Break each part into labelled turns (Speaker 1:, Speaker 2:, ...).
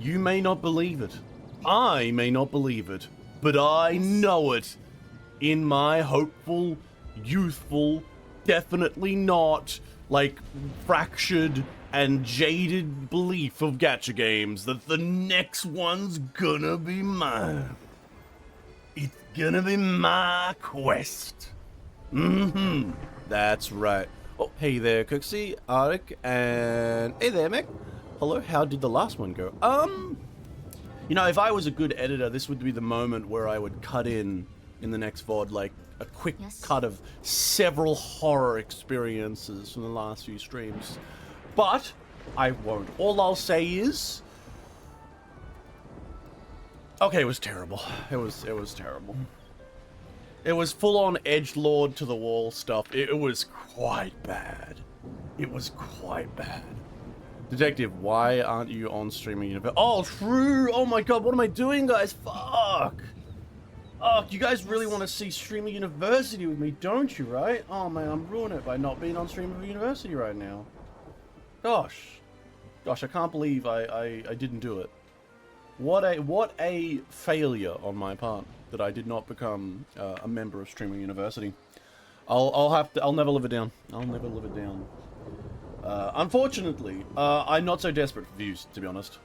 Speaker 1: You may not believe it. I may not believe it. But I know it. In my hopeful, youthful, definitely not, like, fractured and jaded belief of gacha games that the next one's gonna be mine. It's gonna be my quest. That's right. Oh, hey there, Cooksy, Arctic, and hey there, Mick. Hello, how did the last one go? You know, if I was a good editor, this would be the moment where I would cut in the next VOD, like, a quick cut of several horror experiences from the last few streams. But I won't. All I'll say is, okay, it was terrible. It was terrible. It was full-on edgelord to the wall stuff. It was quite bad. It was quite bad. Detective, why aren't you on streaming universe? Oh, true. Oh my god, what am I doing, guys? Fuck. Oh, you guys really want to see Streamer University with me, don't you, right? Oh man, I'm ruining it by not being on Streamer University right now. Gosh, I can't believe I didn't do it. What a failure on my part that I did not become a member of Streamer University. I'll never live it down. I'll never live it down. Unfortunately, I'm not so desperate for views, to be honest.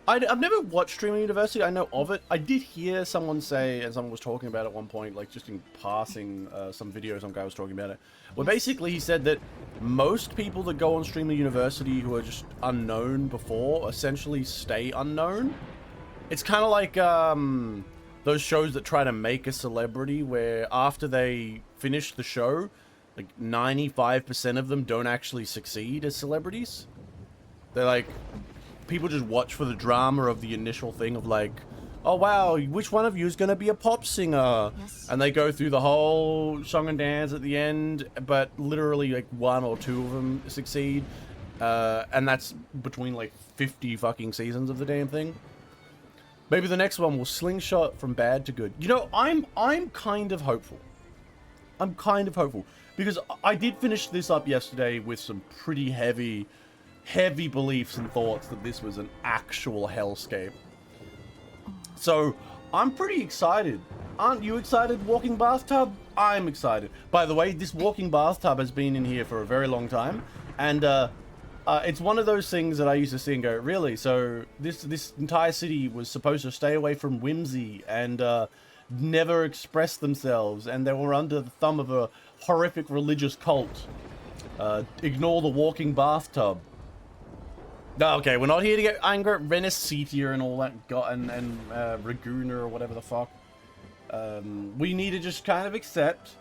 Speaker 1: I've never watched Streaming University. I know of it. I did hear someone say, and someone was talking about it at one point, like just in passing, some video some guy was talking about it, where basically he said that most people that go on Streaming University who are just unknown before essentially stay unknown. It's kind of like those shows that try to make a celebrity where after they finish the show, like 95% of them don't actually succeed as celebrities. They're like, people just watch for the drama of the initial thing of like, oh wow, which one of you is going to be a pop singer? And they go through the whole song and dance at the end, but literally like 1 or 2 of them succeed. And that's between like 50 fucking seasons of the damn thing. Maybe the next one will slingshot from bad to good. You know, I'm kind of hopeful. I'm kind of hopeful. Because I did finish this up yesterday with some pretty heavy beliefs and thoughts that this was an actual hellscape. So, I'm pretty excited. Aren't you excited, Walking Bathtub? I'm excited. By the way, this Walking Bathtub has been in here for a very long time. And, it's one of those things that I used to see and go, really? So, this entire city was supposed to stay away from whimsy and, never express themselves. And they were under the thumb of a horrific religious cult. Ignore the Walking Bathtub. Okay, we're not here to get angry at Renacetia and all that, and Raguna or whatever the fuck. We need to just kind of accept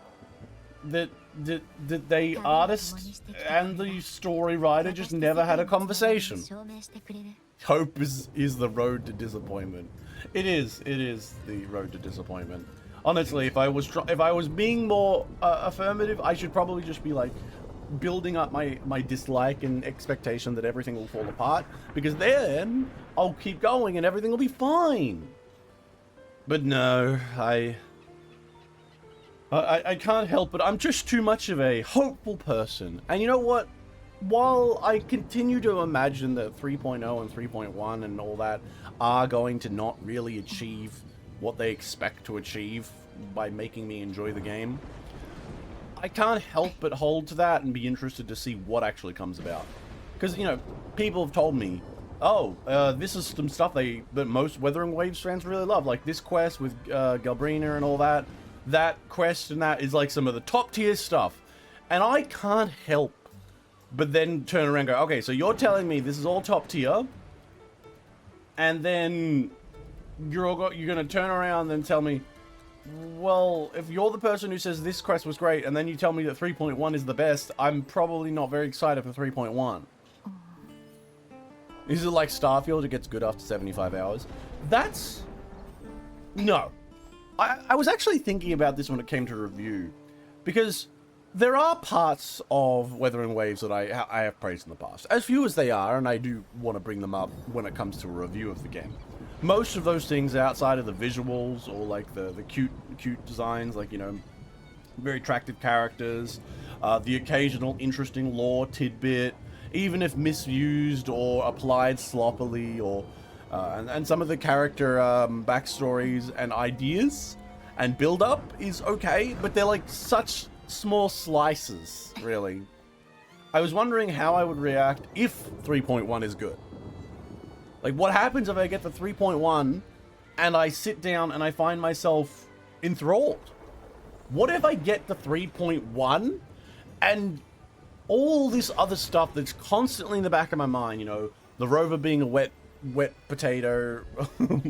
Speaker 1: that the artist and the story writer just never had a conversation. Hope is the road to disappointment. It is the road to disappointment. Honestly, if I was being more affirmative, I should probably just be like building up my dislike and expectation that everything will fall apart, because then I'll keep going and everything will be fine. But no, I can't help it. I'm just too much of a hopeful person. And you know what? While I continue to imagine that 3.0 and 3.1 and all that are going to not really achieve what they expect to achieve by making me enjoy the game, I can't help but hold to that and be interested to see what actually comes about. Because, you know, people have told me, oh, this is some stuff that most Wuthering Waves fans really love. Like this quest with Galbrina and all that. That quest and that is like some of the top tier stuff. And I can't help but then turn around and go, okay, so you're telling me this is all top tier. And then you're going to turn around and tell me, well, if you're the person who says this quest was great, and then you tell me that 3.1 is the best, I'm probably not very excited for 3.1. Is it like Starfield? It gets good after 75 hours. That's... No. I was actually thinking about this when it came to review, because there are parts of Wuthering Waves that I have praised in the past. As few as they are, and I do want to bring them up when it comes to a review of the game. Most of those things outside of the visuals or like the cute designs, like, you know, very attractive characters, the occasional interesting lore tidbit, even if misused or applied sloppily or And some of the character backstories and ideas and build up is okay, but they're like such small slices, really. I was wondering how I would react if 3.1 is good. Like, what happens if I get to 3.1 and I sit down and I find myself enthralled? What if I get to 3.1 and all this other stuff that's constantly in the back of my mind, you know, the rover being a wet potato,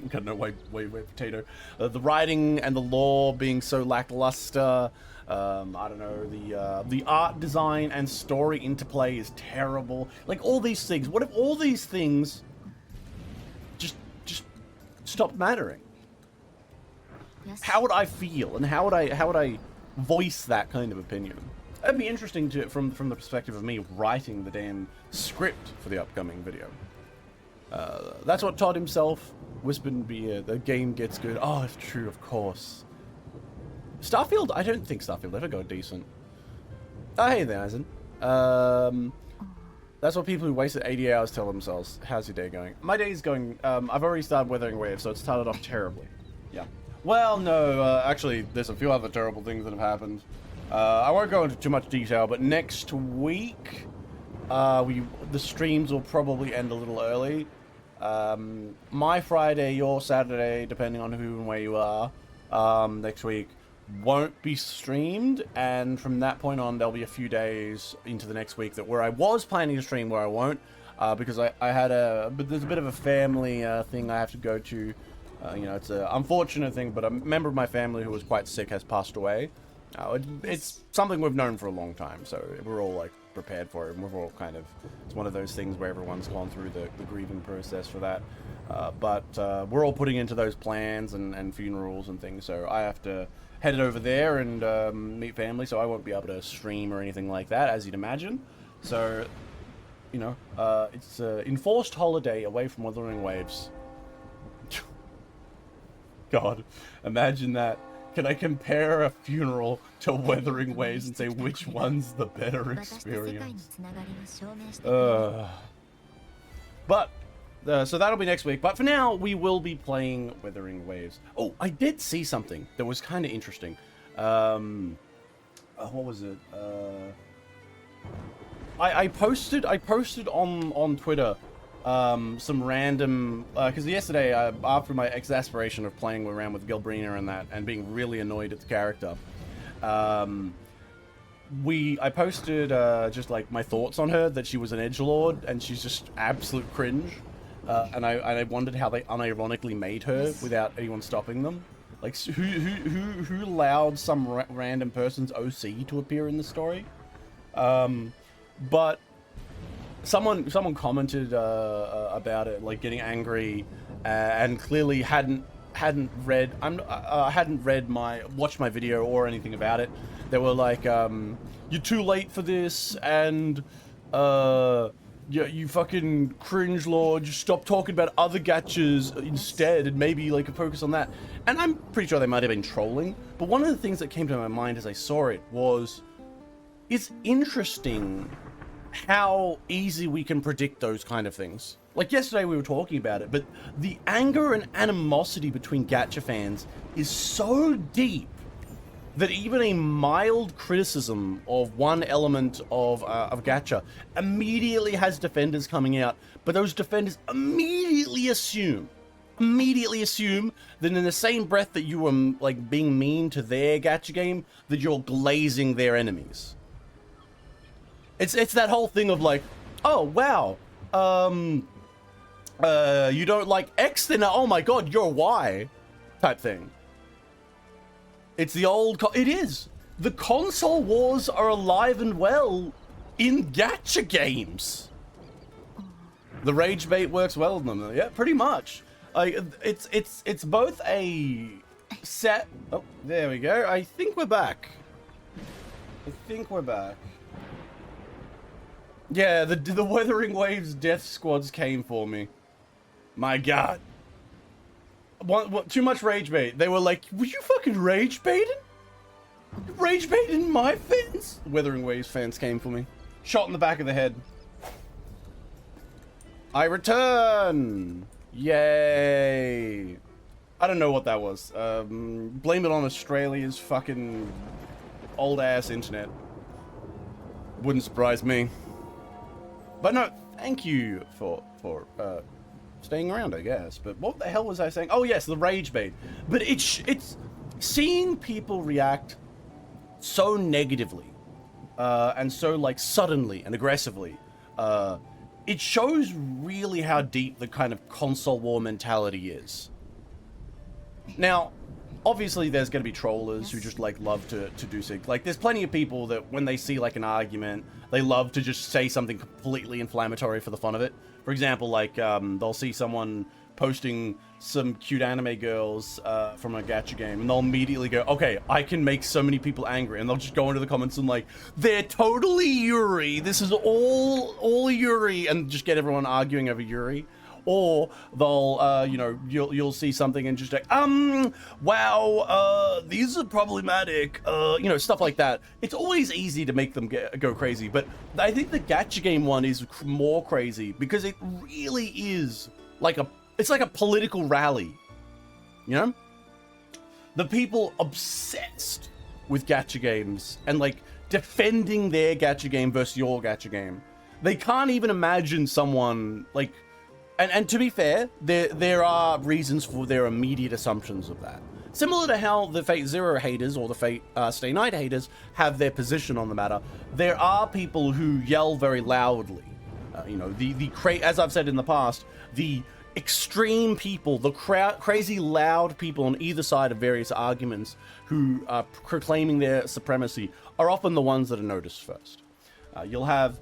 Speaker 1: got no wet potato, the writing and the lore being so lackluster, I don't know, the art design and story interplay is terrible. Like, all these things. What if all these things just stopped mattering? Yes. How would I feel, and how would I voice that kind of opinion? It'd be interesting to from the perspective of me writing the damn script for the upcoming video. That's what Todd himself whispered me. The game gets good. Oh, it's true, of course. Starfield? I don't think Starfield ever got decent. Oh, hey there, Aizen. That's what people who wasted 80 hours tell themselves. How's your day going? My day's going, I've already started Wuthering Waves, so it started off terribly. Yeah. Well, no, actually, there's a few other terrible things that have happened. I won't go into too much detail, but next week, the streams will probably end a little early. My Friday, your Saturday, depending on who and where you are, next week, won't be streamed, and from that point on, there'll be a few days into the next week that where I was planning to stream where I won't, because I had but there's a bit of a family thing I have to go to. You know, it's an unfortunate thing, but a member of my family who was quite sick has passed away. It's something we've known for a long time, so we're all like prepared for it, and we're all kind of, it's one of those things where everyone's gone through the grieving process for that. But we're all putting into those plans and funerals and things, so I have to head over there and meet family, so I won't be able to stream or anything like that, as you'd imagine. So, you know, it's an enforced holiday away from Wuthering Waves. God, imagine that. Can I compare a funeral to Wuthering Waves and say which one's the better experience? But, so that'll be next week. But for now, we will be playing Wuthering Waves. Oh, I did see something that was kind of interesting. What was it? I posted on Twitter some random, because yesterday, after my exasperation of playing around with Gilbrina and that, and being really annoyed at the character, I posted just like my thoughts on her, that she was an edgelord and she's just absolute cringe, and I wondered how they unironically made her without anyone stopping them. Like, who allowed some random person's OC to appear in the story? But someone commented about it, like getting angry, and clearly hadn't watched my video or anything about it. They were like, "You're too late for this," and you fucking cringe lord. Just stop talking about other gachas instead, and maybe like focus on that. And I'm pretty sure they might have been trolling. But one of the things that came to my mind as I saw it was, it's interesting how easy we can predict those kind of things. Like yesterday we were talking about it, but the anger and animosity between gacha fans is so deep that even a mild criticism of one element of gacha immediately has defenders coming out, but those defenders immediately assume that in the same breath that you were like being mean to their gacha game, that you're glazing their enemies. It's that whole thing of like, oh wow, you don't like X, then oh my god, you're Y, type thing. It's the old, it is. The console wars are alive and well in gacha games. The rage bait works well in them, yeah, pretty much. It's both a set. Oh, there we go. I think we're back. Yeah, the Wuthering Waves death squads came for me. My god. What, too much rage bait. They were like, were you fucking rage baiting? Rage baiting my fans? Wuthering Waves fans came for me. Shot in the back of the head. I return. Yay! I don't know what that was. Blame it on Australia's fucking old-ass internet. Wouldn't surprise me. But no, thank you for staying around, I guess. But what the hell was I saying? Oh yes, the rage bait. But it's seeing people react so negatively and so like suddenly and aggressively. It shows really how deep the kind of console war mentality is. Now, obviously there's going to be trollers who just like love to do things. Like there's plenty of people that when they see like an argument, they love to just say something completely inflammatory for the fun of it. For example, like they'll see someone posting some cute anime girls from a gacha game, and they'll immediately go, okay, I can make so many people angry, and they'll just go into the comments and like, they're totally Yuri, this is all Yuri, and just get everyone arguing over Yuri. Or they'll, you know, you'll see something and just like, wow, these are problematic, you know, stuff like that. It's always easy to make them go crazy, but I think the gacha game one is more crazy because it really is like it's like a political rally, you know? The people obsessed with gacha games and like defending their gacha game versus your gacha game. They can't even imagine someone like, and to be fair, there are reasons for their immediate assumptions of that. Similar to how the Fate Zero haters or the Fate Stay Night haters have their position on the matter, there are people who yell very loudly. You know, as I've said in the past, the extreme people, the crazy loud people on either side of various arguments who are proclaiming their supremacy are often the ones that are noticed first. You'll have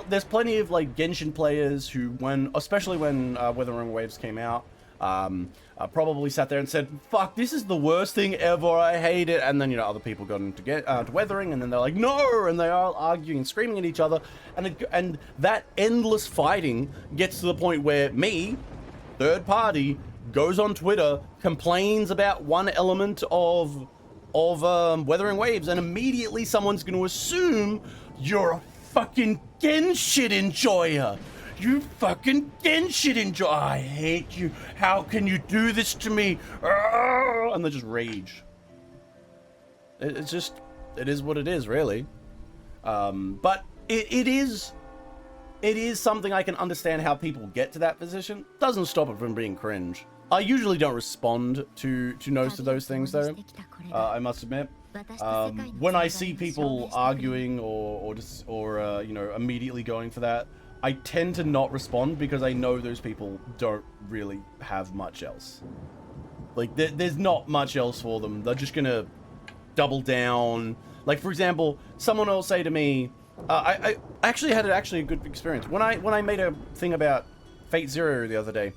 Speaker 1: there's plenty of like Genshin players who, especially when Wuthering Waves came out, probably sat there and said, "Fuck, this is the worst thing ever. I hate it." And then, you know, other people got into to Wuthering, and then they're like, "No!" and they are arguing and screaming at each other, and that endless fighting gets to the point where me, third party, goes on Twitter, complains about one element of Wuthering Waves, and immediately someone's going to assume you're a fucking Genshin enjoyer. You fucking Genshin enjoyer. I hate you. How can you do this to me? And they just rage. It's just, it is what it is, really. But it is something I can understand how people get to that position. Doesn't stop it from being cringe. I usually don't respond to most of those things, though. I must admit. When I see people arguing or you know, immediately going for that, I tend to not respond because I know those people don't really have much else. Like, there's not much else for them. They're just gonna double down. Like, for example, someone will say to me, I actually had a good experience. When I made a thing about Fate Zero the other day,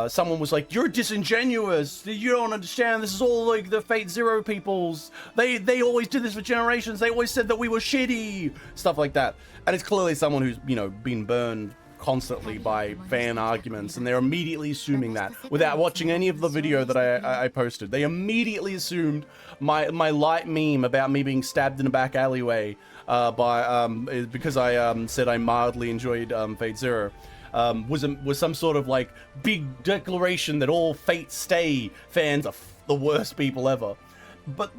Speaker 1: someone was like, "You're disingenuous. You don't understand. This is all like the Fate Zero peoples. They always did this for generations. They always said that we were shitty." Stuff like that. And it's clearly someone who's, you know, been burned constantly by fan arguments, and they're immediately assuming that without watching any of the video that I posted. They immediately assumed my light meme about me being stabbed in a back alleyway because I said I mildly enjoyed Fate Zero. Was some sort of like big declaration that all Fate Stay fans are the worst people ever. But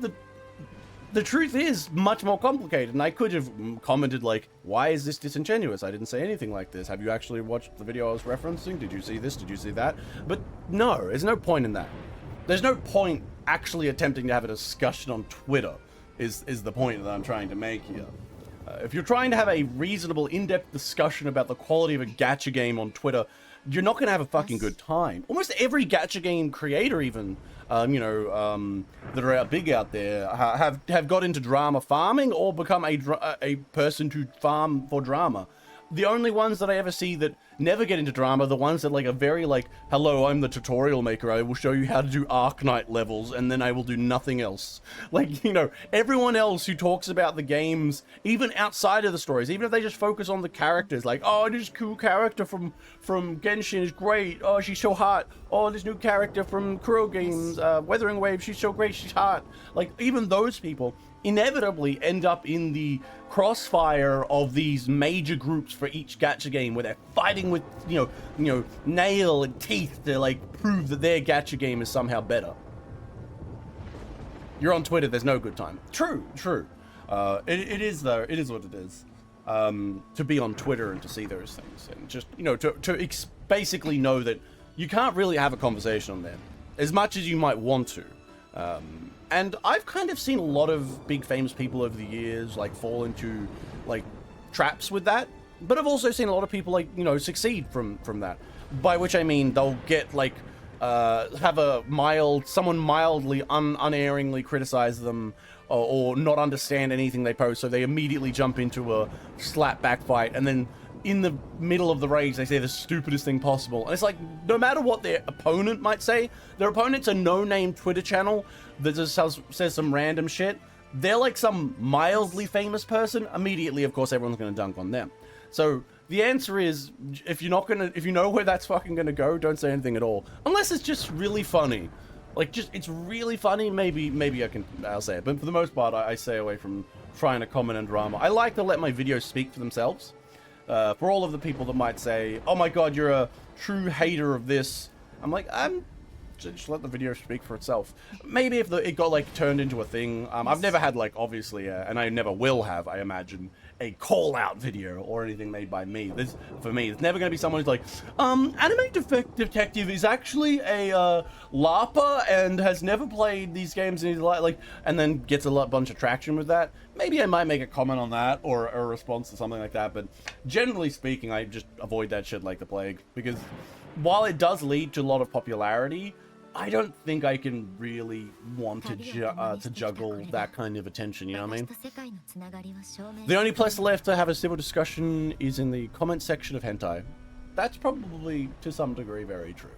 Speaker 1: the truth is much more complicated, and I could have commented like, "Why is this disingenuous? I didn't say anything like this. Have you actually watched the video I was referencing? Did you see this? Did you see that?" But no, there's no point in that. There's no point actually attempting to have a discussion on Twitter is the point that I'm trying to make here. If you're trying to have a reasonable, in-depth discussion about the quality of a gacha game on Twitter, you're not going to have a fucking good time. Almost every gacha game creator, even, you know, that are big out there, have got into drama farming or become a person to farm for drama. The only ones that I ever see that never get into drama are the ones that like are very like, "Hello, I'm the tutorial maker. I will show you how to do Arknight levels, and then I will do nothing else." Like, you know, everyone else who talks about the games, even outside of the stories, even if they just focus on the characters, like, "Oh, this cool character from Genshin is great. Oh, she's so hot. Oh, this new character from Kuro Games, Wuthering Waves, she's so great. She's hot." Like, even those people inevitably end up in the crossfire of these major groups for each gacha game, where they're fighting with, you know, nail and teeth to like prove that their gacha game is somehow better. You're on Twitter, there's no good time. True. It is though. It is what it is. To be on Twitter and to see those things, and just, you know, to basically know that you can't really have a conversation on there as much as you might want to. And I've kind of seen a lot of big famous people over the years like fall into like traps with that, but I've also seen a lot of people like, you know, succeed from that, by which I mean they'll get like have someone mildly unerringly criticize them or not understand anything they post, so they immediately jump into a slap back fight, and then in the middle of the rage they say the stupidest thing possible. And it's like, no matter what their opponent might say, their opponent's a no-name Twitter channel that just says some random shit. They're like some mildly famous person. Immediately, of course, everyone's gonna dunk on them. So the answer is, if you know where that's fucking gonna go, don't say anything at all, unless it's just really funny. Like, it's really funny, maybe I'll say it, but for the most part I stay away from trying to comment on drama. I like to let my videos speak for themselves. For all of the people that might say, oh my god, you're a true hater of this, I'm like, just let the video speak for itself. Maybe if it got like turned into a thing. I've never had like, obviously, and I never will have, I imagine, a call out video or anything made by me. For me, it's never going to be someone who's like, Anime Detective is actually a LARPer and has never played these games in his life, like, and then gets a bunch of traction with that. Maybe I might make a comment on that or a response to something like that, but generally speaking, I just avoid that shit like the plague, because while it does lead to a lot of popularity, I don't think I can really want to juggle that kind of attention, you know what I mean? The only place left to have a civil discussion is in the comment section of hentai. That's probably, to some degree, very true.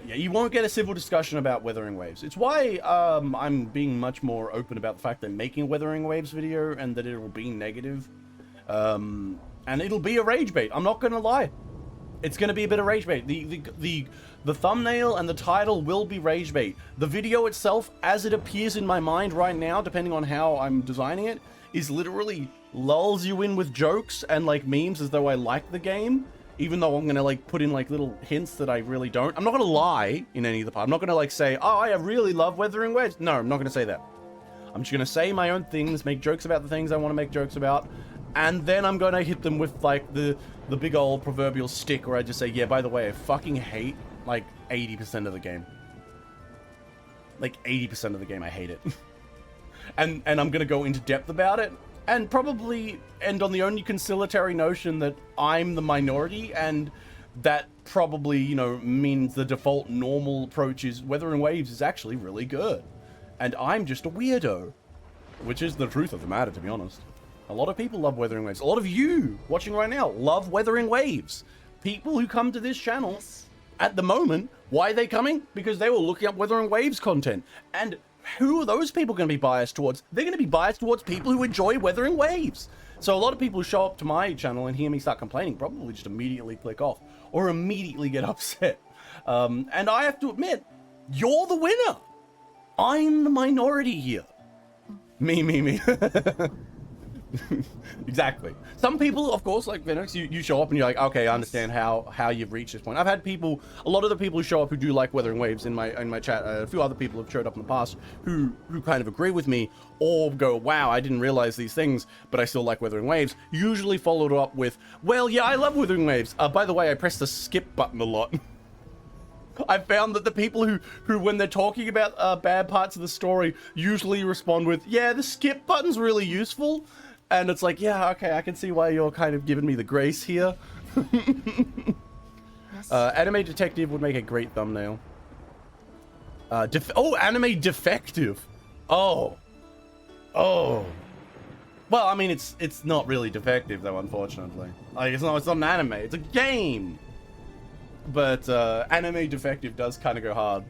Speaker 1: Yeah, you won't get a civil discussion about Wuthering Waves. It's why I'm being much more open about the fact that I'm making a Wuthering Waves video and that it will be negative. And it'll be a rage bait. I'm not going to lie. It's going to be a bit of rage bait. The thumbnail and the title will be rage bait. The video itself, as it appears in my mind right now, depending on how I'm designing it, is literally lulls you in with jokes and like memes as though I like the game, even though I'm going to like put in like little hints that I really don't. I'm not going to lie in any of the part. I'm not going to like say, oh, I really love Wuthering Waves. No, I'm not going to say that. I'm just going to say my own things, make jokes about the things I want to make jokes about, and then I'm going to hit them with like the big old proverbial stick where I just say, yeah, by the way, I fucking hate like 80% of the game. Like 80% of the game, I hate it. and I'm going to go into depth about it, and probably end on the only conciliatory notion that I'm the minority, and that probably, you know, means the default normal approach is Wuthering Waves is actually really good. And I'm just a weirdo. Which is the truth of the matter, to be honest. A lot of people love Wuthering Waves. A lot of you watching right now love Wuthering Waves. People who come to this channel at the moment, why are they coming? Because they were looking up Wuthering Waves content. And who are those people going to be biased towards? They're going to be biased towards people who enjoy Wuthering Waves. So a lot of people who show up to my channel and hear me start complaining probably just immediately click off or immediately get upset. And I have to admit, you're the winner. I'm the minority here. Me. Exactly. Some people, of course, like Venox, you show up and you're like, okay, I understand how you've reached this point. I've had people, a lot of the people who show up who do like Wuthering Waves in my chat, a few other people have showed up in the past who kind of agree with me, or go, wow, I didn't realize these things, but I still like Wuthering Waves. Usually followed up with, well, yeah, I love Wuthering Waves. By the way, I press the skip button a lot. I found that the people who when they're talking about bad parts of the story usually respond with, yeah, the skip button's really useful. And it's like, yeah, okay, I can see why you're kind of giving me the grace here. Anime Detective would make a great thumbnail. Anime Defective. Oh. Well, I mean, it's not really defective though, unfortunately. Like, it's not an anime, it's a game. But Anime Defective does kind of go hard.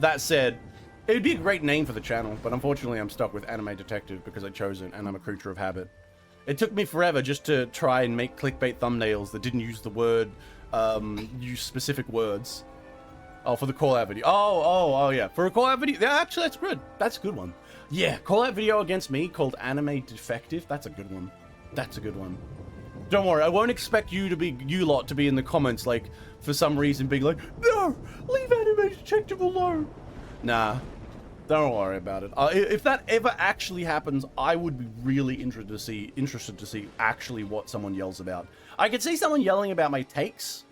Speaker 1: That said, it'd be a great name for the channel, but unfortunately I'm stuck with Anime Detective because I chose it and I'm a creature of habit. It took me forever just to try and make clickbait thumbnails that didn't use the word, use specific words. Oh, for the call-out video. Oh, yeah. For a call-out video, yeah, actually, that's good. That's a good one. Yeah, call out video against me called Anime Defective. That's a good one. That's a good one. Don't worry, I won't expect you lot to be in the comments, like, for some reason being like, no, leave Anime Detective alone. Nah, don't worry about it. If that ever actually happens, I would be really interested to see actually what someone yells about. I could see someone yelling about my takes.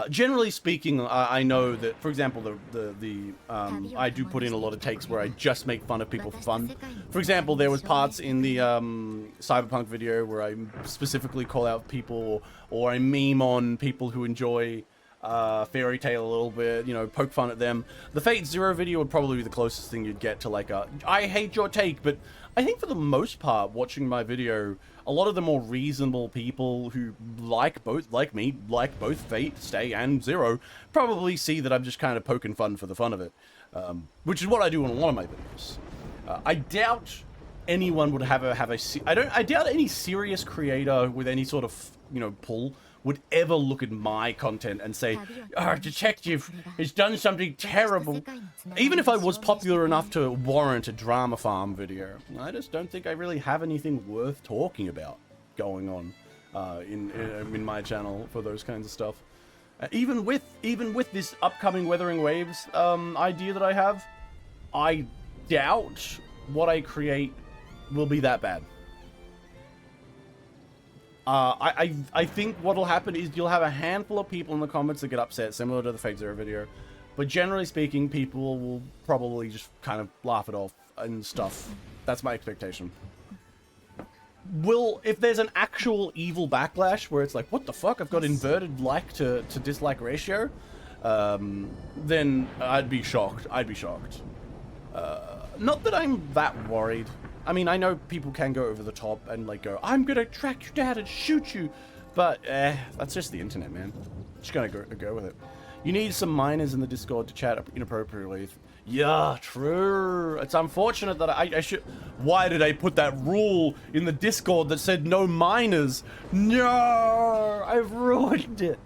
Speaker 1: Generally speaking, I know that, for example, I do put in a lot of takes where I just make fun of people for fun. For example, there was parts in the Cyberpunk video where I specifically call out people, or I meme on people who enjoy Fairy Tail a little bit, you know, poke fun at them. The Fate Zero video would probably be the closest thing you'd get to like a, I hate your take, but I think for the most part, watching my video, a lot of the more reasonable people who like both Fate, Stay, and Zero probably see that I'm just kind of poking fun for the fun of it, which is what I do in a lot of my videos. I doubt anyone would I doubt any serious creator with any sort of, you know, pull would ever look at my content and say, our detective has done something terrible. Even if I was popular enough to warrant a drama farm video, I just don't think I really have anything worth talking about going on in my channel for those kinds of stuff. Even with this upcoming Wuthering Waves idea that I have, I doubt what I create will be that bad. I think what'll happen is you'll have a handful of people in the comments that get upset, similar to the Fate Zero video. But generally speaking, people will probably just kind of laugh it off and stuff. That's my expectation. If there's an actual evil backlash where it's like, what the fuck, I've got inverted like to dislike ratio, then I'd be shocked. I'd be shocked. Not that I'm that worried. I mean, I know people can go over the top and like go, I'm gonna track you down and shoot you, but that's just the internet, man. Just gonna go with it. You need some minors in the Discord to chat inappropriately. Yeah, true. It's unfortunate that I should. Why did I put that rule in the Discord that said no minors? No, I've ruined it.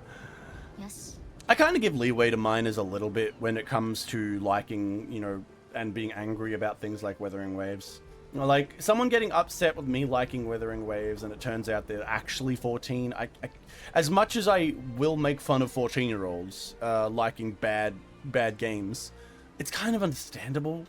Speaker 1: Yes. I kind of give leeway to minors a little bit when it comes to liking, you know, and being angry about things like Wuthering Waves. Like, someone getting upset with me liking Wuthering Waves and it turns out they're actually 14, as much as I will make fun of 14-year-olds liking bad games, it's kind of understandable.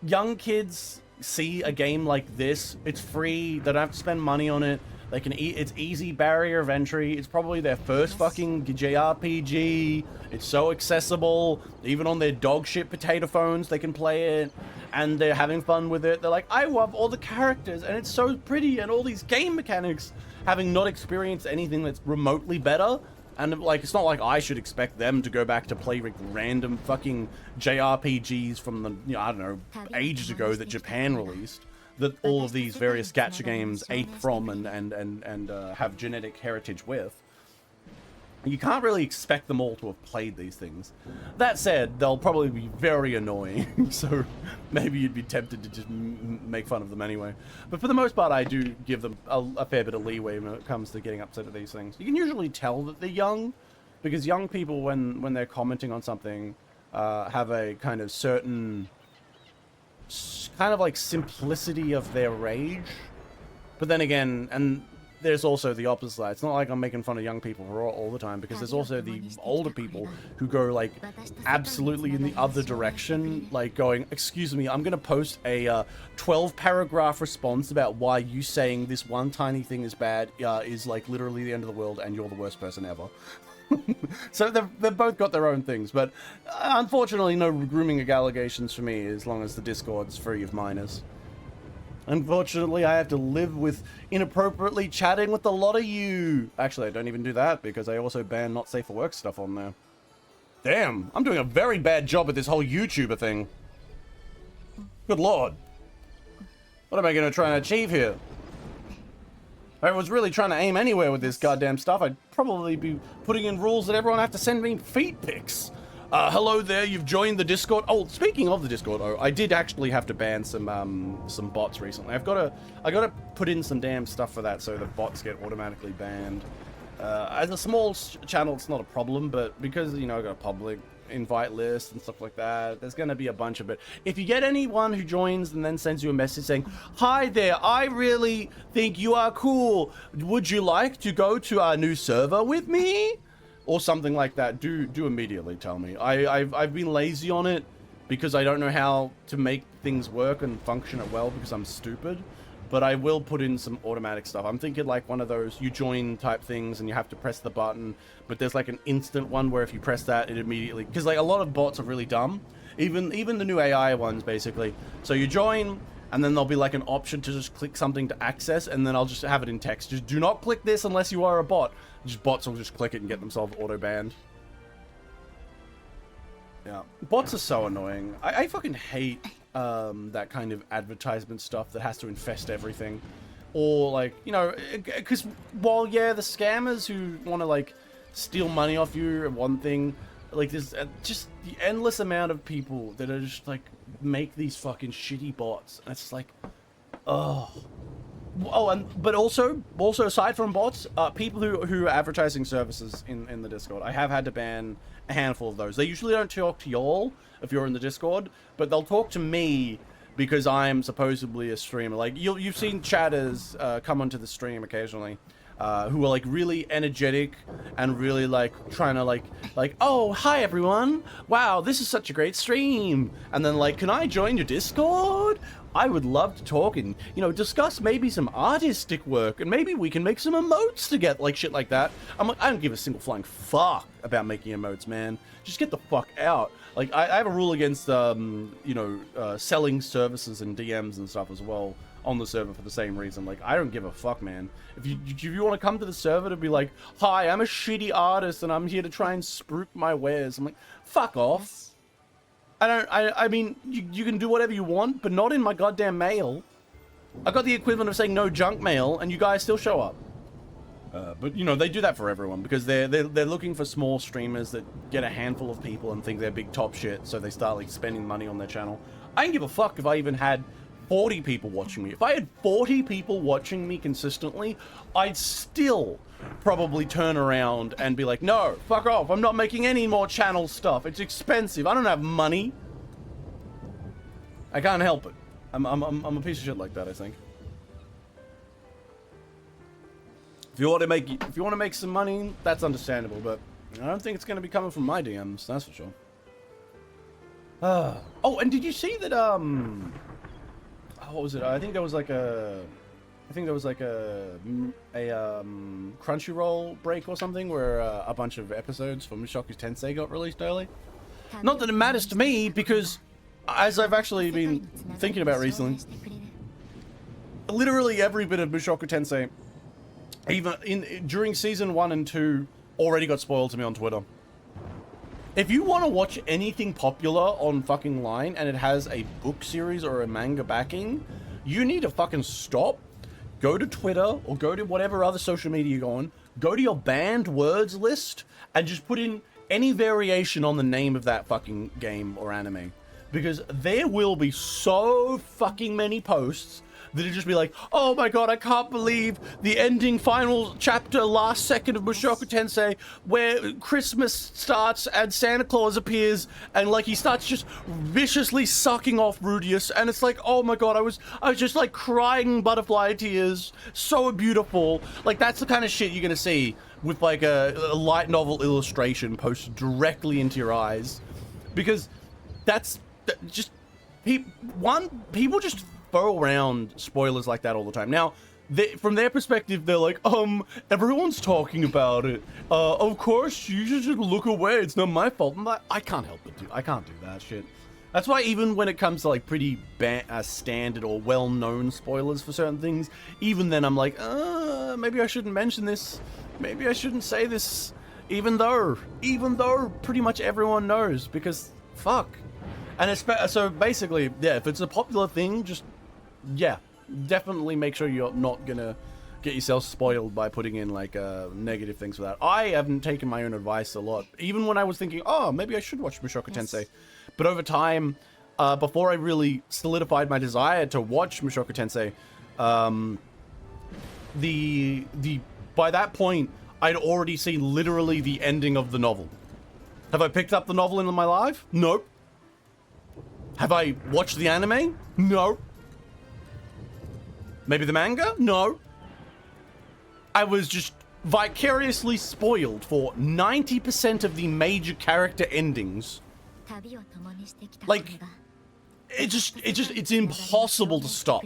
Speaker 1: Young kids see a game like this, it's free, they don't have to spend money on it, they can it's easy barrier of entry, it's probably their first fucking JRPG, it's so accessible, even on their dog shit potato phones they can play it, and they're having fun with it. They're like, I love all the characters, and it's so pretty, and all these game mechanics, having not experienced anything that's remotely better. And like, it's not like I should expect them to go back to play like random fucking JRPGs from the, you know, I don't know, ages ago that Japan released, that all of these various gacha games ape from and have genetic heritage with. You can't really expect them all to have played these things. That said, they'll probably be very annoying, so maybe you'd be tempted to just make fun of them anyway. But for the most part, I do give them a fair bit of leeway when it comes to getting upset at these things. You can usually tell that they're young, because young people, when they're commenting on something, have a kind of certain, kind of like simplicity of their rage. But then again, and there's also the opposite side. It's not like I'm making fun of young people all the time, because there's also the older people who go like absolutely in the other direction, like going, excuse me, I'm gonna post a 12 paragraph response about why you saying this one tiny thing is bad is like literally the end of the world and you're the worst person ever. So they've both got their own things, but unfortunately no grooming allegations for me as long as the Discord's free of minors. Unfortunately, I have to live with inappropriately chatting with a lot of you. Actually, I don't even do that because I also ban not safe for work stuff on there. Damn, I'm doing a very bad job at this whole YouTuber thing. Good lord. What am I going to try and achieve here? If I was really trying to aim anywhere with this goddamn stuff, I'd probably be putting in rules that everyone have to send me feet pics. Hello there, you've joined the Discord. Oh, speaking of the Discord, I did actually have to ban some bots recently. I gotta put in some damn stuff for that so the bots get automatically banned. As a small channel, it's not a problem, but because, you know, I got a public invite list and stuff like that, there's going to be a bunch of it. If you get anyone who joins and then sends you a message saying, hi there, I really think you are cool. Would you like to go to our new server with me? Or something like that, do immediately tell me. I've been lazy on it because I don't know how to make things work and function it well because I'm stupid. But I will put in some automatic stuff. I'm thinking like one of those you join type things and you have to press the button, but there's like an instant one where if you press that, it immediately, because like a lot of bots are really dumb, even the new AI ones basically. So you join and then there'll be like an option to just click something to access, and then I'll just have it in text. Just do not click this unless you are a bot. Just bots will just click it and get themselves auto banned. Yeah, bots are so annoying. I fucking hate that kind of advertisement stuff that has to infest everything. Or like, you know, because while yeah, the scammers who want to like steal money off you are one thing, like there's just the endless amount of people that are just like make these fucking shitty bots, and it's like, oh. Oh, but also aside from bots, people who are advertising services in the Discord, I have had to ban a handful of those. They usually don't talk to y'all if you're in the Discord, but they'll talk to me because I'm supposedly a streamer. Like you've seen chatters come onto the stream occasionally, who are like really energetic and really like trying to like, oh, hi everyone, wow, this is such a great stream, and then like, can I join your Discord? I would love to talk and, you know, discuss maybe some artistic work, and maybe we can make some emotes together, like shit like that. I'm like, I don't give a single flying fuck about making emotes, man. Just get the fuck out. Like, I have a rule against, you know, selling services and DMs and stuff as well on the server for the same reason. Like, I don't give a fuck, man. If you want to come to the server to be like, hi, I'm a shitty artist and I'm here to try and spruik my wares, I'm like, fuck off. I mean, you can do whatever you want, but not in my goddamn mail. I got the equivalent of saying no junk mail, and you guys still show up. But you know, they do that for everyone because they're looking for small streamers that get a handful of people and think they're big top shit, so they start like spending money on their channel. I don't give a fuck if I even had 40 people watching me. If I had 40 people watching me consistently, I'd still probably turn around and be like, no, fuck off, I'm not making any more channel stuff, it's expensive, I don't have money. I can't help it. I'm a piece of shit like that, I think. If you want to make some money, that's understandable, but I don't think it's going to be coming from my DMs, that's for sure. Oh, and did you see that what was it? I think there was like a Crunchyroll break or something where a bunch of episodes from Mushoku Tensei got released early. Not that it matters to me, because as I've actually been thinking about recently, literally every bit of Mushoku Tensei, even during season 1 and 2, already got spoiled to me on Twitter. If you want to watch anything popular on fucking line and it has a book series or a manga backing, you need to fucking stop, go to Twitter or go to whatever other social media you go on, go to your banned words list and just put in any variation on the name of that fucking game or anime. Because there will be so fucking many posts that'll just be like, oh my god, I can't believe the ending final chapter last second of Mushoku Tensei where Christmas starts and Santa Claus appears and like he starts just viciously sucking off Rudius, and it's like, oh my god, I was just like crying butterfly tears, so beautiful. Like that's the kind of shit you're gonna see with like a light novel illustration posted directly into your eyes, because that's just people just throw around spoilers like that all the time. Now, from their perspective, they're like, everyone's talking about it. Of course, you should just look away. It's not my fault. I'm like, I can't help it, dude. I can't do that shit. That's why even when it comes to like pretty standard or well-known spoilers for certain things, even then I'm like, maybe I shouldn't mention this. Maybe I shouldn't say this. Even though pretty much everyone knows, because fuck. And so basically, yeah, if it's a popular thing, just, yeah, definitely make sure you're not gonna get yourself spoiled by putting in like negative things for that. I haven't taken my own advice a lot, even when I was thinking, oh, maybe I should watch Mushoku Tensei. But over time, before I really solidified my desire to watch Mushoku Tensei, by that point, I'd already seen literally the ending of the novel. Have I picked up the novel in my life? Nope. Have I watched the anime? No. Maybe the manga? No. I was just vicariously spoiled for 90% of the major character endings. Like, it's impossible to stop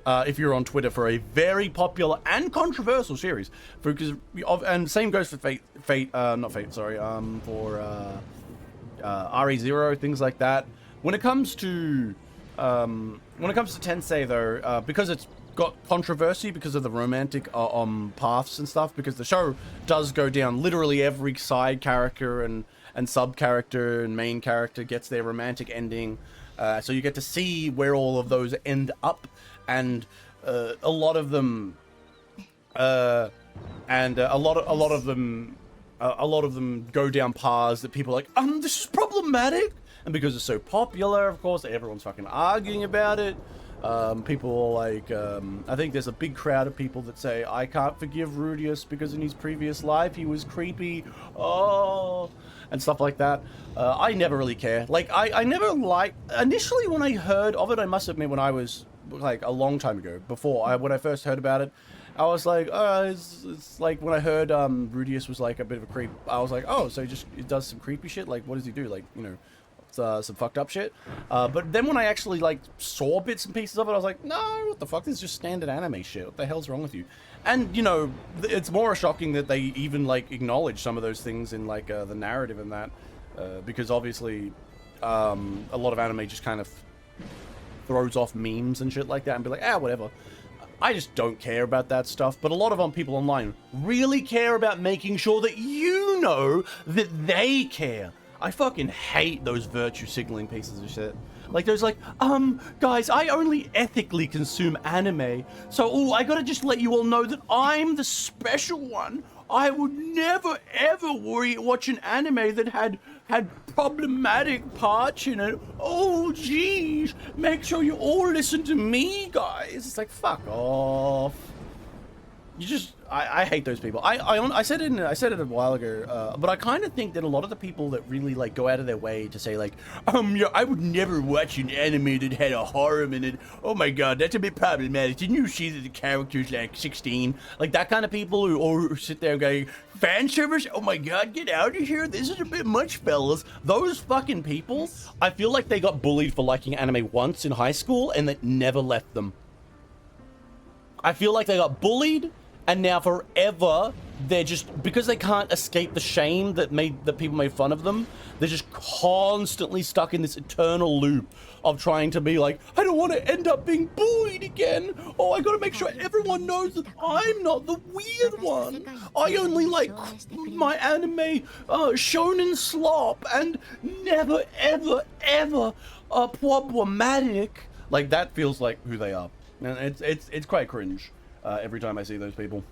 Speaker 1: if you're on Twitter for a very popular and controversial series. And same goes for RE0, things like that. When it comes to Tensei though, because it's got controversy because of the romantic paths and stuff, because the show does go down literally every side character and sub character and main character gets their romantic ending, so you get to see where all of those end up, and a lot of them go down paths that people are like, this is problematic. And because it's so popular, of course, everyone's fucking arguing about it. People like, I think there's a big crowd of people that say, I can't forgive Rudius because in his previous life he was creepy. Oh, and stuff like that. I never really care. Like, I never liked, initially when I heard of it, I must admit when I was, like, a long time ago, when I first heard about it, I was like, oh, it's like when I heard Rudius was like a bit of a creep, I was like, oh, so he does some creepy shit? Like, what does he do? Like, you know, some fucked up shit. But then when I actually like saw bits and pieces of it, I was like, no, what the fuck? This is just standard anime shit. What the hell's wrong with you? And you know, it's more shocking that they even like acknowledge some of those things in like the narrative and that, because obviously a lot of anime just kind of throws off memes and shit like that and be like, whatever. I just don't care about that stuff, but a lot of people online really care about making sure that you know that they care. I fucking hate those virtue signaling pieces of shit. Like, there's like, guys, I only ethically consume anime, so, I gotta just let you all know that I'm the special one. I would never, ever watch an anime that had problematic parts in it. Oh, geez, make sure you all listen to me, guys. It's like, fuck off. You just, I hate those people. I said it a while ago, but I kind of think that a lot of the people that really like go out of their way to say like, yeah, I would never watch an anime that had a harem in it. Oh my god, that's a bit problematic. Didn't you see that the character's like 16? Like that kind of people who sit there going, fan service? Oh my god, get out of here. This is a bit much, fellas. Those fucking people, I feel like they got bullied for liking anime once in high school and that never left them. I feel like they got bullied. And now forever, they're just, because they can't escape the shame that people made fun of them, they're just constantly stuck in this eternal loop of trying to be like, I don't want to end up being bullied again. Oh, I gotta make sure everyone knows that I'm not the weird one. I only like my anime shonen slop and never, ever, ever problematic. Like, that feels like who they are. And it's quite cringe. Every time I see those people.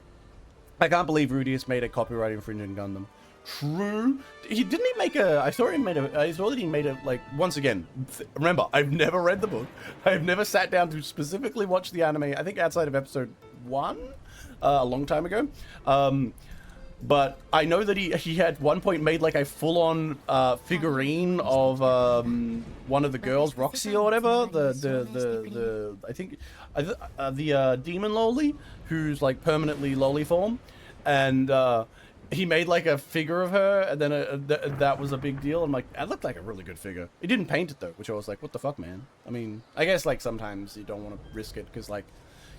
Speaker 1: I can't believe Rudius made a copyright infringing Gundam. True. Didn't he make a, I saw that he made a, like, once again, remember, I've never read the book. I've never sat down to specifically watch the anime, I think outside of episode 1, a long time ago. But I know that he had one point made like a full-on figurine of one of the girls, Roxy or whatever, the I think the demon loli, who's like permanently loli form, and he made like a figure of her, and then that was a big deal. I'm like, that looked like a really good figure. He didn't paint it though, which I was like, what the fuck, man? I mean, I guess like sometimes you don't want to risk it because like.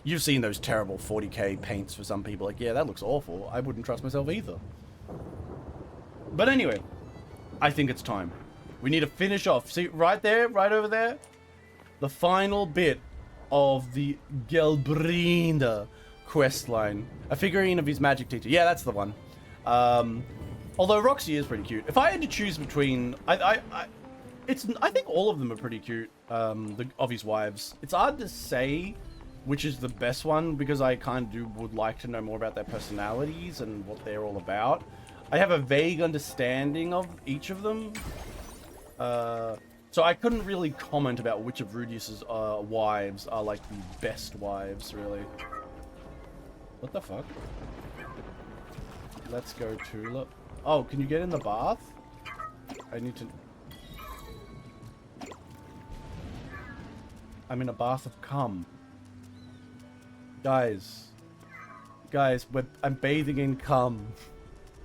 Speaker 1: You've seen those terrible 40k paints for some people. Like, yeah, that looks awful. I wouldn't trust myself either. But anyway, I think it's time. We need to finish off. See, right there, right over there, the final bit of the Gelbrinda questline. A figurine of his magic teacher. Yeah, that's the one. Although Roxy is pretty cute. If I had to choose between... I think all of them are pretty cute, of his wives. It's hard to say... which is the best one, because I kind of would like to know more about their personalities and what they're all about. I have a vague understanding of each of them. So I couldn't really comment about which of Rudius's wives are like the best wives, really. What the fuck? Let's go tulip. Oh, can you get in the bath? I need to... I'm in a bath of cum. Guys, I'm bathing in cum.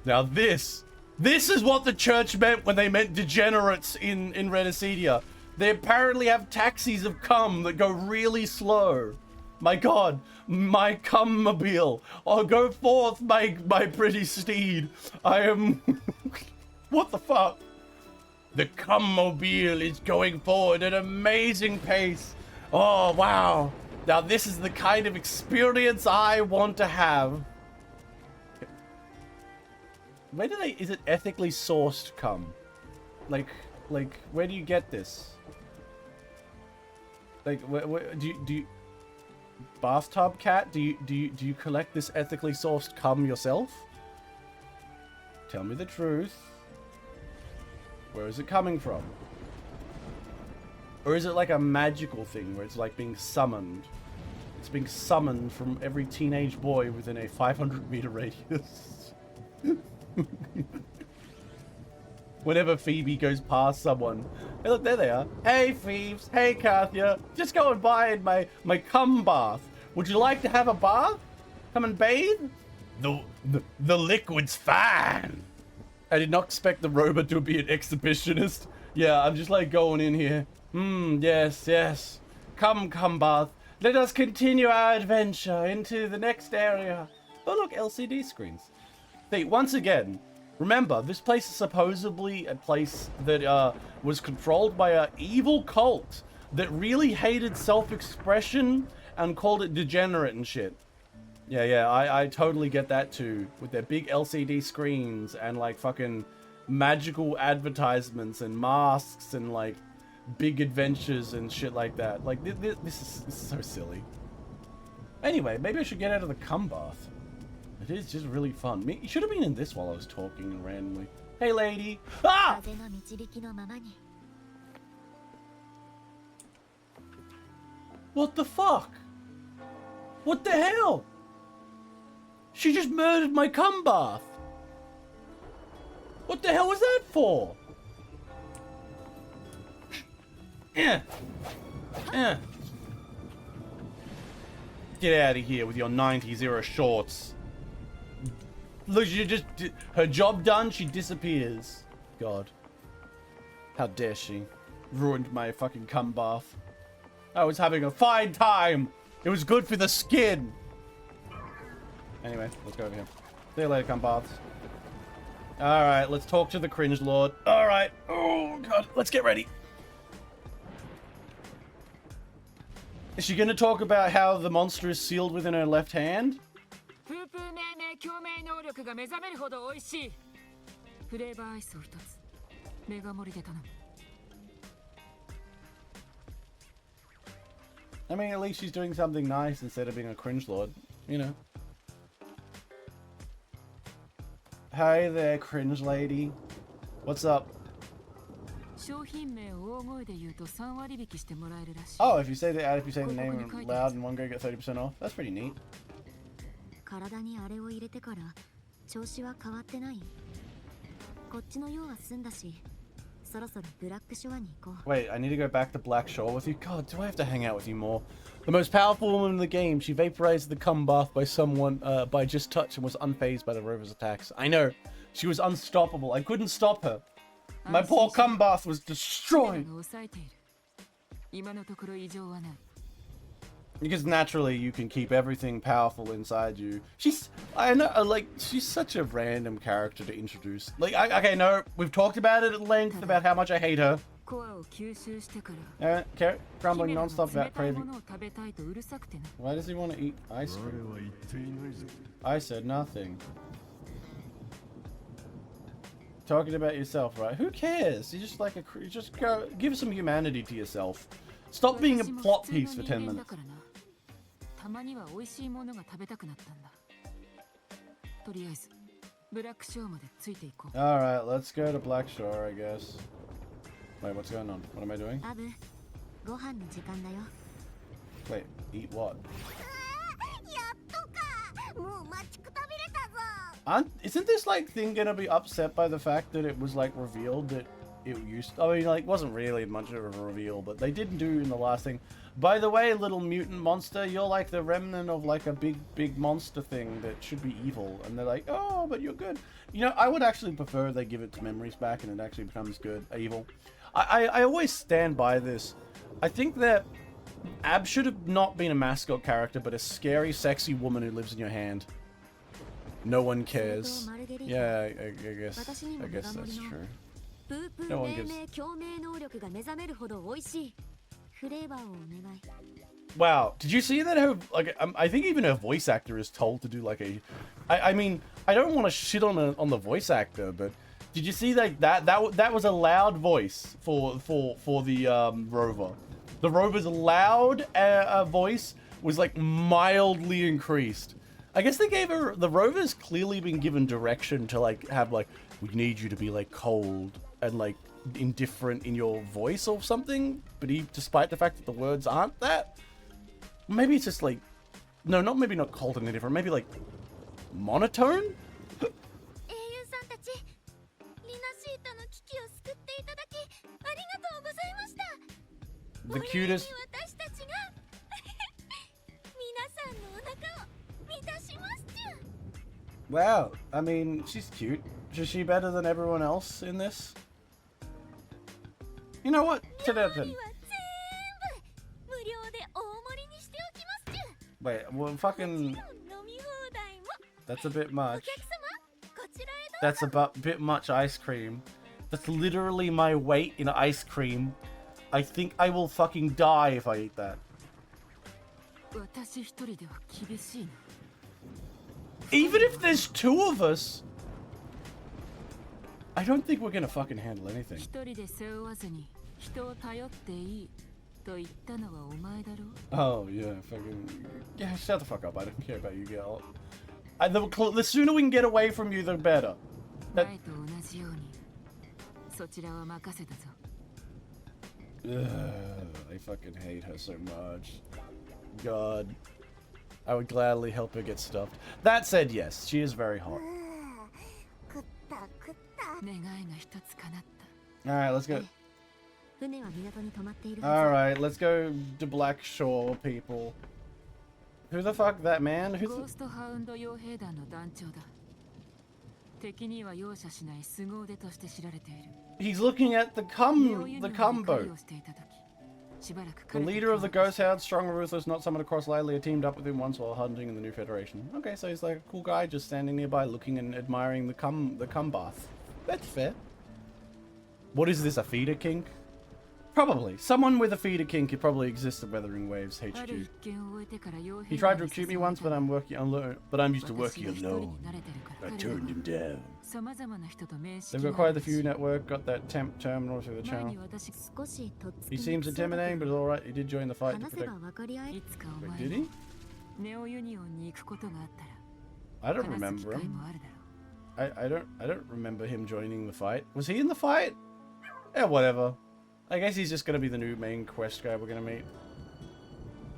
Speaker 1: Now this is what the church meant when they meant degenerates in Renicidia. They apparently have taxis of cum that go really slow. My god, my cum-mobile. Oh, go forth, my pretty steed. I am... What the fuck? The cum-mobile is going forward at an amazing pace. Oh, wow. Now this is the kind of experience I want to have. Where do they... Is it ethically sourced cum? Like, where do you get this? Like, where do you... Bathtub cat? Do you collect this ethically sourced cum yourself? Tell me the truth. Where is it coming from? Or is it like a magical thing where it's like being summoned? It's being summoned from every teenage boy within a 500-meter radius. Whenever Phoebe goes past someone. Hey, look, there they are. Hey, Phoebes. Hey, Kathia. Just going by in my cum bath. Would you like to have a bath? Come and bathe? The liquid's fine. I did not expect the robot to be an exhibitionist. Yeah, I'm just like going in here. Yes. Come, bath. Let us continue our adventure into the next area. Oh, look, LCD screens. Once again, remember, this place is supposedly a place that was controlled by an evil cult that really hated self-expression and called it degenerate and shit. Yeah, I totally get that too. With their big LCD screens and like fucking magical advertisements and masks and like big adventures and shit like that. Like, this is so silly. Anyway, maybe I should get out of the cum bath. It is just really fun. You should have been in this while I was talking randomly. Hey, lady. Ah! What the fuck? What the hell? She just murdered my cum bath. What the hell was that for? Yeah. Get out of here with your 90s era shorts. Look, she just did her job done, she disappears. God. How dare she? Ruined my fucking cum bath. I was having a fine time. It was good for the skin. Anyway, let's go over here. See you later, cum baths. Alright, let's talk to the cringe lord. Alright. Oh, God. Let's get ready. Is she gonna talk about how the monster is sealed within her left hand? I mean, at least she's doing something nice instead of being a cringe lord, you know. Hey there, cringe lady. What's up? Oh, if you say the name loud in one go, get 30% off. That's pretty neat. Wait, I need to go back to Black Shore with you? God, do I have to hang out with you more? The most powerful woman in the game. She vaporized the cum bath by someone by just touch and was unfazed by the rover's attacks. I know. She was unstoppable. I couldn't stop her. My poor cum bath was destroyed. Because naturally you can keep everything powerful inside you. I know, like, she's such a random character to introduce. Like, okay, no, we've talked about it at length about how much I hate her. Carrot grumbling non-stop about craving. Why does he want to eat ice cream? I said nothing. Talking about yourself, right? Who cares? You just like just go give some humanity to yourself. Stop being a plot piece for 10 minutes. Alright, let's go to Black Shore, I guess. Wait, what's going on? What am I doing? Wait, eat what? Isn't this like thing gonna be upset by the fact that it was like revealed that it used? I mean, like, wasn't really much of a reveal, but they didn't do in the last thing. By the way, little mutant monster, you're like the remnant of like a big monster thing that should be evil, and they're like, oh, but you're good. You know, I would actually prefer they give its memories back and it actually becomes good, evil. I always stand by this. I think that Ab should have not been a mascot character, but a scary, sexy woman who lives in your hand. No one cares. Yeah, I guess that's true. No one gives. Wow, did you see that? Her, like, I think even her voice actor is told to do like a. I mean, I don't want to shit on the voice actor, but did you see like that was a loud voice for the rover. The rover's loud voice was like mildly increased. I guess they gave her, the rover's clearly been given direction to like have like, we need you to be like cold and like indifferent in your voice or something, but despite the fact that the words aren't that, maybe it's just like, no, maybe not cold and indifferent, maybe like monotone? The cutest. Wow, I mean, she's cute. Is she better than everyone else in this? You know what? 10 out of 10. Wait, well, fucking... That's a bit much. That's a bit much ice cream. That's literally my weight in ice cream. I think I will fucking die if I eat that. Even if there's two of us, I don't think we're gonna fucking handle anything. Oh yeah, fucking yeah. Shut the fuck up. I don't care about you, girl. The sooner we can get away from you, the better. I fucking hate her so much. God. I would gladly help her get stuffed. That said, yes, she is very hot. Alright, let's go. Alright, let's go to Black Shore, people. Who the fuck, that man? Who's He's looking at the cum boat. The leader of the Ghost Hounds, strong and ruthless, not summoned across lightly, teamed up with him once while hunting in the New Federation. Okay, so he's like a cool guy just standing nearby looking and admiring the cum bath. That's fair. What is this, a feeder kink? Probably. Someone with a feeder kink could probably exist at Wuthering Waves HQ. He tried to recruit me once, but I'm used to working alone. I turned him down. They've acquired the Few network, got that temp terminal through the channel. He seems intimidating, but it's alright. He did join the fight to protect... Wait, did he? I don't remember him. I don't remember him joining the fight. Was he in the fight? Yeah, whatever. I guess he's just gonna be the new main quest guy we're gonna meet.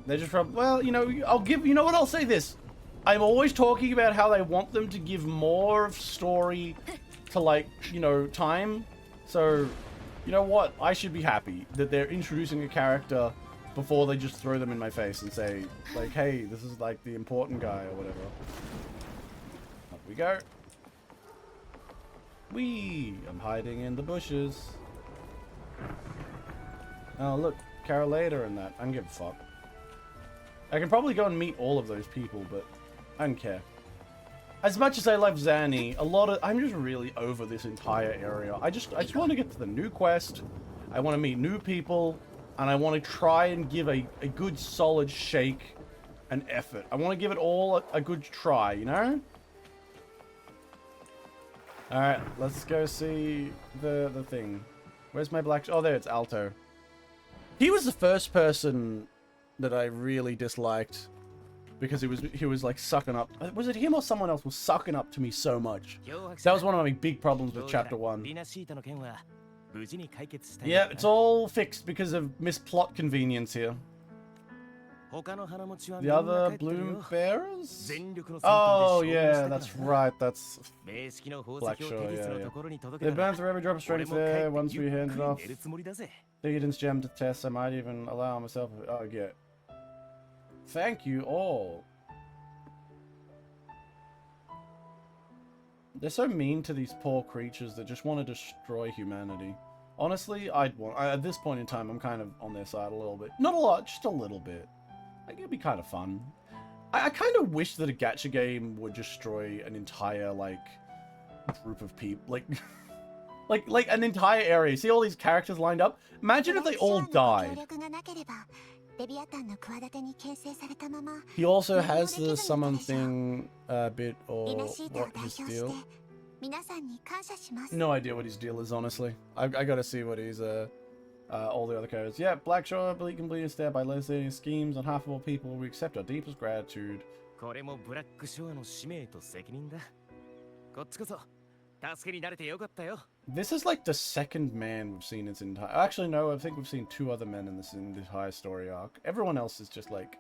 Speaker 1: They're just from, well, you know, you know what, I'll say this. I'm always talking about how they want them to give more story to, like, you know, time. So, you know what? I should be happy that they're introducing a character before they just throw them in my face and say, like, hey, this is, like, the important guy or whatever. Up we go. Whee! I'm hiding in the bushes. Oh, look. Carolator and that. I don't give a fuck. I can probably go and meet all of those people, but I don't care. As much as I love Zanny, I'm just really over this entire area. I just want to get to the new quest. I want to meet new people, and I want to try and give a good solid shake and effort. I want to give it all a good try, you know? Alright, let's go see the thing. Where's my black... Oh, there, it's Alto. He was the first person that I really disliked because he was like sucking up. Was it him or someone else was sucking up to me so much? That was one of my big problems with Chapter 1. Yeah, it's all fixed because of misplot convenience here. The other bloom bearers? Oh, yeah, that's right. That's Blackshore, yeah. They burn through every drop of strength there once we hand it off. Theoden's gem to test. I might even allow myself... Oh, yeah. Thank you all. They're so mean to these poor creatures that just want to destroy humanity. Honestly, at this point in time, I'm kind of on their side a little bit. Not a lot, just a little bit. Like, it'd be kind of fun. I kind of wish that a gacha game would destroy an entire, like, group of people. Like an entire area. See all these characters lined up? Imagine if they all died. He also has the summon thing bit, or what his deal. No idea what his deal is, honestly. I gotta see what he's all the other characters. Yeah, Blackshore, Bleak and Bleed there by legislating schemes on behalf of all people. We accept our deepest gratitude. This is like the second man we've seen in this entire... Actually, no, I think we've seen 2 other men in this entire story arc. Everyone else is just like...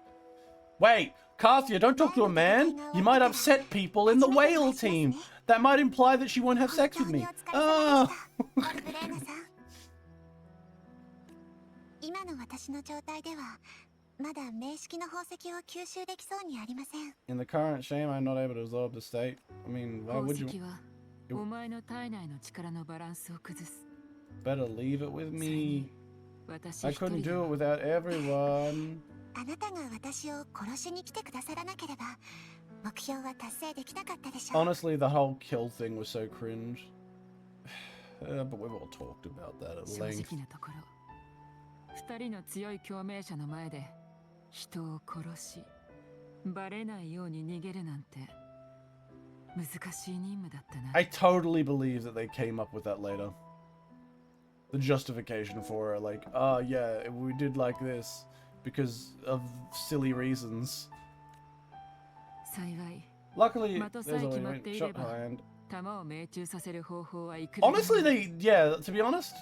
Speaker 1: Wait, Carthia, don't talk to a man. You might upset people in the whale team. That might imply that she won't have sex with me. Oh. In the current shame, I'm not able to absorb the state. I mean, why would you... Better leave it with me. I couldn't do it without everyone. Honestly, the whole kill thing was so cringe. But we've all talked about that at length. I totally believe that they came up with that later. The justification for it, like, oh yeah, we did like this because of silly reasons. Luckily, there's only one shot hand. Honestly, to be honest,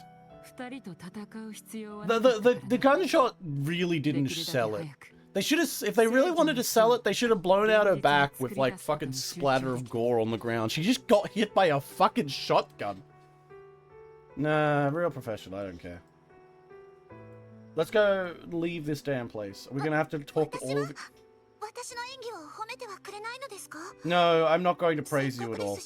Speaker 1: the gunshot really didn't sell it. They should have, if they really wanted to sell it, they should have blown out her back with like fucking splatter of gore on the ground. She just got hit by a fucking shotgun. Nah, real professional, I don't care. Let's go leave this damn place. We're gonna have to talk to all of it. No, I'm not going to praise you at all.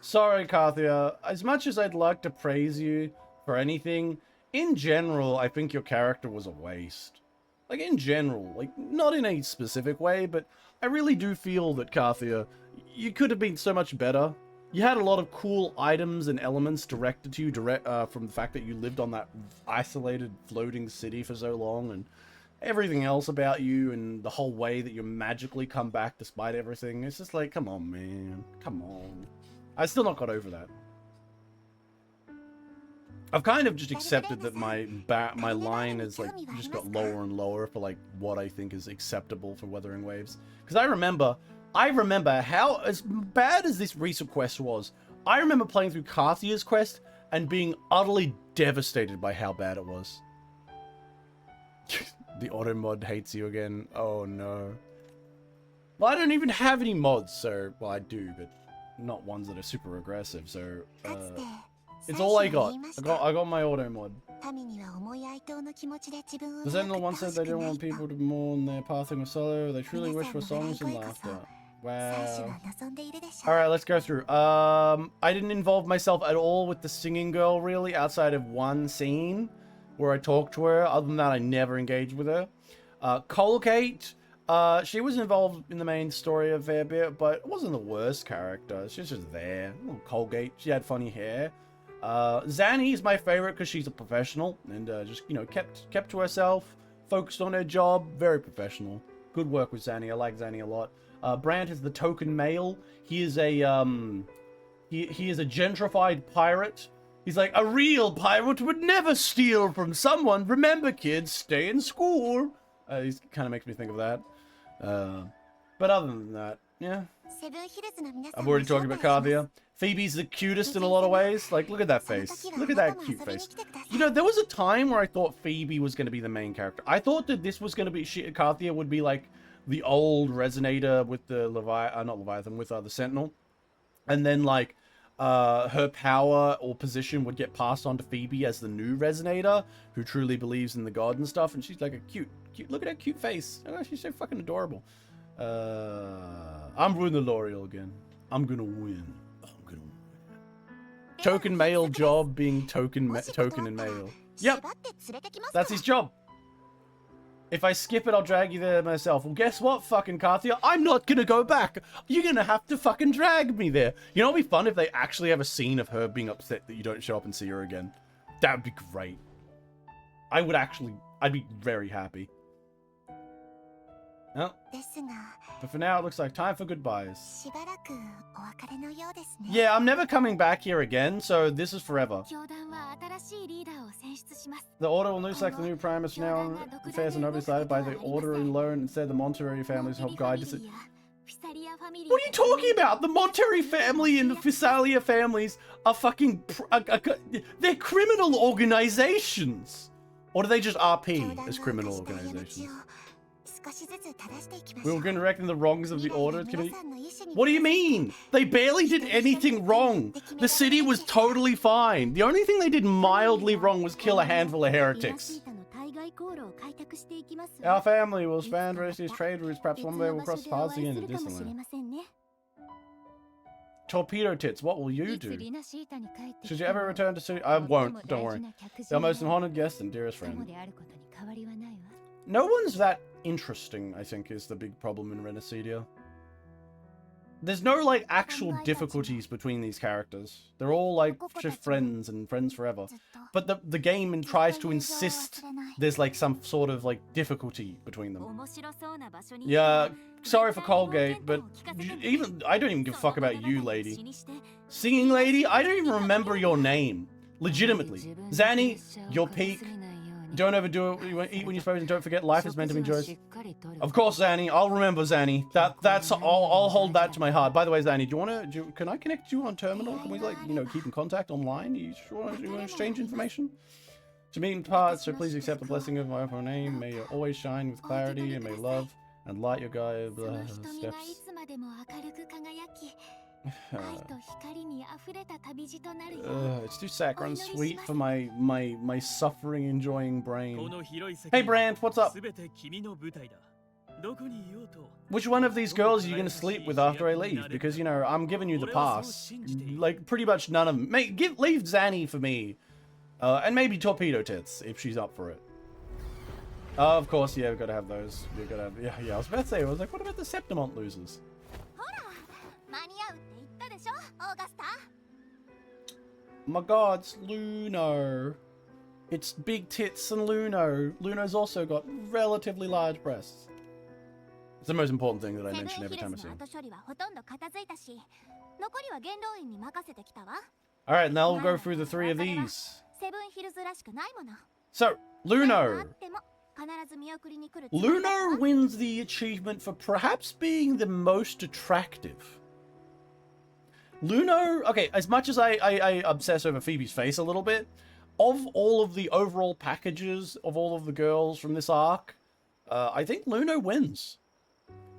Speaker 1: Sorry, Carthia. As much as I'd like to praise you for anything, in general, I think your character was a waste. Like, in general. Like, not in a specific way, but I really do feel that, Carthia, you could have been so much better. You had a lot of cool items and elements directed to you from the fact that you lived on that isolated floating city for so long, and everything else about you, and the whole way that you magically come back despite everything. It's just like, come on, man. Come on. I still not got over that. I've kind of just accepted that my line is like just got lower and lower for like what I think is acceptable for Wuthering Waves. Because I remember how, as bad as this recent quest was, I remember playing through Carthia's quest and being utterly devastated by how bad it was. The auto mod hates you again. Oh no. Well, I don't even have any mods, so... Well, I do, but not ones that are super aggressive, so... it's all I got. I got my auto mod. The Sentinel once said they didn't want people to mourn their passing with sorrow. They truly wish for songs and laughter. Wow. Alright, let's go through. I didn't involve myself at all with the singing girl, really, outside of one scene where I talked to her. Other than that, I never engaged with her. Colgate, she was involved in the main story a fair bit, but it wasn't the worst character. She was just there. Colgate, she had funny hair. Zanny is my favorite because she's a professional and just, you know, kept to herself, focused on her job, very professional. Good work with Zanny. I like Zanny a lot. Brant is the token male. He is a he is a gentrified pirate. He's like, a real pirate would never steal from someone. Remember, kids, stay in school. He kind of makes me think of that. But other than that, yeah, I'm already talking about Kaguya. Phoebe's the cutest in a lot of ways. Like, look at that face. Look at that cute face. You know, there was a time where I thought Phoebe was going to be the main character. I thought that this was going to be... Kaguya would be like the old Resonator with the not Leviathan, with the Sentinel. And then, like, her power or position would get passed on to Phoebe as the new Resonator, who truly believes in the god and stuff. And she's like a cute... Look at her cute face. Oh, she's so fucking adorable. I'm ruining the L'Oreal again. I'm gonna win. Token male job being token and male. Yep. That's his job. If I skip it, I'll drag you there myself. Well, guess what, fucking Kaguya? I'm not gonna go back. You're gonna have to fucking drag me there. You know what'd be fun if they actually have a scene of her being upset that you don't show up and see her again. That would be great. I'd be very happy. Well, but for now, it looks like time for goodbyes. Yeah, I'm never coming back here again, so this is forever. The Order will select the new Primus now. Affairs are not decided by the Order alone. Instead, the Monterey families help guide this. What are you talking about? The Monterey family and the Physalia families are fucking... they're criminal organizations! Or do they just RP as criminal organizations? We were going to reckon the wrongs of the Order Committee. What do you mean? They barely did anything wrong. The city was totally fine. The only thing they did mildly wrong was kill a handful of heretics. Our family will expand Russia's trade routes. Perhaps one day we'll cross paths again in Disneyland. Torpedo tits, what will you do? Should you ever return to city? I won't, don't worry. Our most haunted guest and dearest friend. No one's that interesting, I think, is the big problem in Renacedia. There's no, like, actual difficulties between these characters. They're all, like, just friends and friends forever. But the game tries to insist there's, like, some sort of, like, difficulty between them. Yeah, sorry for Colgate, but I don't even give a fuck about you, lady. Singing lady, I don't even remember your name. Legitimately. Zanny, your peak. Don't overdo it. You eat when you're supposed to. Don't forget, life is meant to be enjoyed. Of course, Zanny. I'll remember Zanny. I'll hold that to my heart. By the way, Zanny, can I connect you on terminal? Can we, like, you know, keep in contact online? You want to exchange information? To meet in parts, so please accept the blessing of my own name. May you always shine with clarity, and may love and light your guide steps. It's too saccharine sweet for my suffering enjoying brain. Hey Brant, what's up? Which one of these girls are you gonna sleep with after I leave? Because, you know, I'm giving you the pass. Like, pretty much none of them. Leave Zanny for me. And maybe Torpedo Tits, if she's up for it. Of course, yeah, we've got to have those. We've got to have, yeah, I was about to say, I was like, what about the Septimont losers? My god, it's Luno. It's big tits and Luno. Luno's also got relatively large breasts. It's the most important thing that I mention every time I see him. Alright, now we'll go through the three of these. So, Luno. Luno wins the achievement for perhaps being the most attractive. Luno, okay, as much as I obsess over Phoebe's face a little bit, of all of the overall packages of all of the girls from this arc, I think Luno wins.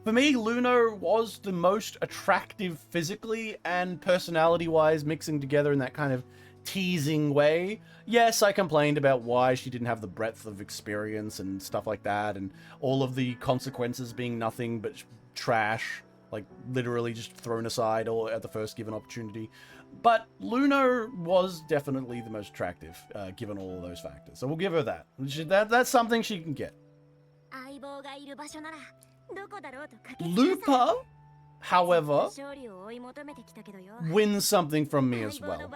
Speaker 1: For me, Luno was the most attractive physically and personality-wise, mixing together in that kind of teasing way. Yes, I complained about why she didn't have the breadth of experience and stuff like that, and all of the consequences being nothing but trash. Like, literally just thrown aside or at the first given opportunity. But Luno was definitely the most attractive, given all of those factors. So we'll give her that. That's something she can get. Lupa, however, wins something from me as well.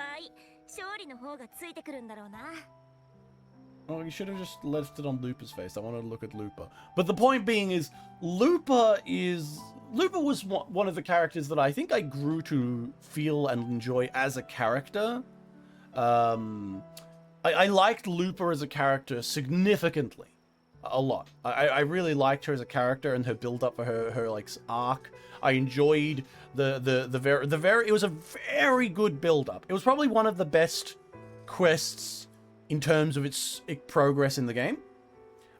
Speaker 1: Oh, you should have just left it on Lupa's face. I wanted to look at Lupa. But the point being is, Lupa was one of the characters that I think I grew to feel and enjoy as a character. I liked Lupa as a character significantly. a lot. I really liked her as a character and her build up for her like arc. I enjoyed the very it was a very good build up. It was probably one of the best quests in terms of its progress in the game.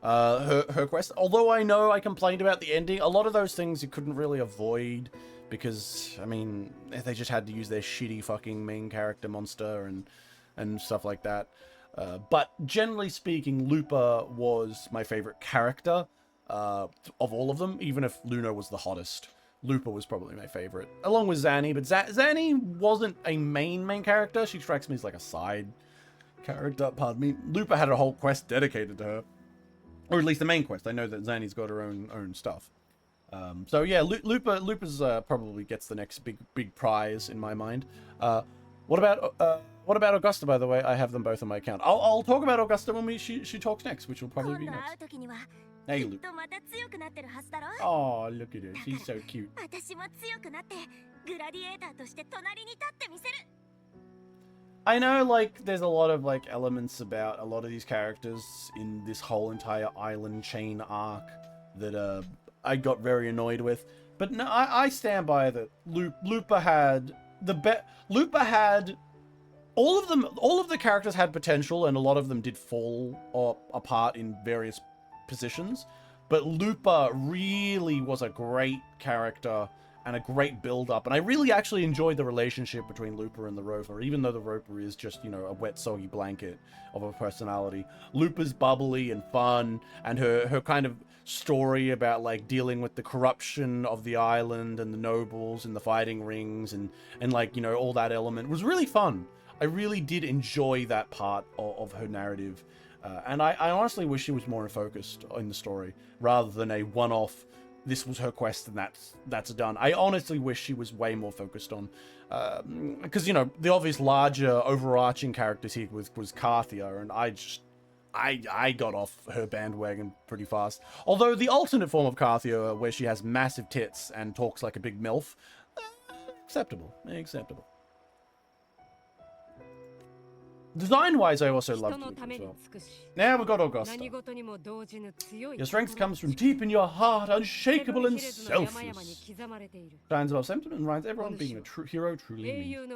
Speaker 1: Her quest. Although I know I complained about the ending, a lot of those things you couldn't really avoid because, I mean, they just had to use their shitty fucking main character monster and stuff like that. But generally speaking, Lupa was my favorite character of all of them, even if Luna was the hottest. Lupa was probably my favorite, along with Zanny, but Zanny wasn't a main character. She strikes me as like a side character, pardon me. Lupa had a whole quest dedicated to her. Or at least the main quest. I know that Zanny's got her own stuff. So yeah, Lupa's probably gets the next big prize in my mind. What about Augusta, by the way? I have them both on my account. I'll talk about Augusta when she talks next, which will probably be next. Hey, Luke. Oh, look at her. She's so cute. I know, like, there's a lot of, like, elements about a lot of these characters in this whole entire island chain arc that I got very annoyed with. But no, I stand by that. Lupa had Lupa had all of the characters had potential, and a lot of them did fall apart in various positions. But Lupa really was a great character and a great build-up, and I really actually enjoyed the relationship between Lupa and the Rover, even though the Rover is just, you know, a wet, soggy blanket of a personality. Lupa's bubbly and fun, and her kind of story about, like, dealing with the corruption of the island and the nobles and the fighting rings and like, you know, all that element was really fun. I really did enjoy that part of her narrative, and I honestly wish she was more focused in the story, rather than a one-off, this was her quest and that's done. I honestly wish she was way more focused on, because, you know, the obvious larger overarching characters here was Carthia, and I got off her bandwagon pretty fast. Although the alternate form of Carthia, where she has massive tits and talks like a big MILF, acceptable. Design-wise, I also loved it as well. Now we've got Augusta. Your strength comes from deep in your heart, unshakable and selfless. Shines above sentiment and reminds everyone being a true hero truly means.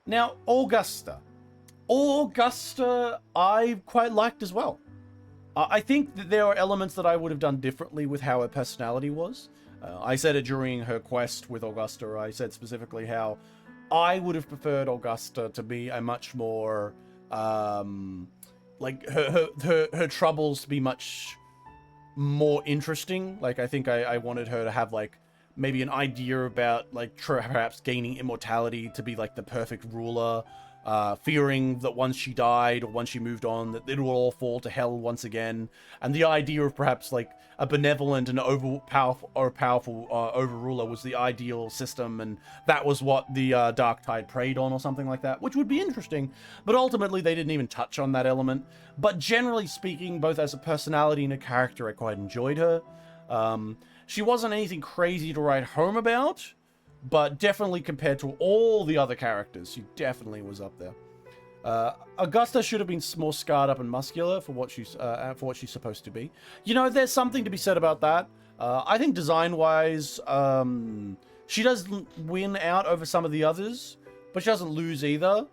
Speaker 1: Now, Augusta. Augusta, I quite liked as well. I think that there are elements that I would have done differently with how her personality was. I said it during her quest with Augusta. I said specifically how I would have preferred Augusta to be a much more, like, her troubles to be much more interesting. Like, I think I wanted her to have, like, maybe an idea about, like, perhaps gaining immortality to be, like, the perfect ruler, fearing that once she died or once she moved on, that it will all fall to hell once again. And the idea of perhaps, like, a benevolent and powerful overruler was the ideal system, and that was what the Dark Tide preyed on, or something like that, which would be interesting. But ultimately, they didn't even touch on that element. But generally speaking, both as a personality and a character, I quite enjoyed her. She wasn't anything crazy to write home about, but definitely compared to all the other characters, she definitely was up there. Augusta should have been more scarred up and muscular for what she's supposed to be. You know, there's something to be said about that. I think design-wise, she does win out over some of the others, but she doesn't lose either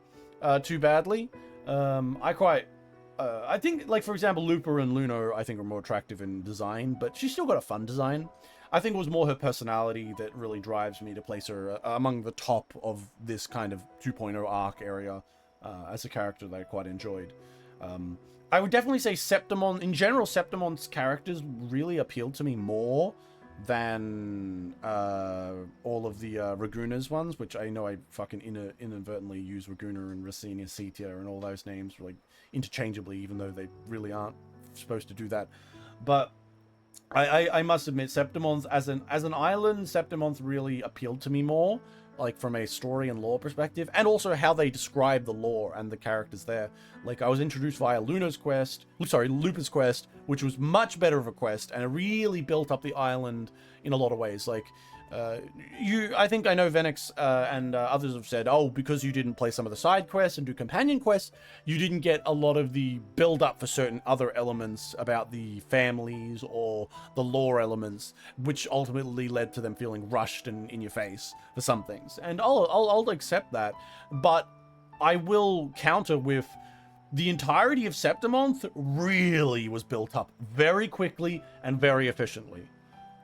Speaker 1: too badly. I think, like, for example, Lupa and Luna, I think, are more attractive in design, but she's still got a fun design. I think it was more her personality that really drives me to place her among the top of this kind of 2.0 arc area as a character that I quite enjoyed. I would definitely say Septimon, in general, Septimon's characters really appealed to me more than all of the Raguna's ones, which I know I fucking inadvertently use Raguna and Racina, Setia, and all those names like interchangeably, even though they really aren't supposed to do that. But I must admit, Septimon's as an island, Septimon's really appealed to me more, like from a story and lore perspective, and also how they describe the lore and the characters there. Like, I was introduced via Lupa's quest, which was much better of a quest, and it really built up the island in a lot of ways. Like, I think I know Venix and others have said, oh, because you didn't play some of the side quests and do companion quests, you didn't get a lot of the build up for certain other elements about the families or the lore elements, which ultimately led to them feeling rushed and in your face for some things. And I'll accept that, but I will counter with the entirety of Septimonth really was built up very quickly and very efficiently.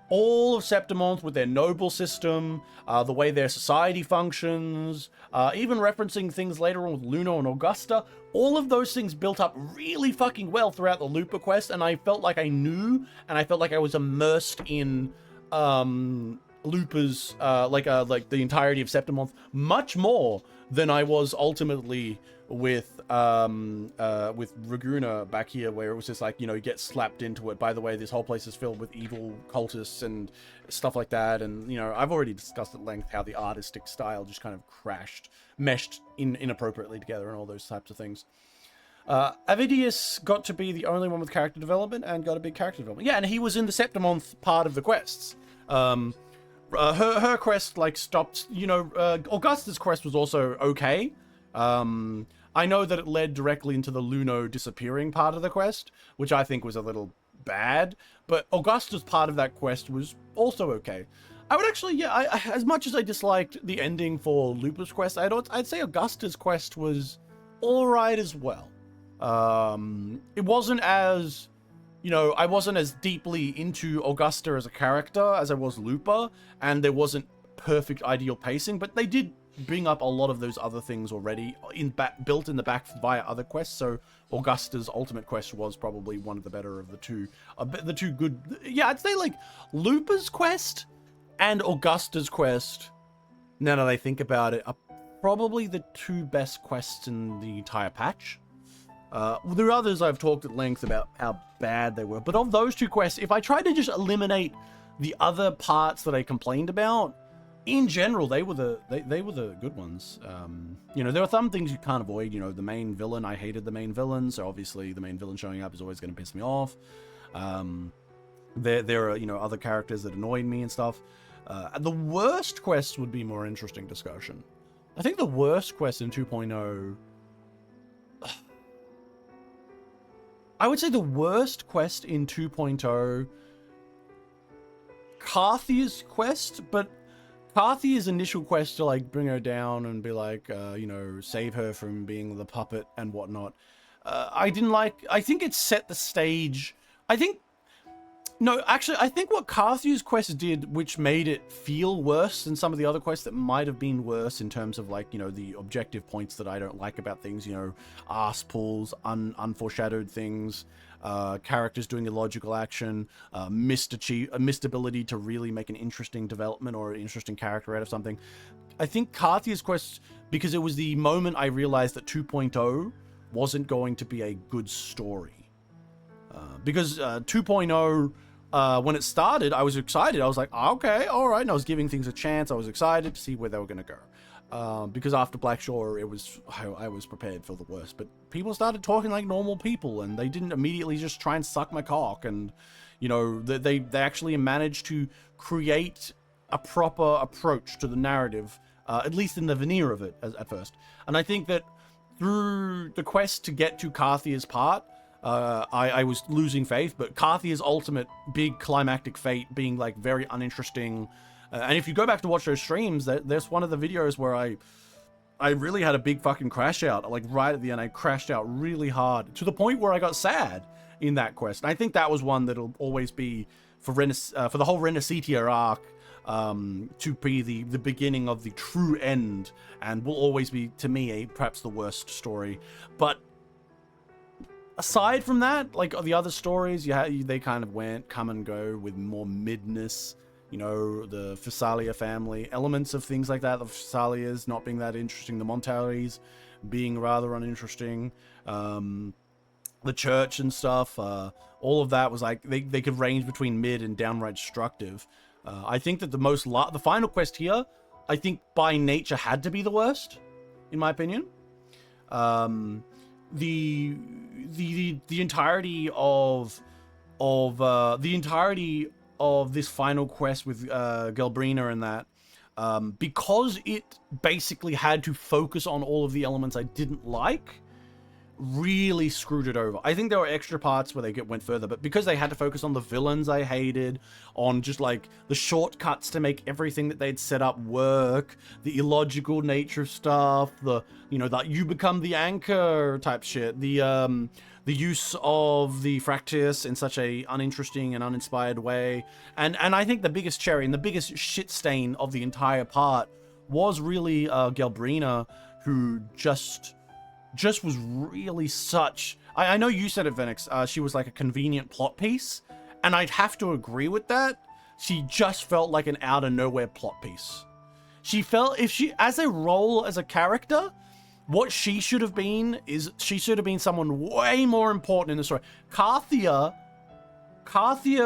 Speaker 1: All of Septimonth with their noble system, the way their society functions, even referencing things later on with Luna and Augusta, all of those things built up really fucking well throughout the Looper quest, and I felt like I knew, and I felt like I was immersed in Looper's, like the entirety of Septimonth, much more than I was ultimately with Raguna back here, where it was just like, you know, you get slapped into it. By the way, this whole place is filled with evil cultists and stuff like that. And, you know, I've already discussed at length how the artistic style just kind of meshed inappropriately together and all those types of things. Avidius got to be the only one with character development and got a big character development. Yeah, and he was in the Septimonth part of the quests. Her quest, like, stopped, you know, Augusta's quest was also okay. I know that it led directly into the Luno disappearing part of the quest, which I think was a little bad, but Augusta's part of that quest was also okay. I would actually, yeah, as much as I disliked the ending for Lupus quest, I'd say Augusta's quest was alright as well. It wasn't as, you know, I wasn't as deeply into Augusta as a character as I was Lupa, and there wasn't perfect ideal pacing, but they did bring up a lot of those other things already built in the back via other quests. So Augusta's ultimate quest was probably one of the better of the two good. Yeah, I'd say like Lupa's quest and Augusta's quest, now that I think about it, are probably the two best quests in the entire patch. There are others I've talked at length about how bad they were, but of those two quests, if I tried to just eliminate the other parts that I complained about, in general, they were the good ones. You know, there are some things you can't avoid. You know, the main villain, I hated the main villain, so obviously the main villain showing up is always going to piss me off. There are, you know, other characters that annoyed me and stuff. The worst quest would be more interesting discussion. I think the worst quest in 2.0... I would say the worst quest in 2.0... Carthia's quest, but Carthia's initial quest to, like, bring her down and be like, you know, save her from being the puppet and whatnot. I didn't like... I think it set the stage... I think what Carthia's quest did, which made it feel worse than some of the other quests that might have been worse in terms of, like, you know, the objective points that I don't like about things, you know, arse pulls, unforeshadowed things, characters doing illogical action, missed ability to really make an interesting development or an interesting character out of something. I think Carthia's quest, because it was the moment I realized that 2.0 wasn't going to be a good story. Because 2.0, when it started, I was excited. I was like, okay, all right. And I was giving things a chance. I was excited to see where they were going to go. Because after Black Shore, I was prepared for the worst. But people started talking like normal people, and they didn't immediately just try and suck my cock. And, you know, they actually managed to create a proper approach to the narrative, at least in the veneer of it at first. And I think that through the quest to get to Carthia's part, I was losing faith, but Carthia's ultimate big climactic fate being like very uninteresting. And if you go back to watch those streams, there's one of the videos where I really had a big fucking crash out, like right at the end. I crashed out really hard to the point where I got sad in that quest. And I think that was one that'll always be for the whole Renacetia arc, to be the beginning of the true end, and will always be, to me, perhaps the worst story. But aside from that, like the other stories, they kind of come and go with more midness. You know, the Physalia family, elements of things like that. The Physalias not being that interesting. The Montaris being rather uninteresting. The church and stuff. All of that was like, they could range between mid and downright destructive. I think that the final quest here, I think by nature had to be the worst, in my opinion. The entirety of of this final quest with Galbrina and that, because it basically had to focus on all of the elements I didn't like, really screwed it over. I think there were extra parts where they went further, but because they had to focus on the villains I hated, on just like the shortcuts to make everything that they'd set up work, the illogical nature of stuff, the, you know, that you become the anchor type shit, the use of the Fractus in such a uninteresting and uninspired way, and I think the biggest cherry and the biggest shit stain of the entire part was really Galbrina, who just was really such... I know you said it, Venix, she was like a convenient plot piece, and I'd have to agree with that. She just felt like an out-of-nowhere plot piece. She felt, if she, as a role, as a character, what she should have been is, she should have been someone way more important in the story. Carthia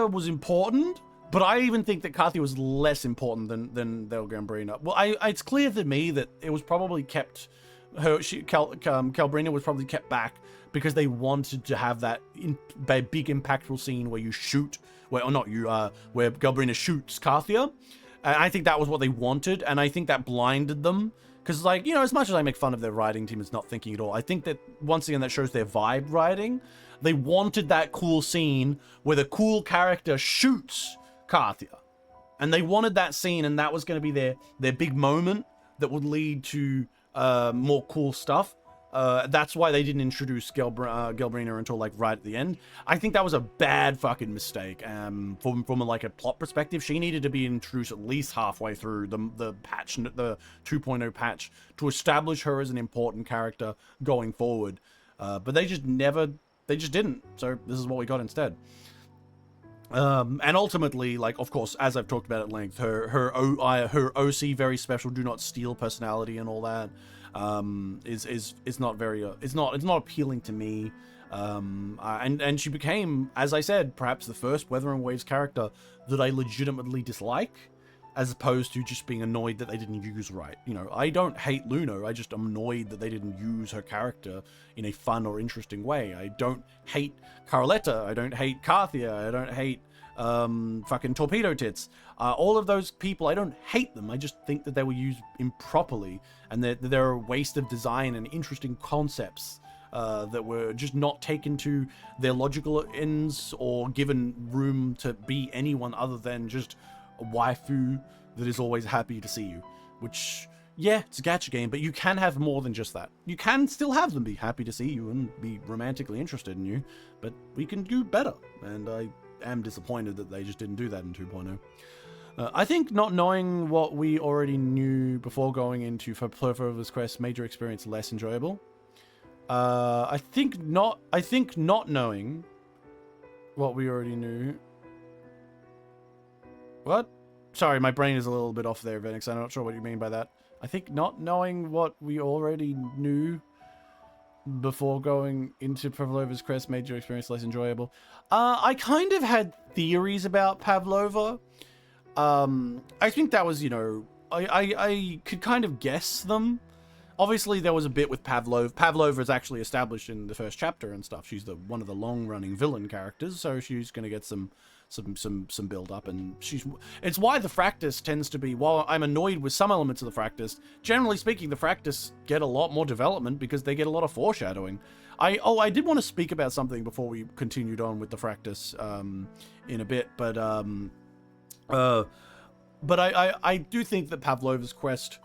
Speaker 1: was important, but I even think that Carthia was less important than Galbrina. Well, it's clear to me that it was probably kept... Galbrina was probably kept back because they wanted to have that big impactful scene where you shoot, where Galbrina shoots Carthia. And I think that was what they wanted, and I think that blinded them. Because, like, you know, as much as I make fun of their writing team as not thinking at all, I think that, once again, that shows their vibe writing. They wanted that cool scene where the cool character shoots Carthia. And they wanted that scene, and that was going to be their big moment that would lead to... more cool stuff. That's why they didn't introduce Galbrina until like right at the end. I think that was a bad fucking mistake. From like a plot perspective, she needed to be introduced at least halfway through the patch, the 2.0 patch, to establish her as an important character going forward. But they just didn't. So this is what we got instead. And ultimately, like, of course, as I've talked about at length, her OC very special, do not steal personality and all that, is not very, it's not appealing to me. And she became, as I said, perhaps the first Wuthering Waves character that I legitimately dislike, as opposed to just being annoyed that they didn't use right. You know, I don't hate Luna, I just am annoyed that they didn't use her character in a fun or interesting way. I don't hate Caroletta, I don't hate Carthia, I don't hate fucking Torpedo Tits. All of those people, I don't hate them, I just think that they were used improperly, and that they're a waste of design and interesting concepts that were just not taken to their logical ends or given room to be anyone other than just a waifu that is always happy to see you. Which, yeah, it's a gacha game, but you can have more than just that. You can still have them be happy to see you and be romantically interested in you, but we can do better, and I am disappointed that they just didn't do that in 2.0. I think not knowing what we already knew before going into Plover's Quest made your experience less enjoyable. I think not knowing what we already knew. What? Sorry, my brain is a little bit off there, Venix. I'm not sure what you mean by that. I think not knowing what we already knew before going into Pavlova's Quest made your experience less enjoyable. I kind of had theories about Pavlova. I think that was, you know, I could kind of guess them. Obviously, there was a bit with Pavlova. Pavlova is actually established in the first chapter and stuff. She's one of the long-running villain characters, so she's going to get some build up, and it's why the Fractus tends to be, while I'm annoyed with some elements of the Fractus, generally speaking, the Fractus get a lot more development because they get a lot of foreshadowing. I did want to speak about something before we continued on with the Fractus in a bit, but I do think that Pavlova's quest,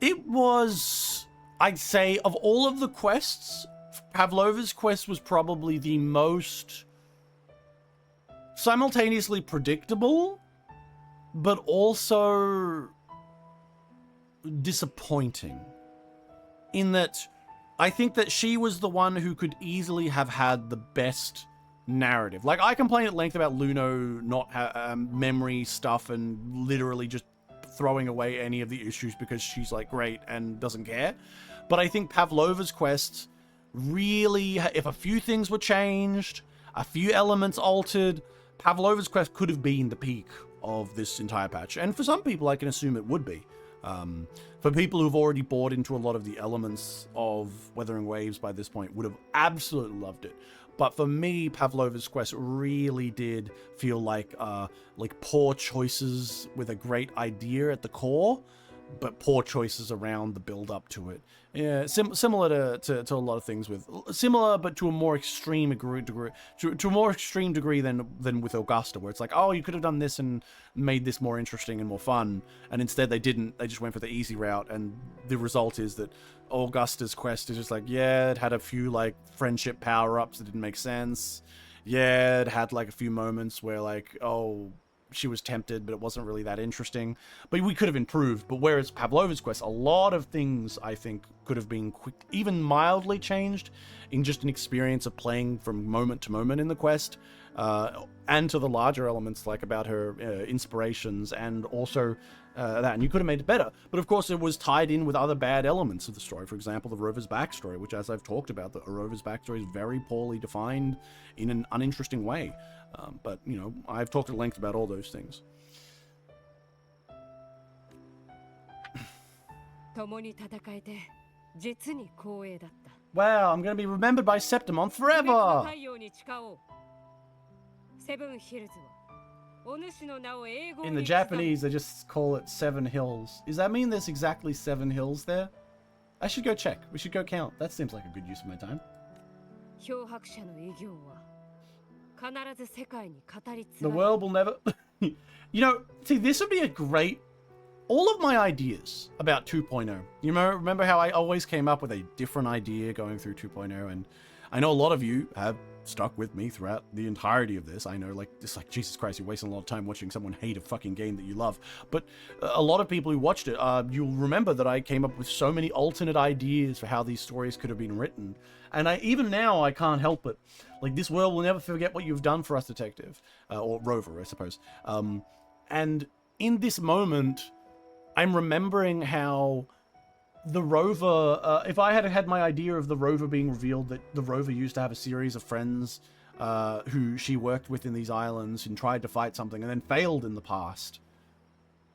Speaker 1: it was, I'd say, of all of the quests, Pavlova's quest was probably the most simultaneously predictable, but also disappointing. In that, I think that she was the one who could easily have had the best narrative. Like, I complain at length about Luno not memory stuff and literally just throwing away any of the issues because she's like great and doesn't care. But I think Pavlova's quest really, if a few things were changed, a few elements altered, Pavlova's quest could have been the peak of this entire patch. And for some people, I can assume it would be. For people who've already bought into a lot of the elements of Wuthering Waves by this point, would have absolutely loved it. But for me, Pavlova's Quest really did feel like poor choices with a great idea at the core, but poor choices around the build up to it. Yeah, similar to a lot of things with similar, but to a more extreme degree to a more extreme degree than with Augusta, where it's like, oh, you could have done this and made this more interesting and more fun, and instead they didn't. They just went for the easy route, and the result is that Augusta's quest is just like, yeah, it had a few like friendship power ups that didn't make sense. Yeah, it had like a few moments where like, oh, she was tempted, but it wasn't really that interesting. But we could have improved. But whereas Pavlova's Quest, a lot of things I think could have been even mildly changed in just an experience of playing from moment to moment in the quest, and to the larger elements like about her inspirations and also that. And you could have made it better. But of course, it was tied in with other bad elements of the story. For example, the Rover's backstory, which, as I've talked about, the Rover's backstory is very poorly defined in an uninteresting way. But, you know, I've talked at length about all those things. Wow, I'm going to be remembered by Septimon forever! In the Japanese, they just call it 7 hills. Does that mean there's exactly 7 hills there? I should go check. We should go count. That seems like a good use of my time. The world will never... You know, see, this would be a great... All of my ideas about 2.0. You remember how I always came up with a different idea going through 2.0? And I know a lot of you have stuck with me throughout the entirety of this. I know, like, it's like, Jesus Christ, you're wasting a lot of time watching someone hate a fucking game that you love. But a lot of people who watched it, you'll remember that I came up with so many alternate ideas for how these stories could have been written. And even now, I can't help it. Like, this world will never forget what you've done for us, Detective. Or Rover, I suppose. And in this moment, I'm remembering how the Rover, if I had had my idea of the Rover being revealed, that the Rover used to have a series of friends who she worked with in these islands and tried to fight something and then failed in the past.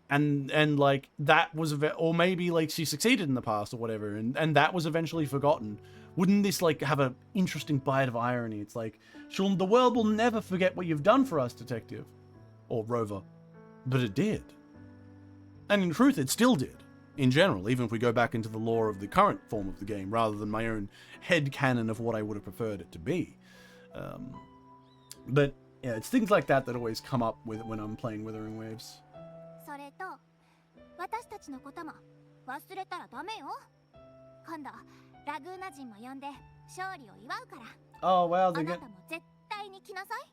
Speaker 1: And like, that was, or maybe like she succeeded in the past or whatever, and that was eventually forgotten. Wouldn't this like have an interesting bite of irony? It's like, the world will never forget what you've done for us, Detective. Or Rover. But it did. And in truth, it still did. In general, even if we go back into the lore of the current form of the game, rather than my own headcanon of what I would have preferred it to be. But yeah, it's things like that that always come up with when I'm playing Wuthering Waves. Oh wow, they're good.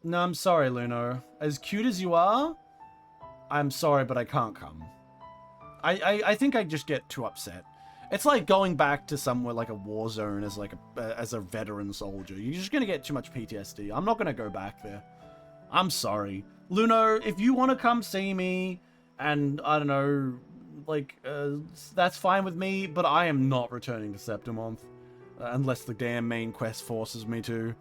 Speaker 1: No, I'm sorry, Luno. As cute as you are, I'm sorry, but I can't come. I think I just get too upset. It's like going back to somewhere like a war zone as like as a veteran soldier. You're just gonna get too much PTSD. I'm not gonna go back there. I'm sorry, Luno. If you want to come see me, and I don't know, like that's fine with me. But I am not returning to Septimonth unless the damn main quest forces me to.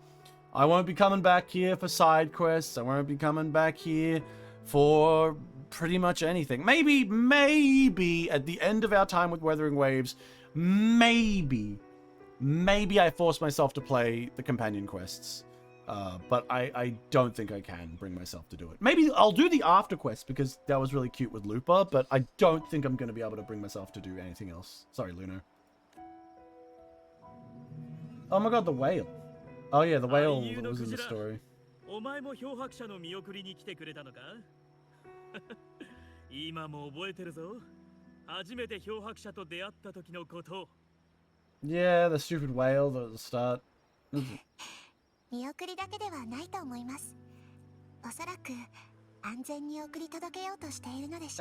Speaker 1: I won't be coming back here for side quests. I won't be coming back here for pretty much anything. Maybe at the end of our time with Wuthering Waves, maybe I force myself to play the companion quests. But I don't think I can bring myself to do it. Maybe I'll do the after quest because that was really cute with Lupa, but I don't think I'm going to be able to bring myself to do anything else. Sorry, Luno. Oh my god, the whale. Oh yeah, the whale that was in the story. Yeah, the stupid whale at the start.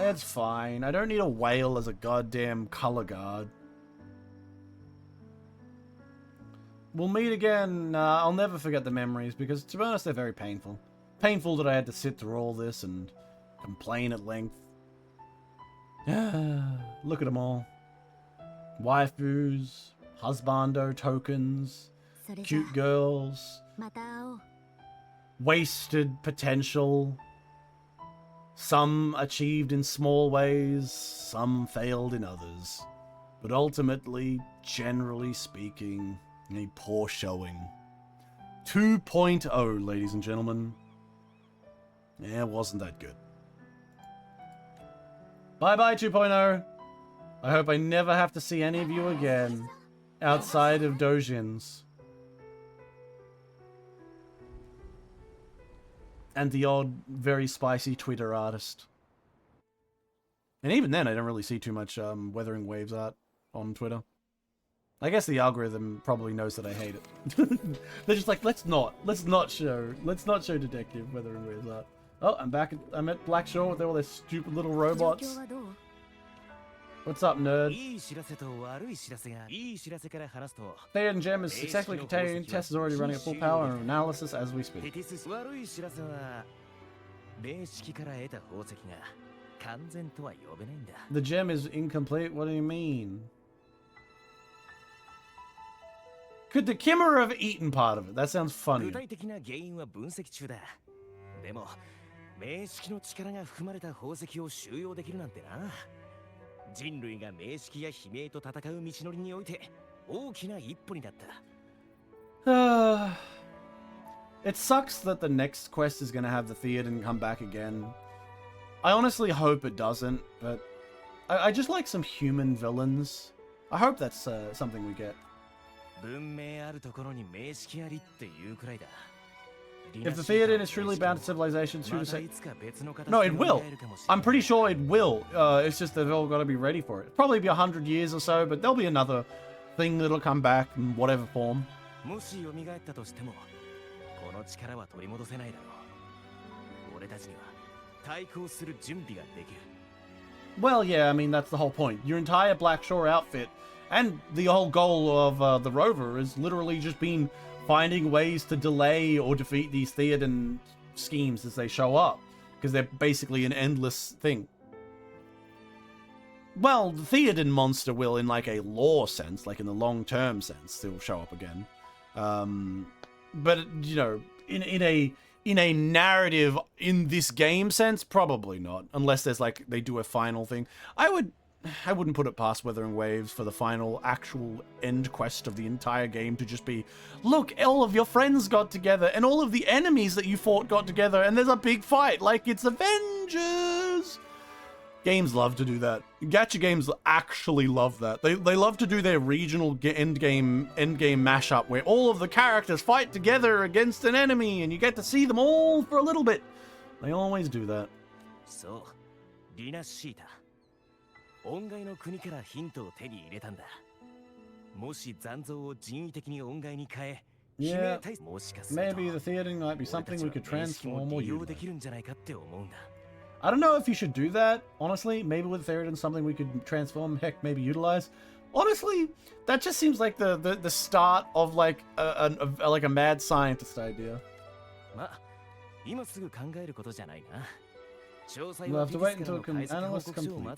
Speaker 1: It's fine. I don't need a whale as a goddamn color guard. We'll meet again. I'll never forget the memories because, to be honest, they're very painful. Painful that I had to sit through all this and complain at length. Look at them all. Waifus, husbando tokens, cute girls, wasted potential. Some achieved in small ways, some failed in others. But ultimately, generally speaking, a poor showing. 2.0, ladies and gentlemen. Yeah, wasn't that good. Bye-bye, 2.0. I hope I never have to see any of you again outside of Dojins. And the odd, very spicy Twitter artist. And even then, I don't really see too much Wuthering Waves art on Twitter. I guess the algorithm probably knows that I hate it. They're just like, let's not show Detective Wuthering Waves art. Oh, I'm at Blackshore with all their stupid little robots. What's up, nerd? Theoden Gem is successfully contained. Test is already running at full power and analysis as we speak. The gem is incomplete? What do you mean? Could the Chimera have eaten part of it? That sounds funny. It sucks that the next quest is going to have the Theoden come back again. I honestly hope it doesn't, but I just like some human villains. I hope that's something we get. If the Theoden is truly bound to civilizations, who to say? No, it will. I'm pretty sure it will. It's just they've all got to be ready for it. It'll probably be 100 years or so, but there'll be another thing that'll come back in whatever form. Well, yeah, I mean, that's the whole point. Your entire Blackshore outfit and the whole goal of the rover is literally just been finding ways to delay or defeat these Theoden schemes as they show up, because they're basically an endless thing. Well, the Theoden monster will, in like a lore sense, like in the long-term sense, still show up again. But, you know, in a narrative, in this game sense, probably not. Unless there's like, they do a final thing. I wouldn't put it past Wuthering Waves for the final actual end quest of the entire game to just be, look, all of your friends got together and all of the enemies that you fought got together and there's a big fight like it's Avengers. Games love to do that. Gacha games actually love that. They love to do their regional end game mashup where all of the characters fight together against an enemy and you get to see them all for a little bit. They always do that. So, yeah, maybe the Theoden might be something we could transform or utilize. I don't know if you should do that, honestly. Maybe with Theoden something we could transform, heck, maybe utilize. Honestly, that just seems like the start of like a mad scientist idea. We'll have to wait until analysts complete.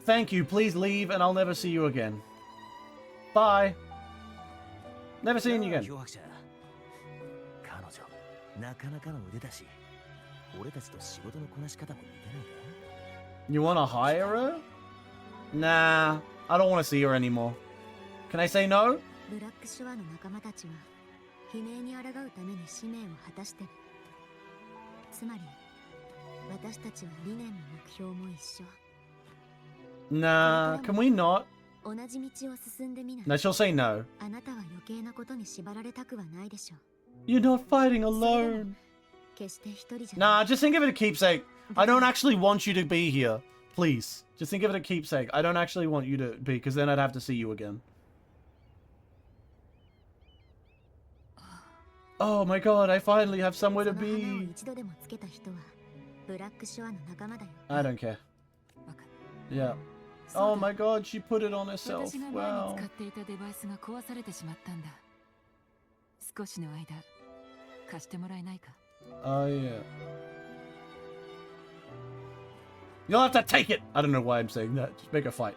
Speaker 1: Thank you. Please leave and I'll never see you again. Bye. Never seeing you again. You want to hire her? Nah, I don't want to see her anymore. Can I say no? Nah, can we not? No, she'll say no. You're not fighting alone. Nah, just think of it a keepsake. I don't actually want you to be here. Please. Just think of it a keepsake. I don't actually want you to be, because then I'd have to see you again. Oh my god, I finally have somewhere to be. I don't care. Yeah. Oh my god, she put it on herself. Wow. Oh yeah. You'll have to take it! I don't know why I'm saying that. Just make a fight.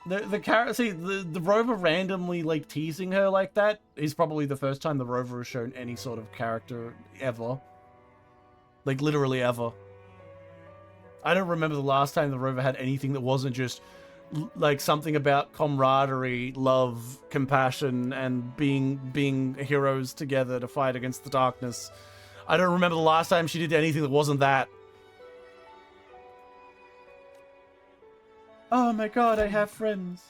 Speaker 1: the Rover randomly like teasing her like that is probably the first time the Rover has shown any sort of character ever. Like literally ever. I don't remember the last time the Rover had anything that wasn't just like something about camaraderie, love, compassion, and being heroes together to fight against the darkness. I don't remember the last time she did anything that wasn't that. Oh my god, I have friends.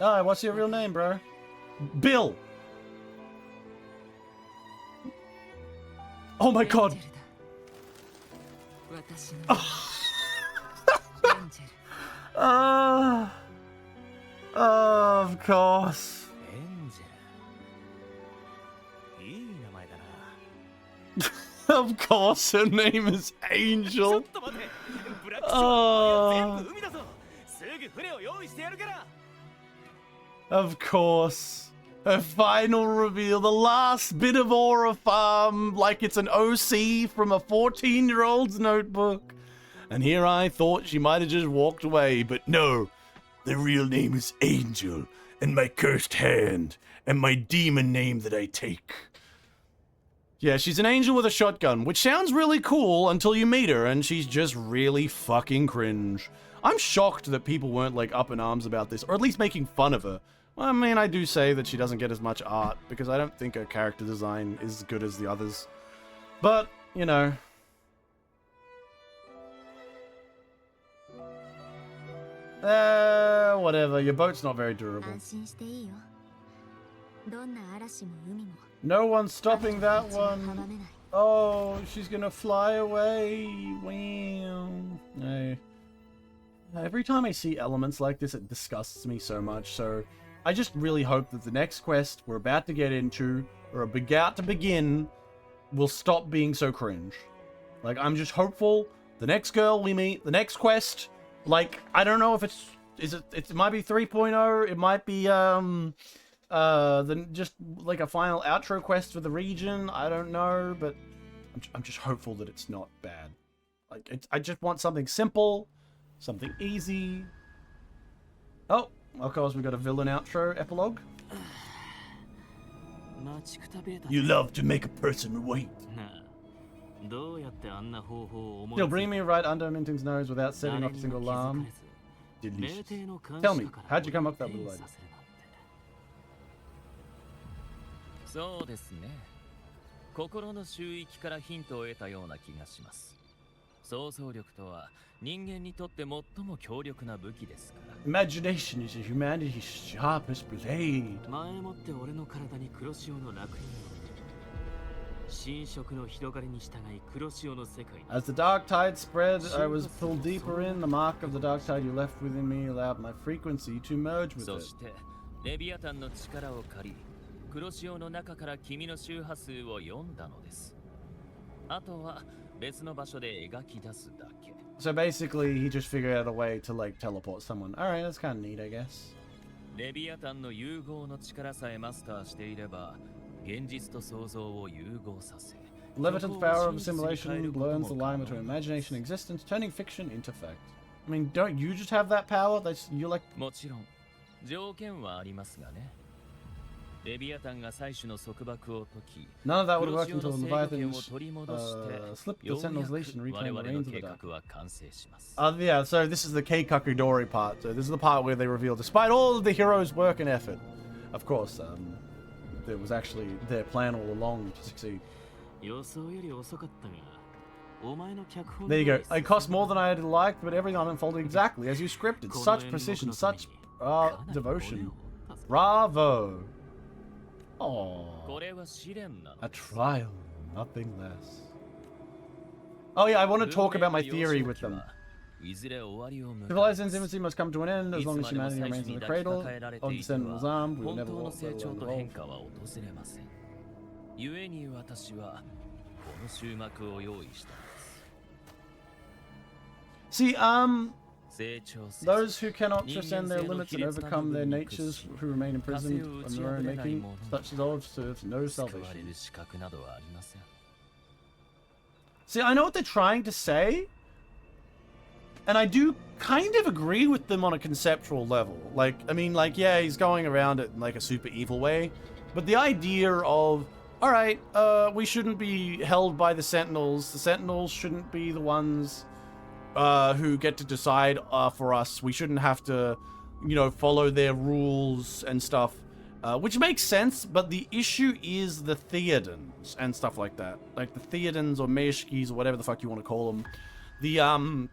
Speaker 1: Oh, what's your real name, bro? Bill! Oh my god! Of course. Of course, her name is Angel. Of course. Her final reveal, the last bit of aura farm, like it's an OC from a 14-year-old's notebook. And here I thought she might have just walked away, but no. The real name is Angel, and my cursed hand, and my demon name that I take. Yeah, she's an angel with a shotgun, which sounds really cool until you meet her, and she's just really fucking cringe. I'm shocked that people weren't, like, up in arms about this, or at least making fun of her. Well, I mean, I do say that she doesn't get as much art, because I don't think her character design is as good as the others. But, you know. Whatever. Your boat's not very durable. No one's stopping that one. Oh, she's gonna fly away. Wow. No. Every time I see elements like this, it disgusts me so much, so I just really hope that the next quest we're about to get into, or about to begin, will stop being so cringe. Like, I'm just hopeful the next girl we meet, the next quest, like, I don't know if it might be 3.0, it might be, just like a final outro quest for the region, I don't know, but I'm just hopeful that it's not bad. Like, I just want something simple, something easy. Oh, of course we got a villain outro epilogue. You love to make a person wait. You'll bring me right under Minting's nose without setting off a single alarm. Delicious. Tell me, how'd you come up with that little idea?
Speaker 2: そうですね。心の周域からヒントを得たような気がします。想像力とは人間にとって最も強力な武器ですから。
Speaker 1: Imagination is humanity's sharpest blade.
Speaker 2: 前もって俺の体に黒潮の楽園を。侵食の広がりに従い黒潮の世界。
Speaker 1: As the dark tide spread, I was pulled deeper in. The mark of the dark tide you left within me allowed my frequency to merge with it.
Speaker 2: そしてレビアタンの力を借り。黒潮の中から君の周波数を読んだのです。あとは別の場所で描き出すだけ。
Speaker 1: So basically, he just figured out a way to like teleport someone. Alright, that's kind of neat, I guess.
Speaker 2: レビアタンの融合の力さえマスターしていれば、現実と想像を融合させ。
Speaker 1: Leviathan's power of assimilation blurs the line between imagination and existence, turning fiction into fact. I mean, don't you just have that power? That's you like.
Speaker 2: もちろん条件はありますがね。レビアタンが採取の束縛を解き、
Speaker 1: None of that would work until Leviathan slipped the Sentinel's leash and reclaimed the reins of the dark. Yeah, so this is the Keikaku Dori part. So this is the part where they reveal, despite all of the heroes' work and effort, of course, there was actually their plan all along to succeed. There you go. It cost more than I had liked, but everything unfolded exactly as you scripted. Such precision, such devotion. Bravo! Oh, a trial, nothing less. Oh yeah, I want to talk about my theory with them. Civilization's infancy must come to an end as long as humanity remains in the cradle of the Sentinel's arm. We will never walk alone. See, those who cannot transcend their limits and overcome their natures, who remain imprisoned on their own making, such knowledge serves no salvation. See, I know what they're trying to say, And I do kind of agree with them on a conceptual level. Like, I mean, like, yeah, he's going around it in like a super evil way, but the idea of, all right, we shouldn't be held by the Sentinels. The Sentinels shouldn't be the ones who get to decide for us. We shouldn't have to, you know, follow their rules and stuff, which makes sense. But the issue is the Theodens and stuff like that, like the Theodens or Meishkis or whatever the fuck you want to call them.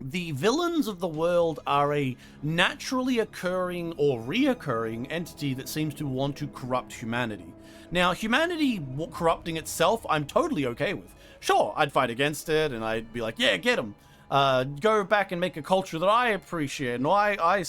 Speaker 1: The villains of the world are a naturally occurring or reoccurring entity that seems to want to corrupt humanity. Now, humanity corrupting itself, I'm totally okay with. Sure, I'd fight against it, and I'd be like, yeah, get them. Go back and make a culture that I appreciate and I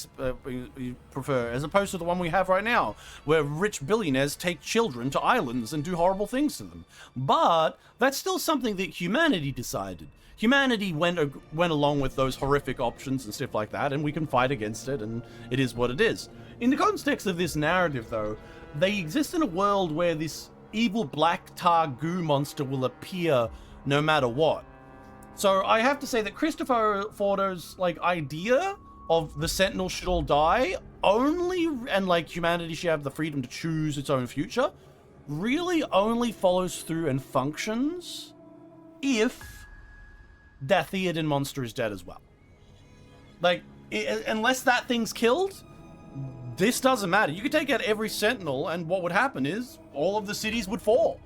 Speaker 1: prefer, as opposed to the one we have right now, where rich billionaires take children to islands and do horrible things to them. But that's still something that humanity decided. Humanity went along with those horrific options and stuff like that, and we can fight against it, and it is what it is. In the context of this narrative, though, they exist in a world where this evil black tar goo monster will appear no matter what. So I have to say that Christopher Fordo's like idea of the Sentinels should all die only, and like humanity should have the freedom to choose its own future, really only follows through and functions if that Theoden monster is dead as well. Like, unless that thing's killed, this doesn't matter. You could take out every Sentinel, and what would happen is all of the cities would fall.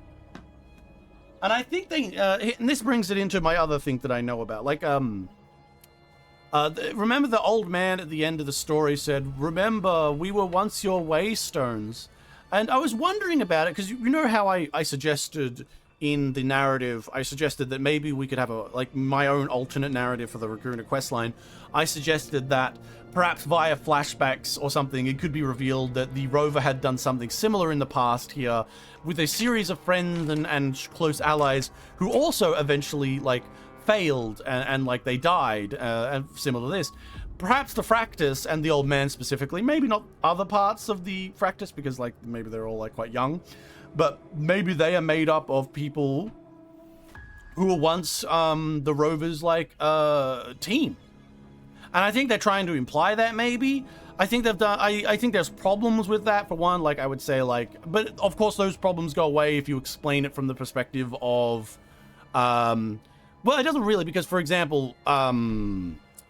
Speaker 1: And I think they, and this brings it into my other thing that I know about. Like, remember the old man at the end of the story said, "Remember, we were once your waystones." And I was wondering about it, because you know how I suggested in the narrative, I suggested that maybe we could have my own alternate narrative for the Raguna questline. I suggested that perhaps via flashbacks or something, it could be revealed that the rover had done something similar in the past here with a series of friends and close allies who also eventually failed and they died, and similar to this. Perhaps the Fractus and the old man specifically, maybe not other parts of the Fractus because maybe they're all quite young, but maybe they are made up of people who were once the Rovers team. And I think they're trying to imply that maybe. I think they've done, I think there's problems with that for one, I would say but of course those problems go away if you explain it from the perspective of, well, it doesn't really, because for example,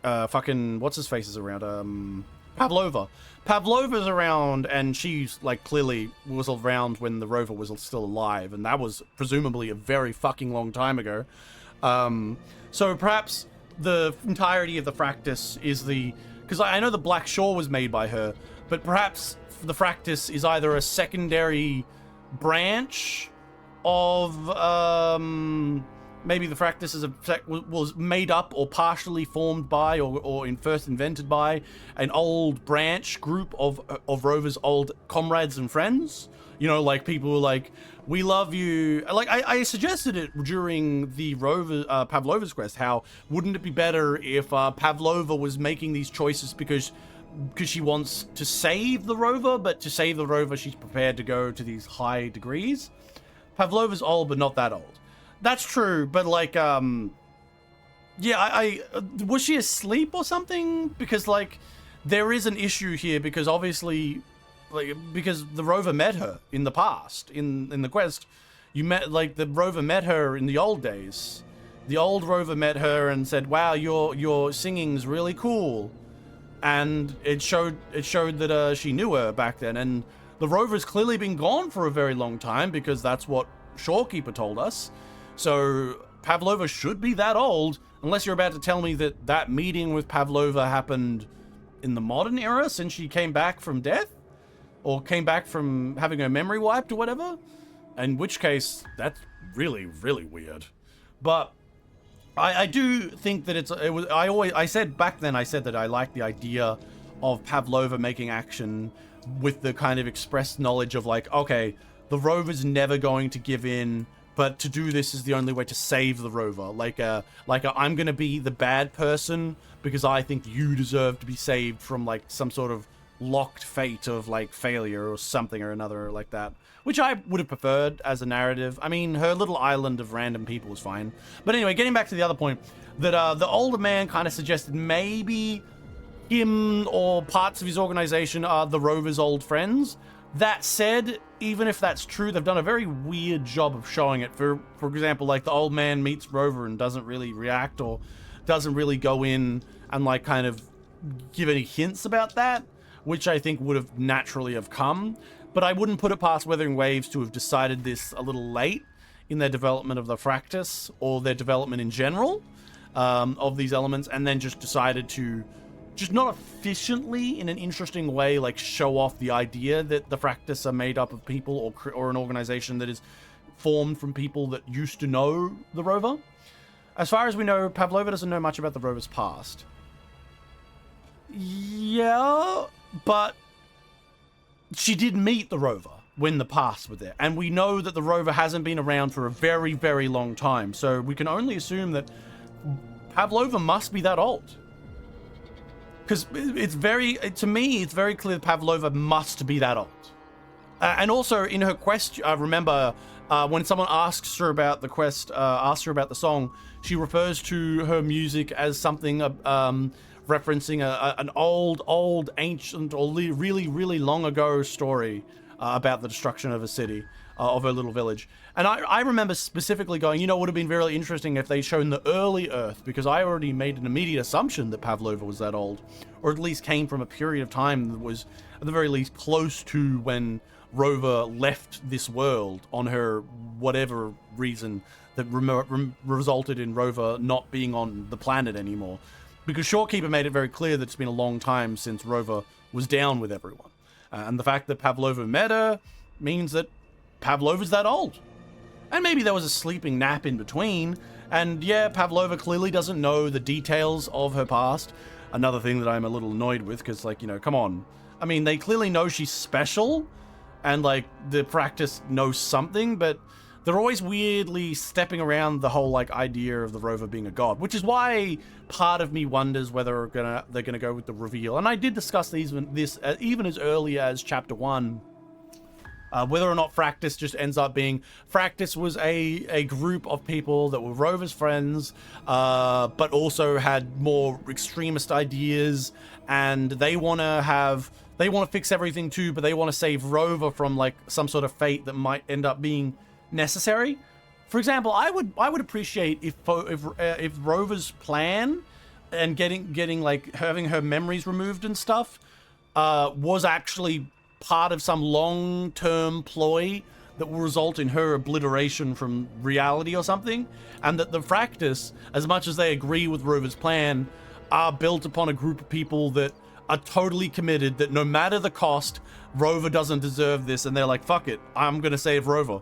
Speaker 1: fucking, what's his face is around, Pavlova. Pavlova's around, and she's clearly was around when the rover was still alive, and that was presumably a very fucking long time ago. So perhaps the entirety of the Fractus is because I know the Black Shore was made by her, but perhaps the Fractus is either a secondary branch of, maybe the Fractus was made up or partially formed by or first invented by an old branch group of Rover's old comrades and friends. You know, people who are we love you. I suggested it during the Rover Pavlova's quest. How wouldn't it be better if Pavlova was making these choices because she wants to save the rover, but to save the rover she's prepared to go to these high degrees. Pavlova's old, but not that old. That's true, but yeah, was she asleep or something? Because there is an issue here, because obviously, because the rover met her in the past, in the quest. You met, the rover met her in the old days. The old rover met her and said, "Wow, your singing's really cool," and it showed that she knew her back then. And the rover's clearly been gone for a very long time, because that's what Shorekeeper told us. So Pavlova should be that old, unless you're about to tell me that meeting with Pavlova happened in the modern era, since she came back from death, or came back from having her memory wiped or whatever. In which case, that's really, really weird. But I do think that I said back then, I said that I liked the idea of Pavlova making action with the kind of expressed knowledge of okay, the rover's never going to give in, but to do this is the only way to save the rover. I'm gonna be the bad person because I think you deserve to be saved from some sort of locked fate of like failure or something or another like that, which I would have preferred as a narrative. I mean, her little island of random people was fine. But anyway, getting back to the other point, that the older man kind of suggested maybe him or parts of his organization are the Rover's old friends. That said, even if that's true, they've done a very weird job of showing it. For example, like the old man meets Rover and doesn't really react or doesn't really go in and like kind of give any hints about that, which I think would have naturally have come. But I wouldn't put it past Wuthering Waves to have decided this a little late in their development of the Fractus or their development in general of these elements, and then just decided to just not efficiently, in an interesting way, like show off the idea that the Fractus are made up of people or an organization that is formed from people that used to know the Rover. As far as we know, Pavlova doesn't know much about the Rover's past. Yeah, but she did meet the Rover when the past were there. And we know that the Rover hasn't been around for a very, very long time. So we can only assume that Pavlova must be that old. Because it's very, to me, it's very clear that Pavlova must be that old. And also in her quest, I remember when someone asks her about the quest, asks her about the song, she refers to her music as something referencing an old, ancient, or really, really long ago story about the destruction of a city, of her little village. And I remember specifically going, you know, it would have been really interesting if they'd shown the early Earth, because I already made an immediate assumption that Pavlova was that old, or at least came from a period of time that was, at the very least, close to when Rover left this world on her whatever reason that resulted in Rover not being on the planet anymore. Because Shorekeeper made it very clear that it's been a long time since Rover was down with everyone. And the fact that Pavlova met her means that Pavlova's that old. And maybe there was a sleeping nap in between. And yeah, Pavlova clearly doesn't know the details of her past. Another thing that I'm a little annoyed with, because, like, you know, come on. I mean, they clearly know she's special, and, like, the practice knows something, but they're always weirdly stepping around the whole, like, idea of the Rover being a god, which is why part of me wonders whether they're gonna go with the reveal. And I did discuss this even as early as Chapter 1, whether or not Fractus just ends up being... Fractus was a group of people that were Rover's friends, but also had more extremist ideas, and they want to fix everything too, but they want to save Rover from, like, some sort of fate that might end up being necessary. For example, I would appreciate if Rover's plan and getting like having her memories removed and stuff was actually part of some long-term ploy that will result in her obliteration from reality or something, and that the Fractus, as much as they agree with Rover's plan, are built upon a group of people that are totally committed, that no matter the cost, Rover doesn't deserve this, and they're like, fuck it, I'm gonna save Rover.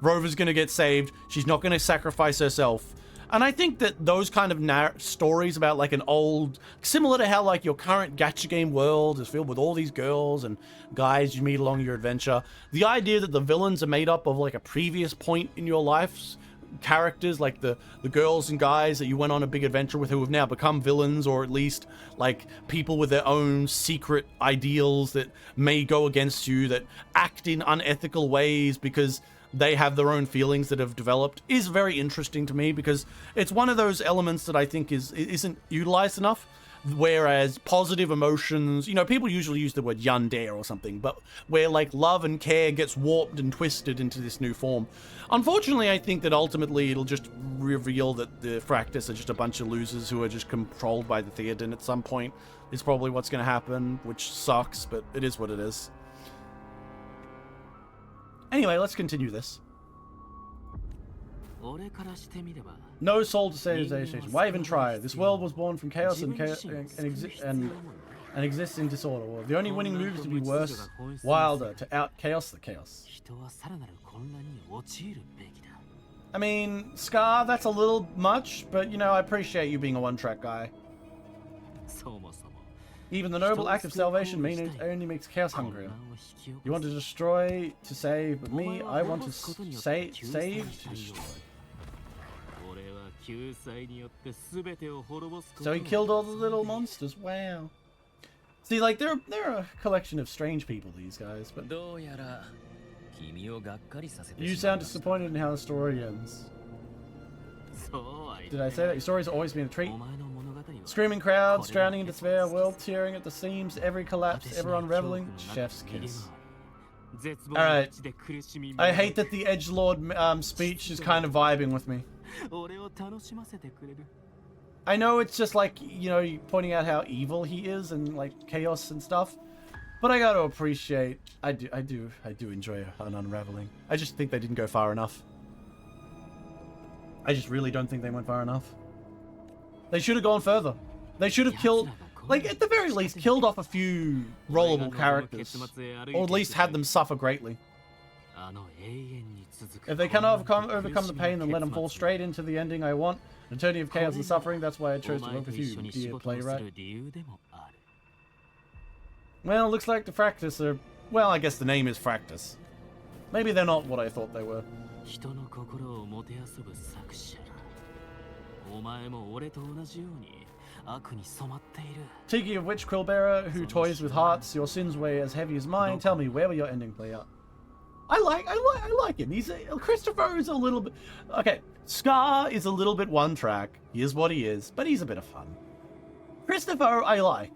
Speaker 1: Rover's gonna get saved, she's not gonna sacrifice herself. And I think that those kind of stories about, like, an old... Similar to how, like, your current gacha game world is filled with all these girls and guys you meet along your adventure. The idea that the villains are made up of, like, a previous point in your life's characters, like the girls and guys that you went on a big adventure with who have now become villains, or at least, like, people with their own secret ideals that may go against you, that act in unethical ways because they have their own feelings that have developed, is very interesting to me, because it's one of those elements that I think isn't utilized enough. Whereas positive emotions, you know, people usually use the word yandere or something, but where, like, love and care gets warped and twisted into this new form. Unfortunately, I think that ultimately it'll just reveal that the Fractus are just a bunch of losers who are just controlled by the Theoden at some point. Is probably what's going to happen, which sucks, but it is what it is. Anyway, let's continue this. No soul to save his station. Why even try? This world was born from chaos and exists in disorder. Well, the only winning move is to be worse, wilder, to out chaos the chaos. I mean, Scar, that's a little much, but, you know, I appreciate you being a one-track guy. Even the noble act of salvation only makes chaos hungrier. You want to destroy to save, but me, I want to save to destroy. So he killed all the little monsters. Wow. See, like, they're a collection of strange people, these guys, but...
Speaker 2: どうやら君をがっかりさせて
Speaker 1: You
Speaker 2: しまい
Speaker 1: sound
Speaker 2: ました
Speaker 1: disappointed in how the story ends.
Speaker 2: そうは言って
Speaker 1: Did I say that? Your story's always been a treat.
Speaker 2: お前の物語は
Speaker 1: Screaming crowds, drowning in despair, world tearing at the seams, every collapse, everyone reveling. Chef's kiss. Alright. I hate that the edgelord speech is kind of vibing with me.
Speaker 2: 俺を楽しませてくれる
Speaker 1: I know it's just like, you know, pointing out how evil he is and like chaos and stuff. But I gotta appreciate, I do enjoy an unraveling. I just think they didn't go far enough. I just really don't think they went far enough. They should have gone further. They should have killed, like at the very least, killed off a few rollable characters. Or at least had them suffer greatly. If they cannot overcome the pain, then let them fall straight into the ending I want. An eternity of chaos and suffering, that's why I chose to work with you, dear playwright. Well, looks like the Fractus are... Well, I guess the name is Fractus. Maybe they're not what I thought they were.
Speaker 2: 人の心をもてあそぶ作者だお前も俺と同じように悪に染まっている
Speaker 1: Tiki of Witch Quillbearer, who toys with hearts, your sins weigh as heavy as mine. Tell me, where will your ending play out? I like him. Christopher is a little bit... Okay, Scar is a little bit one track. He is what he is, but he's a bit of fun. Christopher, I like.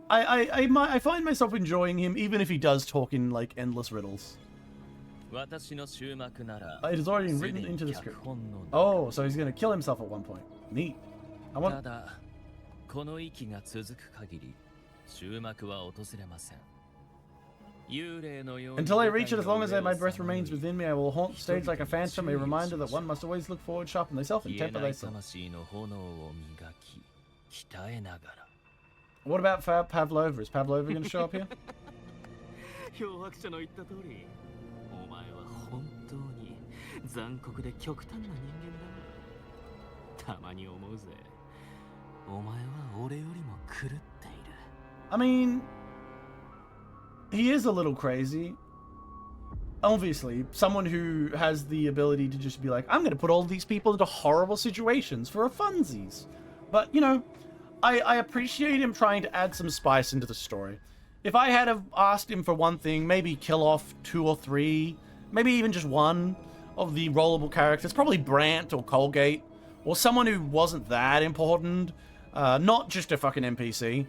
Speaker 1: I find myself enjoying him, even if he does talk in, like, endless riddles. It is already written into the script. Oh, so he's gonna kill himself at one point. Neat. I want... Until I reach it, as long as my breath remains within me, I will haunt the stage like a phantom, a reminder that one must always look forward, sharpen thyself, and temper thyself. What about Pavlova? Is Pavlova going to show up here?
Speaker 2: 漂白者の言った通りお前は本当に残酷で極端な人間だたまに思うぜお前は俺よりも狂っている
Speaker 1: I mean, he is a little crazy. Obviously, someone who has the ability to just be like, I'm going to put all these people into horrible situations for a funsies. But, you know, I appreciate him trying to add some spice into the story. If I had have asked him for one thing, maybe kill off 2 or 3, maybe even just one of the rollable characters, probably Brant or Colgate, or someone who wasn't that important, not just a fucking NPC,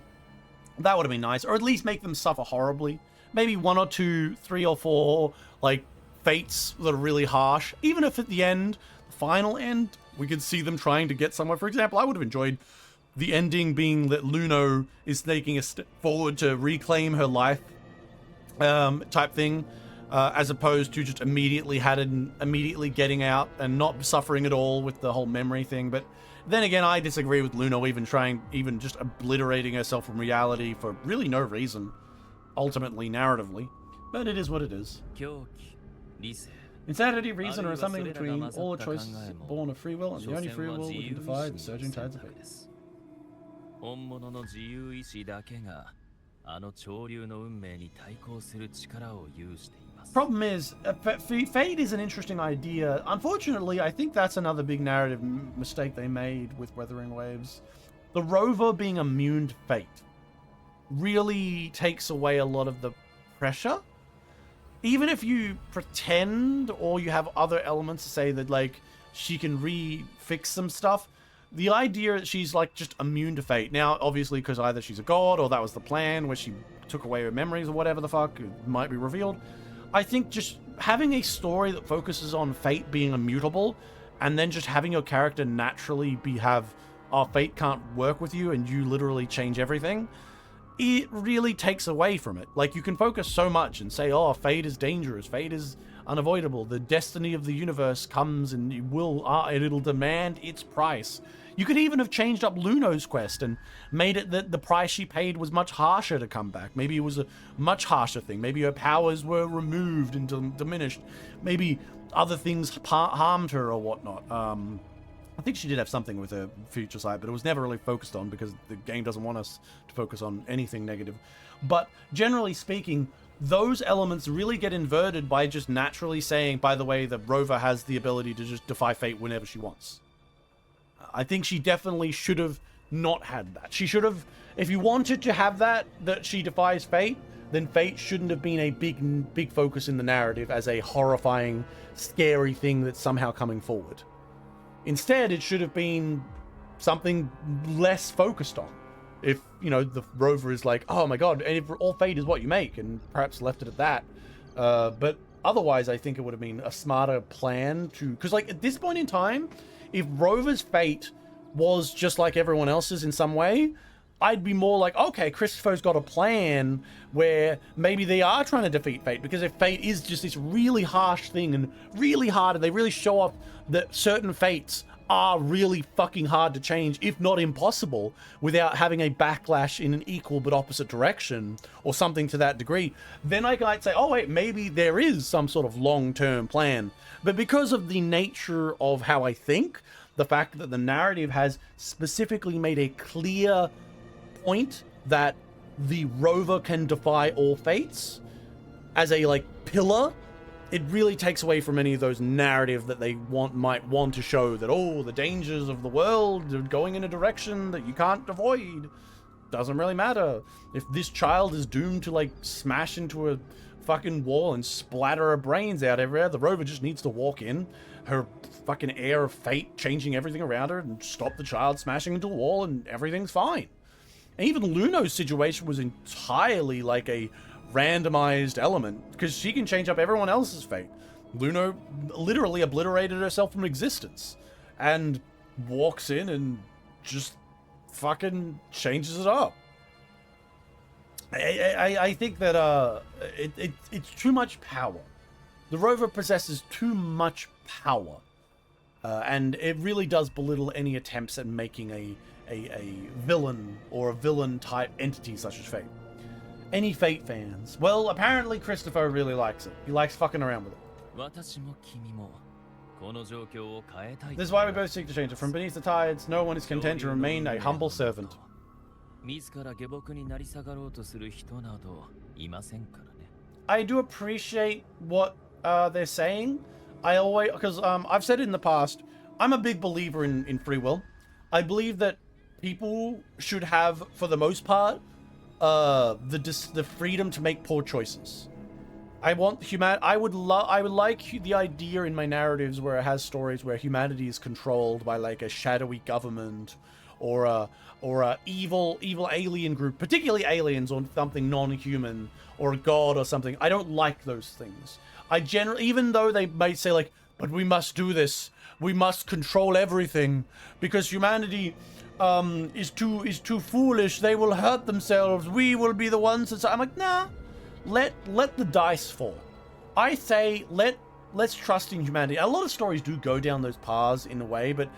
Speaker 1: that would have been nice. Or at least make them suffer horribly. Maybe 1 or 2, 3 or 4, like, fates that are really harsh. Even if at the end, the final end, we could see them trying to get somewhere. For example, I would have enjoyed the ending being that Luno is taking a step forward to reclaim her life, type thing, as opposed to just immediately getting out and not suffering at all with the whole memory thing. But then again, I disagree with Luno even just obliterating herself from reality for really no reason, ultimately, narratively. But it is what it is. Insanity, reason, or something between, all choices born of free will, and the only free will we can defy the surging tides of fate.
Speaker 2: 本物の自由意志だけがあの潮流の運命に対抗する力を有しています。
Speaker 1: Problem is, fate is an interesting idea. Unfortunately, I think that's another big narrative mistake they made with Wuthering Waves. The rover being immune to fate really takes away a lot of the pressure. Even if you pretend or you have other elements to say that, like, she can fix some stuff, the idea that she's, like, just immune to fate. Now, obviously, because either she's a god or that was the plan where she took away her memories or whatever the fuck, it might be revealed. I think just having a story that focuses on fate being immutable and then just having your character naturally fate can't work with you and you literally change everything, it really takes away from it. Like, you can focus so much and say, oh, fate is dangerous, fate is unavoidable, the destiny of the universe comes and it'll demand its price. You could even have changed up Luno's quest and made it that the price she paid was much harsher to come back. Maybe it was a much harsher thing. Maybe her powers were removed and diminished. Maybe other things harmed her or whatnot. I think she did have something with her future sight, but it was never really focused on because the game doesn't want us to focus on anything negative. But generally speaking, those elements really get inverted by just naturally saying, by the way, the rover has the ability to just defy fate whenever she wants. I think she definitely should have not had that. She should have, if you wanted to have that she defies fate, then fate shouldn't have been a big focus in the narrative as a horrifying, scary thing that's somehow coming forward. Instead, it should have been something less focused on. If, you know, the rover is like, oh my god, and if all fate is what you make, and perhaps left it at that. But otherwise, I think it would have been a smarter plan to... Because, like, at this point in time, if Rover's fate was just like everyone else's in some way, I'd be more like, okay, Christopher's got a plan where maybe they are trying to defeat fate, because if fate is just this really harsh thing and really hard, and they really show off that certain fates are really fucking hard to change, if not impossible, without having a backlash in an equal but opposite direction, or something to that degree, then I might say, oh wait, maybe there is some sort of long-term plan. But because of the nature of how I think, the fact that the narrative has specifically made a clear point that the rover can defy all fates as a, like, pillar, it really takes away from any of those narrative that they might want to show that, oh, the dangers of the world are going in a direction that you can't avoid. Doesn't really matter. If this child is doomed to, like, smash into a fucking wall and splatter her brains out everywhere, the rover just needs to walk in, her fucking air of fate changing everything around her, and stop the child smashing into the wall, and everything's fine. And even Luno's situation was entirely like a randomized element, because she can change up everyone else's fate. Luno literally obliterated herself from existence and walks in and just fucking changes it up. I think that it's too much power. The rover possesses too much power, and it really does belittle any attempts at making a villain or a villain type entity such as fate. Any Fate fans? Well, apparently Christopher really likes it. He likes fucking around with it. This is why we both seek to change it. From beneath the tides, no one is content to remain a humble servant. I do appreciate what they're saying. Because I've said it in the past, I'm a big believer in free will. I believe that people should have, for the most part, the freedom to make poor choices. I would like the idea in my narratives where it has stories where humanity is controlled by, like, a shadowy government or a evil alien group, particularly aliens or something non-human, or a god or something. I don't like those things. Even though they might say, like, but we must do this, we must control everything because humanity is too foolish, they will hurt themselves, we will be the ones that... I'm like, nah, let the dice fall. I say let's trust in humanity. A lot of stories do go down those paths in a way, but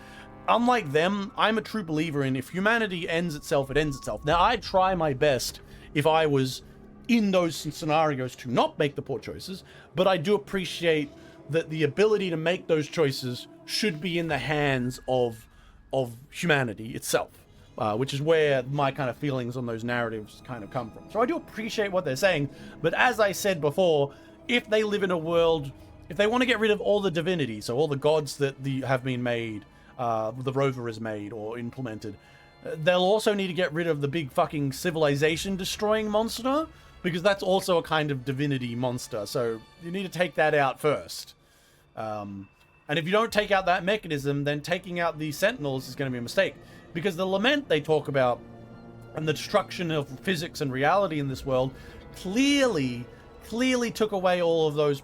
Speaker 1: unlike them, I'm a true believer in if humanity ends itself, it ends itself. Now, I'd try my best if I was in those scenarios to not make the poor choices, but I do appreciate that the ability to make those choices should be in the hands of humanity itself, which is where my kind of feelings on those narratives kind of come from. So I do appreciate what they're saying, but as I said before, if they live in a world, if they want to get rid of all the divinity, so all the gods that have been made, the rover is made or implemented, they'll also need to get rid of the big fucking civilization destroying monster, because that's also a kind of divinity monster, so you need to take that out first. And if you don't take out that mechanism, then taking out the sentinels is going to be a mistake. Because the lament they talk about and the destruction of physics and reality in this world clearly took away all of those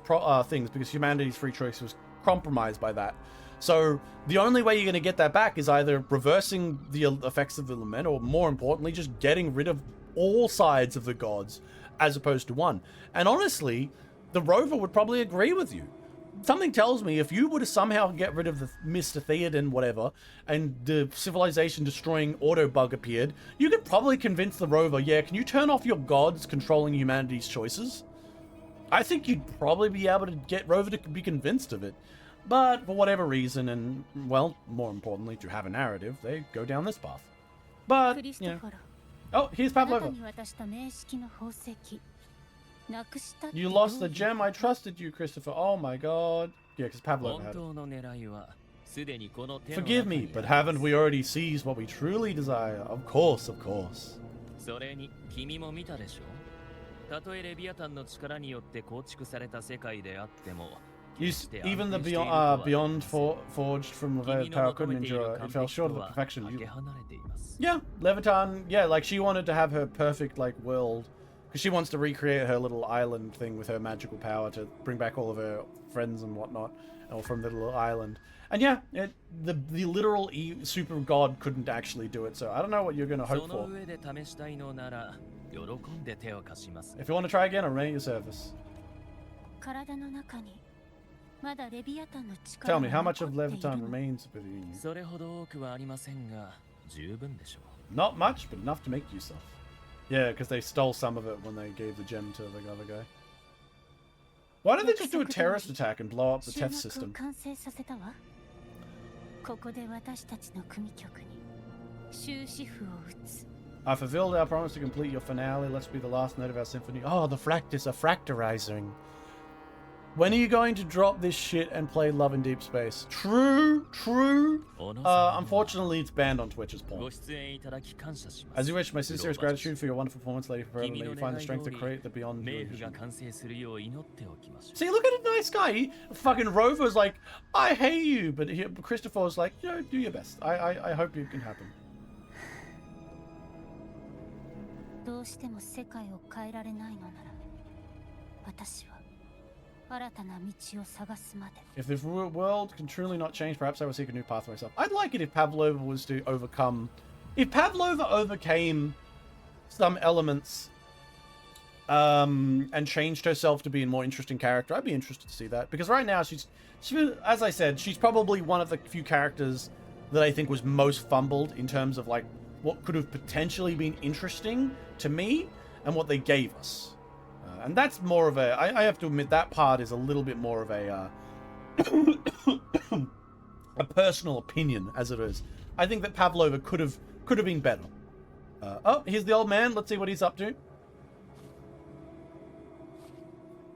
Speaker 1: things, because humanity's free choice was compromised by that. So the only way you're going to get that back is either reversing the effects of the lament, or more importantly, just getting rid of all sides of the gods as opposed to one. And honestly, the rover would probably agree with you. Something tells me if you were to somehow get rid of the Mr. Theoden whatever, and the civilization destroying Autobug appeared, you could probably convince the rover, yeah, can you turn off your gods controlling humanity's choices? I think you'd probably be able to get Rover to be convinced of it. But for whatever reason, and, well, more importantly, to have a narrative, they go down this path. But, you know. Oh, here's Pavlova. You lost the gem. I trusted you, Christopher. Oh my god. Yeah, because Pavlova had it.
Speaker 2: すでにこの手の
Speaker 1: Forgive
Speaker 2: 中
Speaker 1: me,
Speaker 2: に
Speaker 1: but
Speaker 2: あり
Speaker 1: haven't
Speaker 2: ます
Speaker 1: we already seized what we truly desire? Of course, of course.
Speaker 2: それに君も見たでしょ。たとえレビアタンの力によって構築された世界であっても、
Speaker 1: Even the beyond forged from Leviathan power couldn't endure. It fell short of the perfection. Yeah, Leviathan. Yeah, like she wanted to have her perfect like world, because she wants to recreate her little island thing with her magical power to bring back all of her friends and whatnot, or from the little island. And yeah, the literal super god couldn't actually do it. So I don't know what you're gonna hope for. If you want to try again, I'll remain at your service. Tell me, how much of Leviathan remains within you? Not much, but enough to make use of. Yeah, because they stole some of it when they gave the gem to the other guy. Why don't they just do a terrorist attack and blow up the test system? I fulfilled our promise to complete your finale. Let's be the last note of our symphony. Oh, the Fractus, a fractorizing. When are you going to drop this shit and play Love in Deep Space? True. Unfortunately, it's banned on Twitch as porn. As you wish, my sincerest gratitude for your wonderful performance, Lady Forever. May you find the strength to create the beyond your vision. See, look at a nice guy. Fucking Rover's like, I hate you, but Christopher's like, you know, do your best. I hope it can happen. If the world can truly not change, perhaps I will seek a new path for myself. I'd like it if Pavlova was to overcome... If Pavlova overcame some elements and changed herself to be a more interesting character, I'd be interested to see that. Because right now, she, as I said, she's probably one of the few characters that I think was most fumbled in terms of like what could have potentially been interesting to me and what they gave us. And that's more of a... I have to admit, that part is a little bit more of a... a personal opinion, as it is. I think that Pavlova could have been better. Oh, here's the old man. Let's see what he's up to.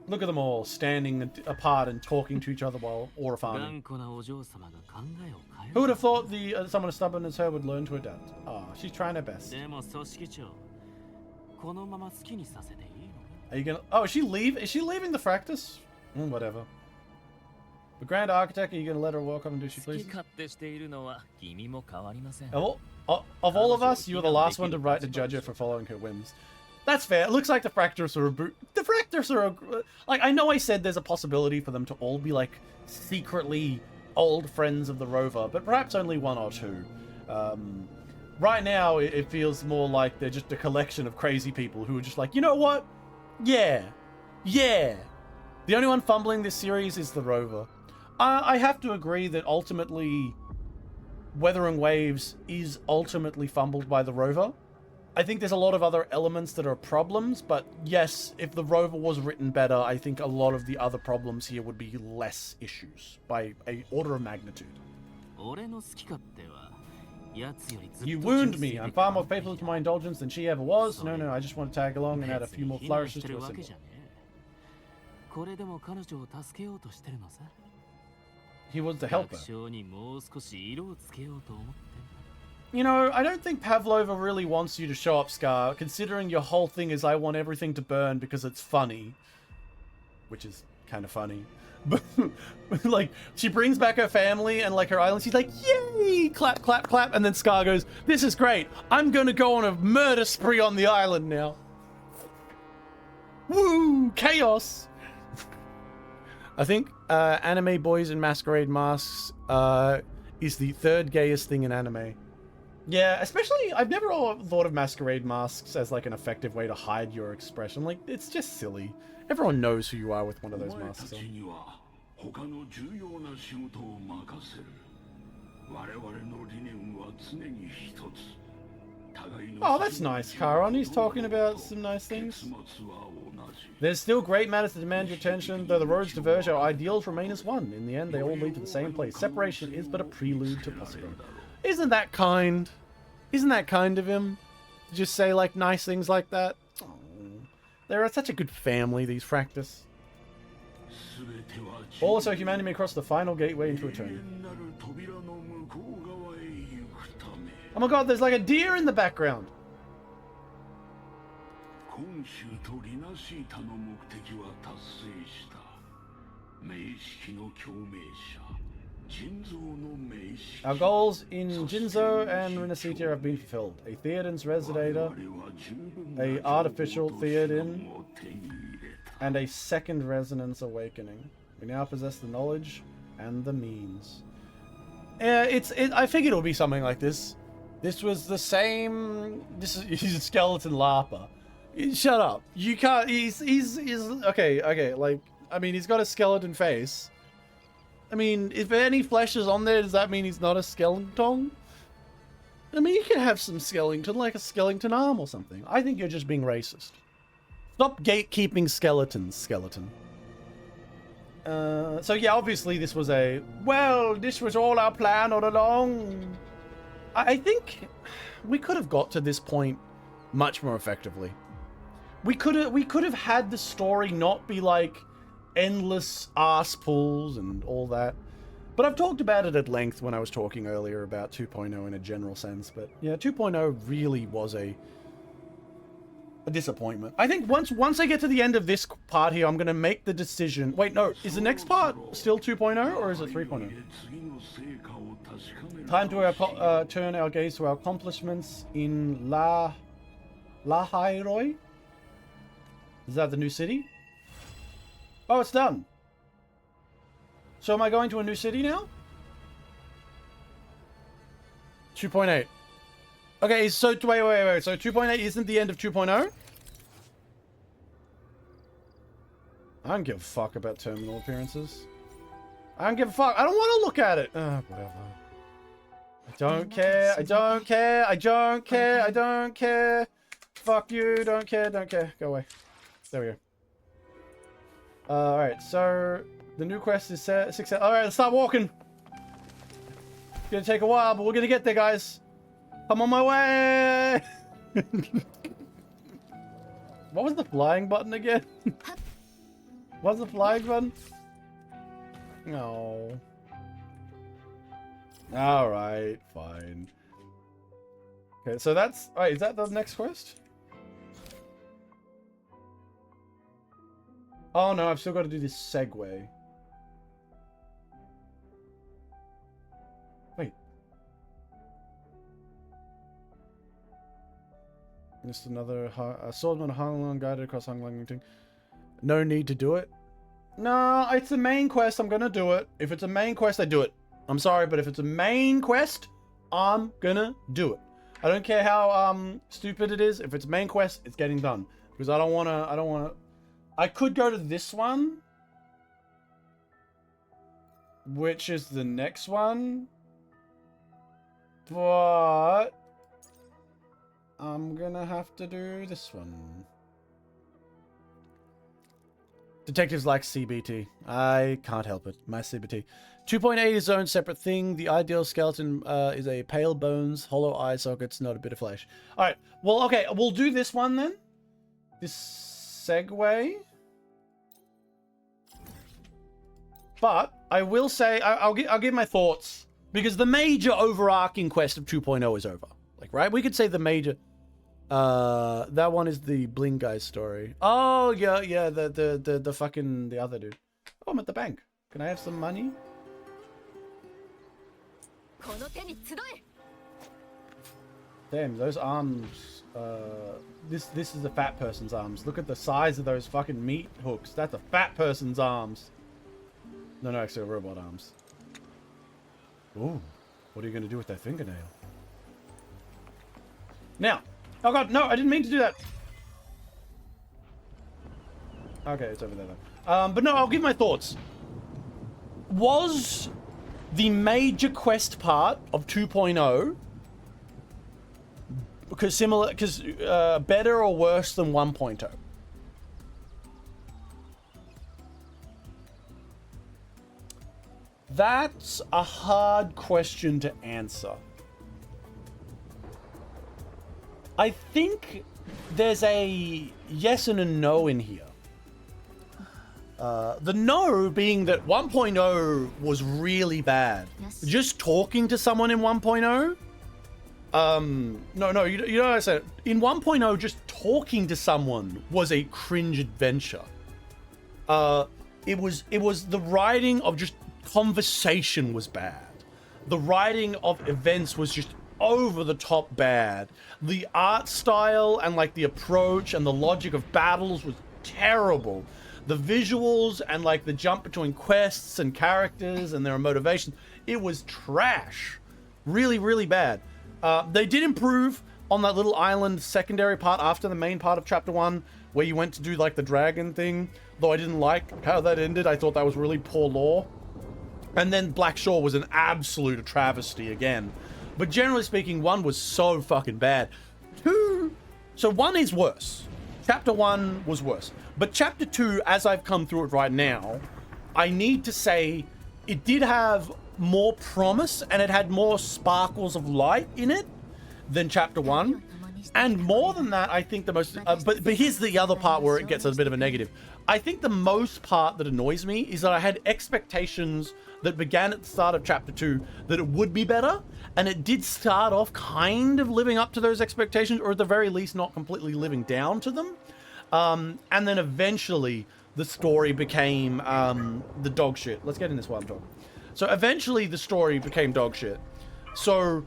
Speaker 1: Look at them all standing apart and talking to each other while orifying. Who would have thought someone as stubborn as her would learn to adapt? Ah, she's trying her best. Are you gonna... Oh, is she leaving the Fractus? Whatever. The Grand Architect, are you gonna let her walk up and do she pleases? Of all of us, you were the last one to judge her for following her whims. That's fair. It looks like the Fractors are the Fractors are like, I know I said there's a possibility for them to all be like secretly old friends of the Rover, but perhaps only one or two. Right now, it feels more like they're just a collection of crazy people who are just like, you know what? Yeah. The only one fumbling this series is the Rover. I have to agree that ultimately, Wuthering Waves is ultimately fumbled by the Rover. I think there's a lot of other elements that are problems, but yes, if the Rover was written better, I think a lot of the other problems here would be less issues by an order of magnitude. You wound me. I'm far more faithful to my indulgence than she ever was. No, I just want to tag along and add a few more flourishes to a symbol. He was the helper. You know, I don't think Pavlova really wants you to show up, Scar, considering your whole thing is I want everything to burn because it's funny. Which is kind of funny. But, like, she brings back her family and, like, her island. She's like, yay! Clap, clap, clap. And then Scar goes, this is great. I'm going to go on a murder spree on the island now. Woo! Chaos! I think anime boys in masquerade masks is the third gayest thing in anime. Yeah, especially, I've never thought of masquerade masks as like an effective way to hide your expression. Like, it's just silly. Everyone knows who you are with one of those masks on. Oh, that's nice, Charon. He's talking about some nice things. There's still great matters that demand your attention, though the roads diverge, our ideals remain as one. In the end, they all lead to the same place. Separation is but a prelude to possibility. Isn't that kind? Isn't that kind of him? To just say, like, nice things like that? Oh, they're such a good family, these Fractus. Also, humanity may cross the final gateway into eternity. Oh my god, there's like a deer in the background. Our goals in Jinzo and Rinasita have been fulfilled. A Theoden's Resonator, a Artificial Theoden, and a second Resonance Awakening. We now possess the knowledge and the means. I figured it would be something like this. This was the same. He's a skeleton Larper. Shut up. You can't. He's okay. Like, I mean, he's got a skeleton face. I mean, if any flesh is on there, does that mean he's not a skeleton? I mean, you can have some skeleton, like a skeleton arm or something. I think you're just being racist. Stop gatekeeping skeletons, skeleton. So yeah, obviously this was this was all our plan all along. I think we could have got to this point much more effectively. We could have had the story not be like endless arse pulls and all that. But I've talked about it at length when I was talking earlier about 2.0 in a general sense. But yeah, 2.0 really was a disappointment. I think once I get to the end of this part here, I'm going to make the decision. Wait, no. Is the next part still 2.0 or is it 3.0? Time to turn our gaze to our accomplishments in La Hairoi. Is that the new city? Oh, it's done. So am I going to a new city now? 2.8. Okay, so wait. So 2.8 isn't the end of 2.0? I don't give a fuck about terminal appearances. I don't give a fuck. I don't want to look at it. Whatever. I don't care. I don't care. I don't care. I don't care. Fuck you. Don't care. Don't care. Go away. There we go. Alright, so the new quest is 6. Alright, let's start walking. It's gonna take a while, but we're gonna get there, guys. I'm on my way. What was the flying button again? What's the flying button? No. Alright, fine. Okay, so that's... Alright, is that the next quest? Oh no, I've still got to do this segue. Wait. Just another swordsman Hanglong guided across Hanglong thing. No need to do it. No, it's a main quest. I'm gonna do it. If it's a main quest, I do it. I'm sorry, but if it's a main quest, I'm gonna do it. I don't care how stupid it is. If it's a main quest, it's getting done. Because I don't wanna. I could go to this one, which is the next one, but I'm gonna have to do this one. Detectives like CBT. I can't help it. My CBT. 2.8 is its own separate thing. The ideal skeleton is a pale bones, hollow eye sockets, not a bit of flesh. All right. Well, okay. We'll do this one then. This segue. But I will say I'll give my thoughts, because the major overarching quest of 2.0 is over. Like, right? We could say the major that one is the Bling guy story. Oh yeah, the fucking the other dude. Oh, I'm at the bank. Can I have some money? Damn, those arms. This is a fat person's arms. Look at the size of those fucking meat hooks. That's a fat person's arms. No, actually, robot arms. Ooh, what are you gonna do with that fingernail? Now, oh god, no, I didn't mean to do that. Okay, it's over there though. But no, I'll give my thoughts. Was the major quest part of 2.0 because better or worse than 1.0? That's a hard question to answer. I think there's a yes and a no in here. The no being that 1.0 was really bad. Just talking to someone in 1.0. No, you know what I said? In 1.0, just talking to someone was a cringe adventure. It was the writing of just conversation was bad. The writing of events was just over the top bad. The art style and like the approach and the logic of battles was terrible. The visuals and like the jump between quests and characters and their motivation, it was trash. Really, really bad. They did improve on that little island secondary part after the main part of chapter 1, where you went to do like the dragon thing, though I didn't like how that ended. I thought that was really poor lore. And then Black Shore was an absolute travesty again. But generally speaking, 1 was so fucking bad. 2, so 1 is worse. Chapter 1 was worse. But chapter 2, as I've come through it right now, I need to say it did have more promise and it had more sparkles of light in it than chapter 1. And more than that, I think the most... but here's the other part where it gets a bit of a negative. I think the most part that annoys me is that I had expectations that began at the start of chapter 2 that it would be better, and it did start off kind of living up to those expectations, or at the very least not completely living down to them. And then eventually the story became the dog shit. Let's get in this while I'm talking. So eventually the story became dog shit. So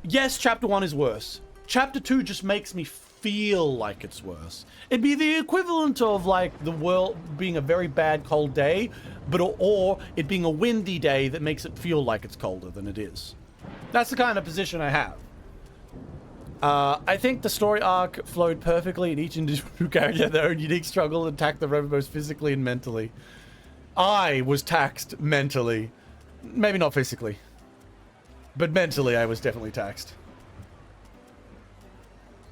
Speaker 1: yes, chapter 1 is worse. Chapter 2 just makes me feel like it's worse. It'd be the equivalent of like the world being a very bad cold day, but or it being a windy day that makes it feel like it's colder than it is. That's the kind of position I have. I think the story arc flowed perfectly, and each individual character had their own unique struggle and tacked the road both physically and mentally. I was taxed mentally. Maybe not physically. But mentally, I was definitely taxed.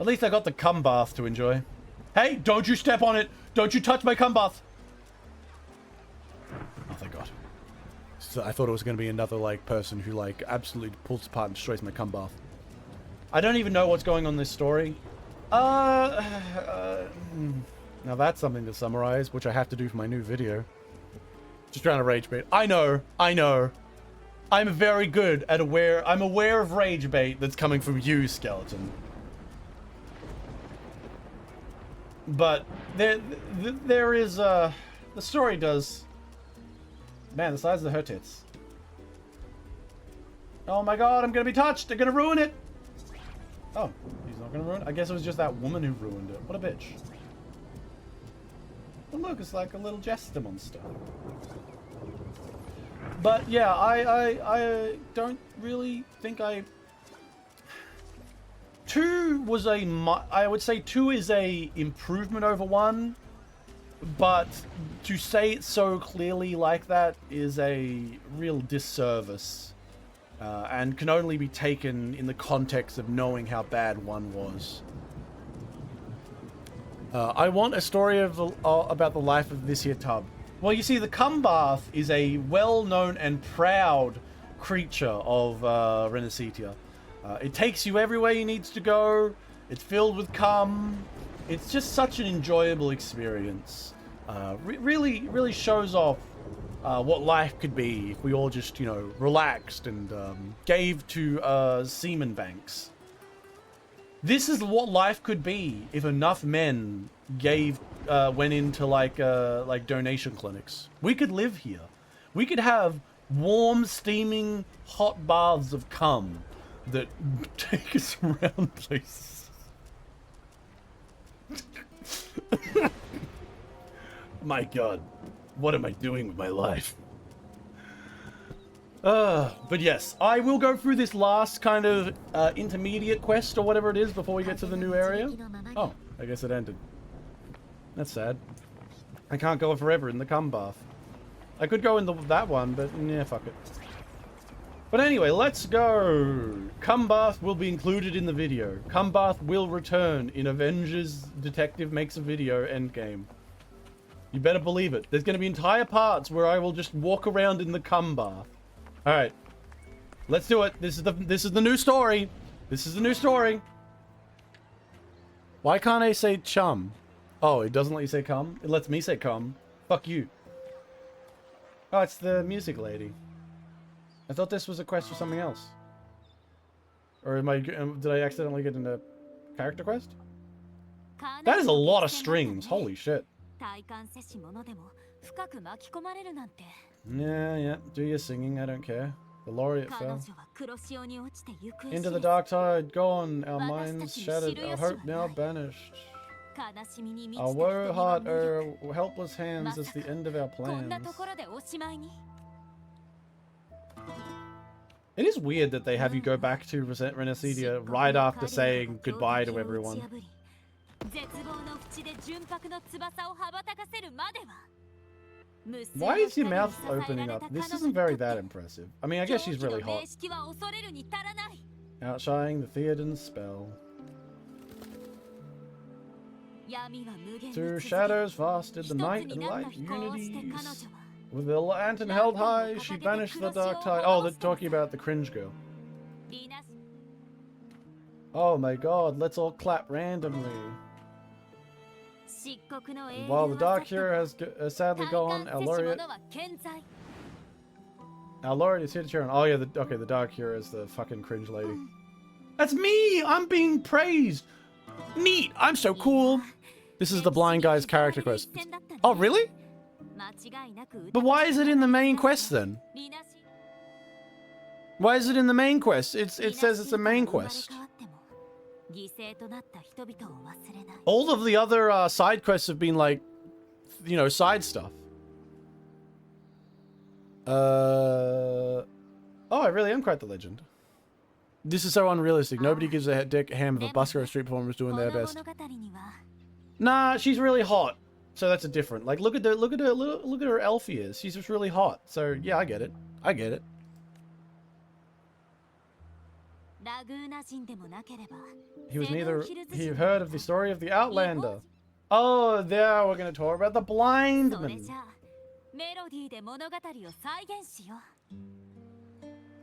Speaker 1: At least I got the cum bath to enjoy. Hey, don't you step on it! Don't you touch my cum bath! Oh, thank God. So I thought it was going to be another, like, person who, like, absolutely pulls apart and destroys my cum bath. I don't even know what's going on in this story. Now that's something to summarize, which I have to do for my new video. Just trying to rage bait. I know. I'm very good at I'm aware of rage bait that's coming from you, Skeleton. But there is the story does. Man, the size of her tits. Oh my God, I'm gonna be touched. They're gonna ruin it. Oh, he's not gonna ruin it. I guess it was just that woman who ruined it. What a bitch. Oh look, it's like a little jester monster. But yeah, I don't really think 2 was I would say 2 is a improvement over 1, but to say it so clearly like that is a real disservice, and can only be taken in the context of knowing how bad 1 was. I want a story about the life of this here tub. Well, you see, the cum bath is a well-known and proud creature of Renacetia. It takes you everywhere you need to go. It's filled with cum. It's just such an enjoyable experience. Really shows off what life could be if we all just, you know, relaxed and gave to semen banks. This is what life could be if enough men went into like donation clinics. We could live here. We could have warm, steaming, hot baths of cum that take us around places. My God, what am I doing with my life? But yes, I will go through this last kind of intermediate quest or whatever it is before we get to the new area. Oh, I guess it ended. That's sad. I can't go forever in the cum bath. I could go in that one, but yeah, fuck it. But anyway, let's go. Cum bath will be included in the video. Cum bath will return in Avengers Detective Makes a Video Endgame. You better believe it. There's going to be entire parts where I will just walk around in the cum bath. All right, let's do it. This is the new story. This is the new story. Why can't I say chum? Oh, it doesn't let you say cum? It lets me say cum. Fuck you. Oh, it's the music lady. I thought this was a quest for something else. Or did I accidentally get into character quest? That is a lot of strings. Holy shit. Yeah. Do your singing. I don't care. The laureate fell. Into the dark tide. Gone. Our minds shattered. Our hope now banished. Our woe heart, our helpless hands. It's the end of our plans. It is weird that they have you go back to Renacedia right after saying goodbye to everyone. Why is your mouth opening up? This isn't very that impressive. I mean, I guess she's really hot. Outshining the Theoden's spell. Through shadows vast did the night and light unities. With the lantern held high, she banished the dark tide. Oh, they're talking about the cringe girl. Oh my god, let's all clap randomly. While the dark hero has sadly gone, our laureate is here to cheer on. Oh yeah, the dark hero is the fucking cringe lady. That's me! I'm being praised! Neat! I'm so cool! This is the blind guy's character quest. Oh, really? But why is it in the main quest then? Why is it in the main quest? It says it's a main quest. All of the other side quests have been like, you know, side stuff. Oh, I really am quite the legend. This is so unrealistic. Nobody gives a dick ham if a busker or street performer is doing their best. Nah, she's really hot. So that's a different. Like, look at her elf ears. She's just really hot. So yeah, I get it. I get it. He heard of the story of the Outlander. Oh, there we're gonna talk about the blind man.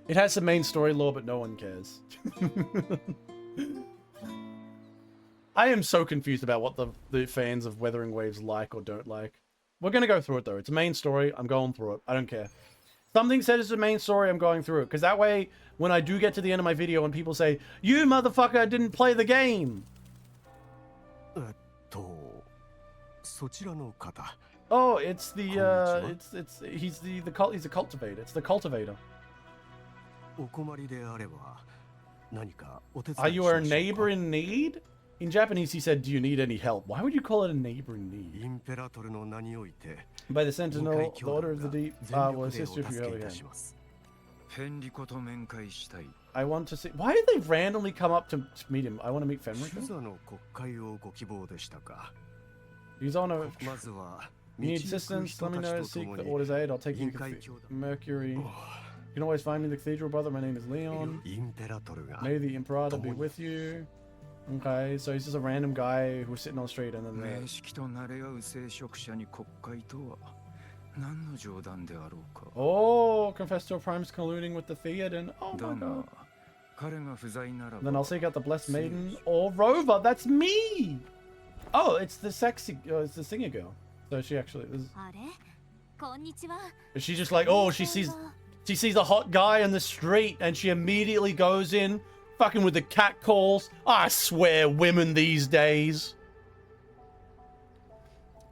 Speaker 1: It has some main story lore, but no one cares. I am so confused about what the fans of Wuthering Waves like or don't like. We're gonna go through it though. It's a main story. I'm going through it. I don't care. Something said it's a main story. I'm going through it. Because that way, when I do get to the end of my video and people say, "You motherfucker didn't play the game." Oh, it's the he's a cultivator. It's the cultivator. Are you our neighbor in need? In Japanese, he said, "Do you need any help?" Why would you call it a neighbor in need? By the Sentinel, the Order of the Deep, will assist you if you ever can. I want to see. Why did they randomly come up to meet him? I want to meet Fenric. He's on a. You need assistance? Let me know to seek the Order's aid. I'll take you to Mercury. You can always find me in the cathedral, brother. My name is Leon. May the Imperator be with you. Okay, so he's just a random guy who's sitting on the street and then oh, confess to a Primus colluding with the Theoden. Oh my god. Then I'll seek out the Blessed Maiden or Rover. That's me! Oh, it's the sexy, it's the singer girl. So she actually is. Is she just like, oh, she sees a hot guy in the street and she immediately goes in, fucking with the cat calls. I swear, women these days.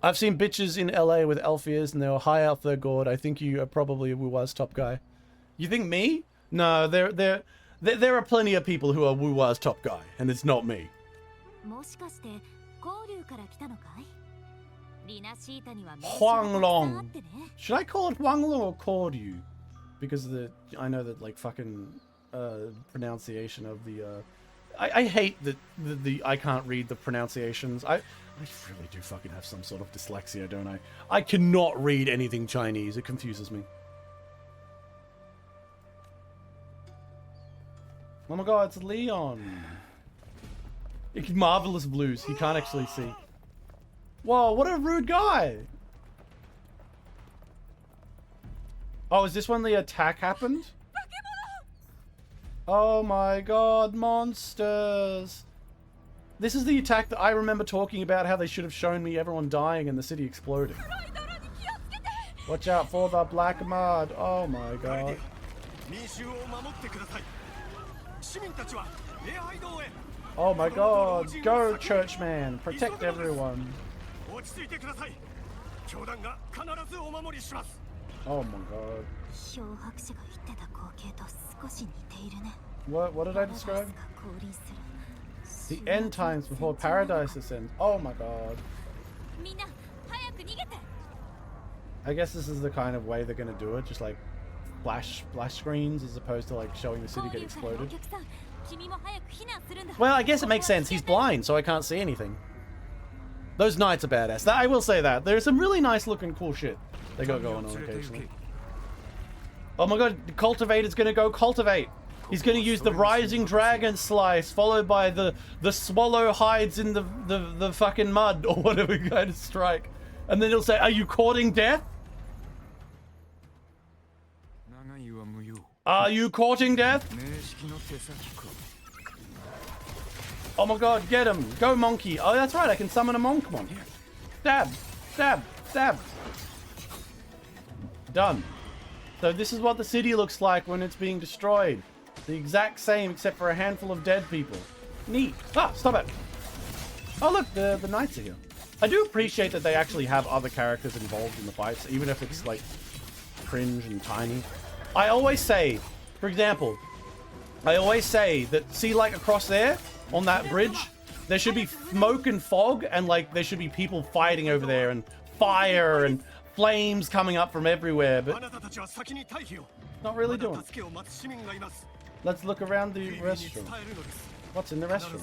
Speaker 1: I've seen bitches in LA with elf ears and they were high out their gourd. I think you are probably a WuWa's top guy. You think me? No, there are plenty of people who are WuWa's top guy, and it's not me. Huanglong. Should I call it Huanglong or Koryu? Because I know that like fucking pronunciation of the I hate that the I can't read the pronunciations. I really do fucking have some sort of dyslexia, don't I? I cannot read anything Chinese. It confuses me. Oh my god, it's Leon. Marvelous blues. He can't actually see. Whoa, what a rude guy. Oh, is this when the attack happened? Oh my god, monsters. This is the attack that I remember talking about, how they should have shown me everyone dying and the city exploding. Watch out for the black mud. Oh my god. Oh my god. Go, churchman. Protect everyone. Oh my god. What did I describe? The end times before paradise descends. Oh my god. I guess this is the kind of way they're gonna do it, just like flash screens as opposed to like showing the city get exploded. Well, I guess it makes sense. He's blind, so I can't see anything. Those knights are badass. I will say that. There's some really nice looking cool shit they got going on occasionally. Oh my god, the cultivator's gonna go cultivate. He's gonna use the rising dragon slice, followed by the swallow hides in the fucking mud or whatever kind of strike. And then he'll say, "Are you courting death? Are you courting death?" Oh my god, get him. Go monkey. Oh, that's right, I can summon a monk one. Stab, stab, stab. Done. So this is what the city looks like when it's being destroyed. The exact same except for a handful of dead people. Neat. Ah, stop it. Oh look, the knights are here. I do appreciate that they actually have other characters involved in the fights, even if it's like cringe and tiny. I always say, for example, I always say that, see like across there on that bridge, there should be smoke and fog and like there should be people fighting over there and fire and flames coming up from everywhere, but not really doing it. Let's look around the restroom. What's in the restroom?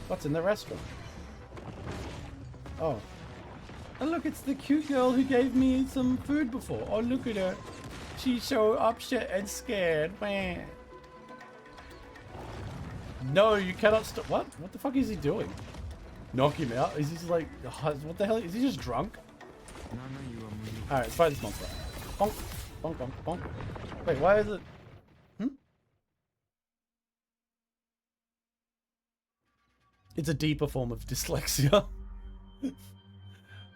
Speaker 1: What's in the restroom? Oh. And look, it's the cute girl who gave me some food before. Oh, look at her. She's so upset and scared. Man. No, you cannot stop. What? What the fuck is he doing? Knock him out? Is he just like, what the hell? Is he just drunk? Alright, let's fight this monster. Bonk, bonk, bonk, bonk. Wait, why is it? It's a deeper form of dyslexia.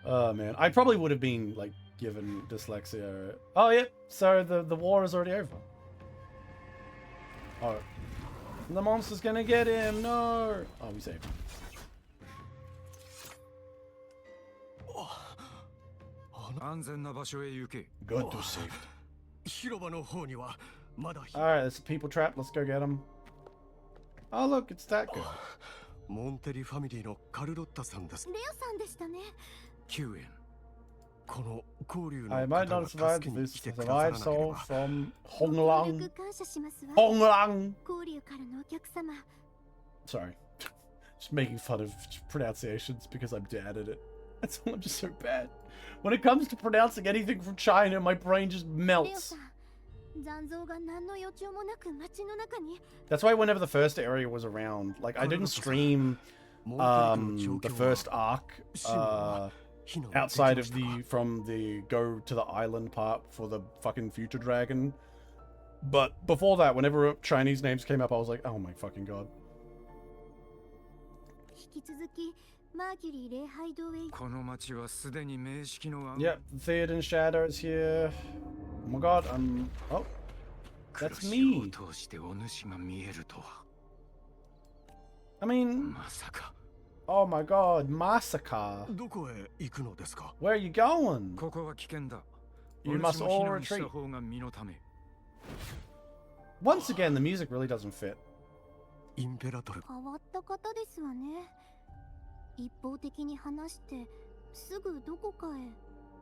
Speaker 1: Oh man, I probably would have been like given dyslexia. Oh yep, so the war is already over. Oh, the monster's gonna get him. No. Oh, we saved him. Good to save. Alright, there's a people trap. Let's go get him. Oh look, it's that girl. I might not have survived this survived soul from Honglang. Honglang! Sorry. Just making fun of pronunciations because I'm bad at it. That's all, I'm just so bad. When it comes to pronouncing anything from China, my brain just melts. That's why whenever the first area was around, like I didn't stream the first arc outside of from the go to the island part for the fucking future dragon. But before that, whenever Chinese names came up, I was like, oh my fucking god. Yep, Theoden Shadow's here. Oh my god, oh. That's me. I mean... Oh my god, massacre. Where are you going? You must all retreat. Once again, the music really doesn't fit.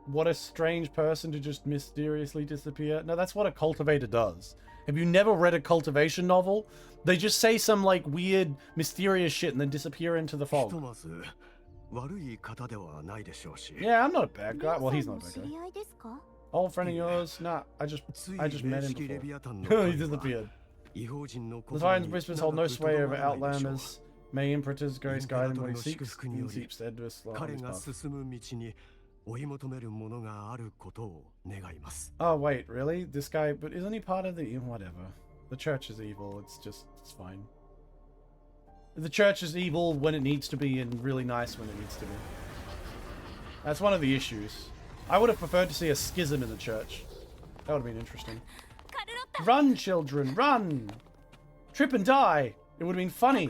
Speaker 1: What a strange person to just mysteriously disappear. No, that's what a cultivator does. Have you never read a cultivation novel? They just say some like weird, mysterious shit and then disappear into the fog. Yeah, I'm not a bad guy. Well, he's not a bad guy. Old friend of yours? Nah, I just met him before. He disappeared. The Titan's whispers hold no sway over Outlanders. May Imperator's grace guide him what he seeks. He keeps steadfast on his path. Oh wait, really? This guy, but isn't he part of the whatever? The church is evil, it's fine. The church is evil when it needs to be and really nice when it needs to be. That's one of the issues. I would have preferred to see a schism in the church. That would have been interesting. Run, children, run! Trip and die! It would have been funny.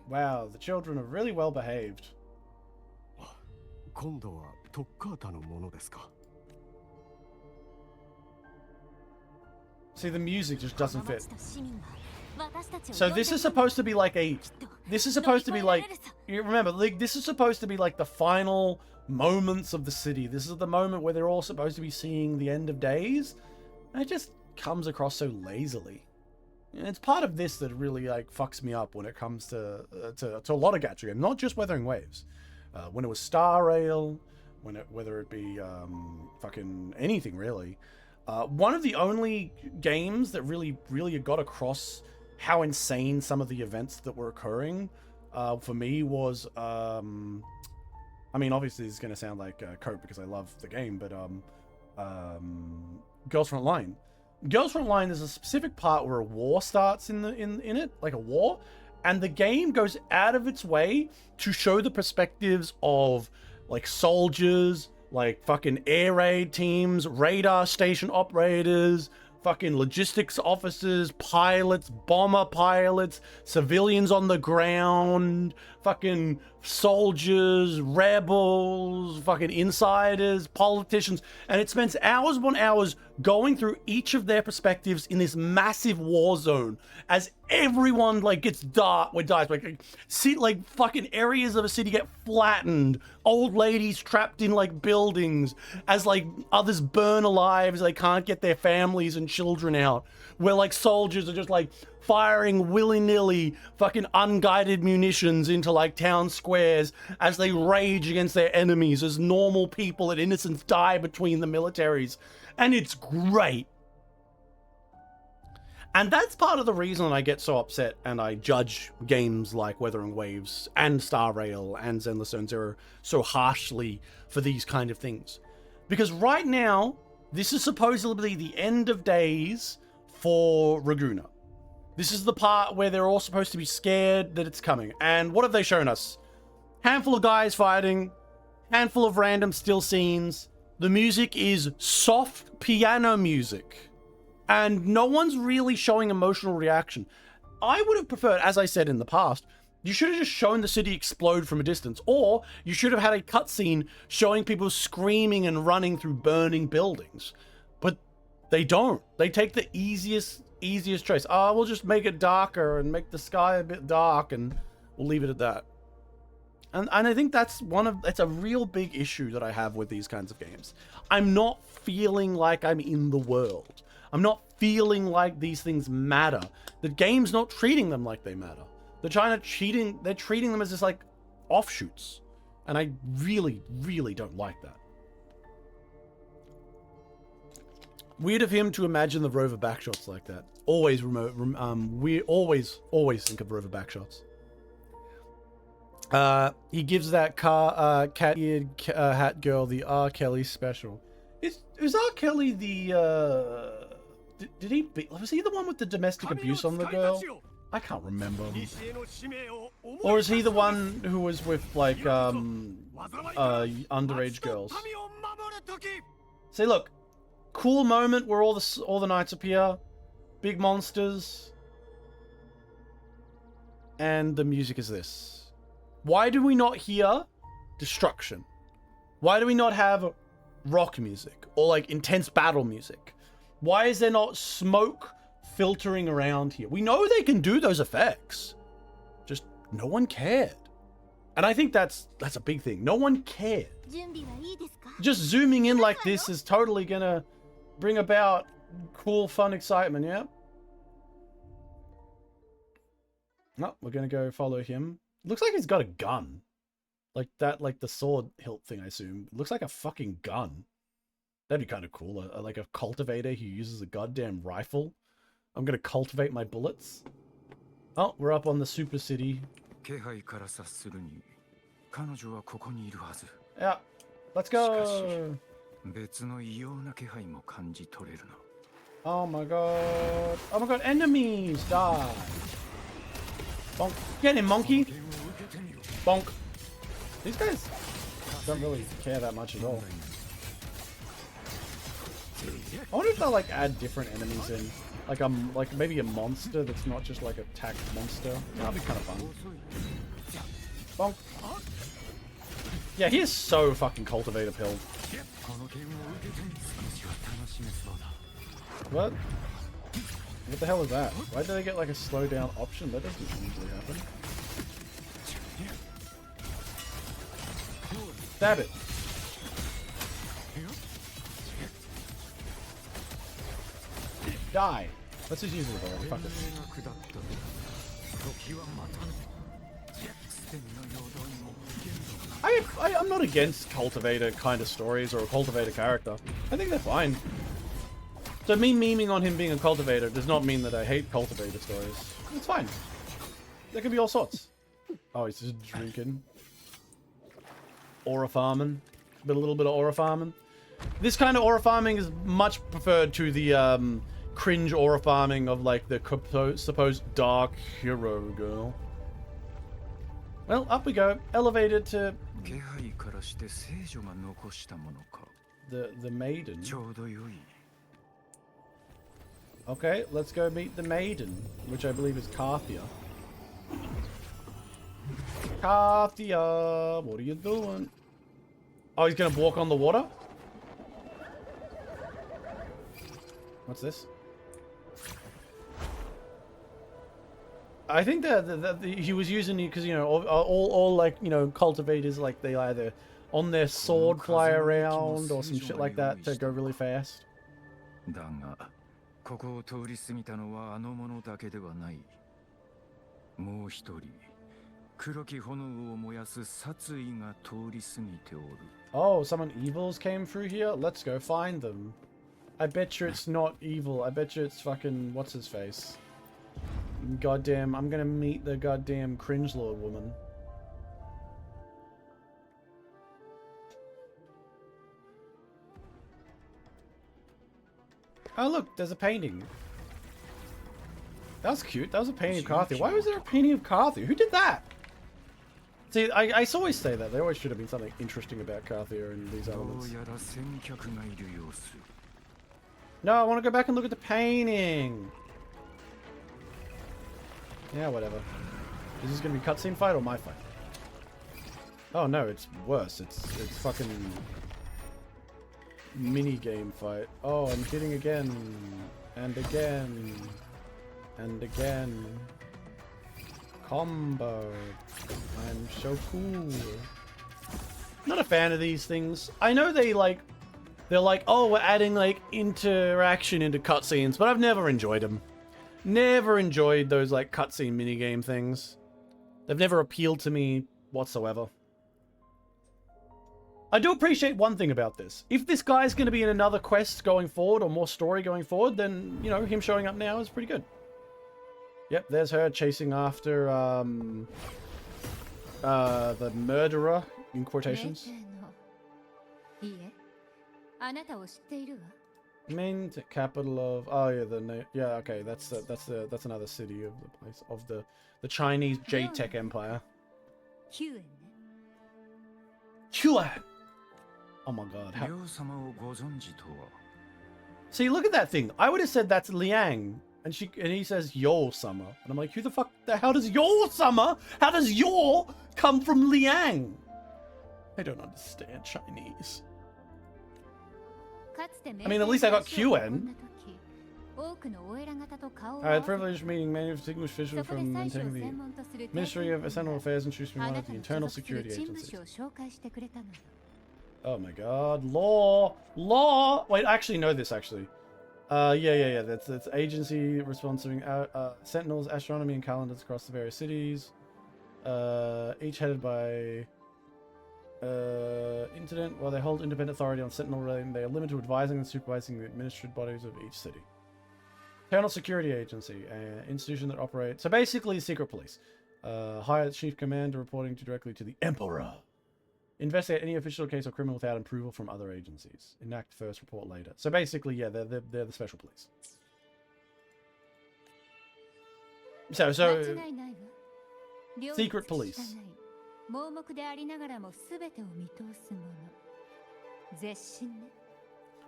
Speaker 1: Wow, the children are really well behaved. See, the music just doesn't fit. So this is supposed to be like a... This is supposed to be like... You remember, like, this is supposed to be like the final moments of the city. This is the moment where they're all supposed to be seeing the end of days. And it just comes across so lazily. And it's part of this that really like fucks me up when it comes to a lot of gacha games, not just Wuthering Waves. When it was Star Rail, whether it be fucking anything really. One of the only games that really got across how insane some of the events that were occurring for me was, I mean, obviously this is going to sound like Cope because I love the game, but Girls Front Line. Girls Front Line, there's a specific part where a war starts in it, like a war, and the game goes out of its way to show the perspectives of like soldiers, like fucking air raid teams, radar station operators, fucking logistics officers, pilots, bomber pilots, civilians on the ground, fucking soldiers, rebels, fucking insiders, politicians, and it spends hours upon hours going through each of their perspectives in this massive war zone as everyone like gets dies, like see, like fucking areas of a city get flattened, old ladies trapped in like buildings as like others burn alive as they can't get their families and children out, where like soldiers are just like firing willy-nilly fucking unguided munitions into like town squares as they rage against their enemies, as normal people and innocents die between the militaries. And it's great. And that's part of the reason I get so upset and I judge games like Wuthering Waves and Star Rail and Zenless Zone Zero so harshly for these kind of things. Because right now, this is supposedly the end of days for Raguna. This is the part where they're all supposed to be scared that it's coming. And what have they shown us? Handful of guys fighting, handful of random still scenes. The music is soft piano music. And no one's really showing emotional reaction. I would have preferred, as I said in the past, you should have just shown the city explode from a distance. Or you should have had a cutscene showing people screaming and running through burning buildings. But they don't. They take the easiest choice. We'll just make it darker and make the sky a bit dark and we'll leave it at that. And I think that's a real big issue that I have with these kinds of games. I'm not feeling like I'm in the world. I'm not feeling like these things matter. The game's not treating them like they matter. They're treating them as just like offshoots. And I really don't like that. Weird of him to imagine the rover backshots like that. Always we always think of rover backshots. He gives that cat-eared hat girl the R. Kelly special. Is R. Kelly the was he the one with the domestic abuse on the girl? I can't remember. Or is he the one who was with like underage girls? See, look, cool moment where all the knights appear, big monsters, and the music is this. Why do we not hear destruction? Why do we not have rock music or like intense battle music? Why is there not smoke filtering around here? We know they can do those effects. Just no one cared. And I think that's a big thing. No one cared. Just zooming in like this is totally gonna bring about cool, fun excitement, yeah? No, we're gonna go follow him. Looks like he's got a gun. Like that, like the sword hilt thing, I assume. Looks like a fucking gun. That'd be kind of cool. Like a cultivator who uses a goddamn rifle. I'm gonna cultivate my bullets. Oh, we're up on the super city. Yeah, let's go. Oh my god. Oh my god, enemies! Die! Bonk. Get him, monkey! Bonk. These guys don't really care that much at all. I wonder if they'll like add different enemies in. Like maybe a monster that's not just like a attack monster. That'd be kind of fun. Bonk. Yeah, he is so fucking cultivator pilled. What? What the hell is that? Why do they get like a slow down option? That doesn't usually happen. Stab it. Die. Let's just use it already. Fuck it. I'm not against cultivator kind of stories or a cultivator character. I think they're fine. So me memeing on him being a cultivator does not mean that I hate cultivator stories. It's fine. There can be all sorts. Oh, he's just drinking. Aura farming. A little bit of aura farming. This kind of aura farming is much preferred to the cringe aura farming of like the supposed dark hero girl. Well, up we go. Elevated to the maiden. Okay, let's go meet the maiden, which I believe is Carthia. Carthia, what are you doing? Oh, he's gonna walk on the water? What's this? I think that he was using it because, you know, all like, you know, cultivators, like, they either on their sword fly around or some shit like that to go really fast. Oh, someone evils came through here? Let's go find them. I bet you it's not evil. I bet you it's fucking what's his face. Goddamn, I'm gonna meet the goddamn cringe lord woman. Oh look, there's a painting. That was cute. That was a painting of Carthia. Why was there a painting of Carthia? Who did that? See, I always say that. There always should have been something interesting about Carthia in these elements. No, I want to go back and look at the painting. Yeah, whatever. Is this going to be a cutscene fight or my fight? Oh no, it's worse. It's fucking mini game fight. Oh, I'm hitting again. And again. And again. Combo. I'm so cool. Not a fan of these things. I know they're like, oh, we're adding like interaction into cutscenes, but I've never enjoyed them. Never enjoyed those like cutscene minigame things. They've never appealed to me whatsoever. I do appreciate one thing about this. If this guy's going to be in another quest going forward or more story going forward, then, you know, him showing up now is pretty good. Yep, there's her chasing after the murderer, in quotations. Main capital of okay, that's another city of the place of the Chinese J-Tech Empire. Huan. Oh my god. See, look at that thing. I would have said that's Liang, and he says Yo Summer, and I'm like, who the fuck? How does Yo Summer? How does Yo come from Liang? I don't understand Chinese. I mean, at least I got QN. I had the privilege of meeting many distinguished officials from maintaining the Ministry of External Affairs and choosing one of the internal security agencies. Oh my god. Law! Wait, I actually know this, actually. Yeah. That's agency responsible sentinels, astronomy, and calendars across the various cities. Each headed by... incident. While they hold independent authority on Sentinel Realm, they are limited to advising and supervising the administrative bodies of each city. Internal Security Agency, an institution that operates... So basically, secret police. Hire chief commander reporting directly to the Emperor. Investigate any official case or criminal without approval from other agencies. Enact first, report later. So basically, yeah, they're the special police. So secret police.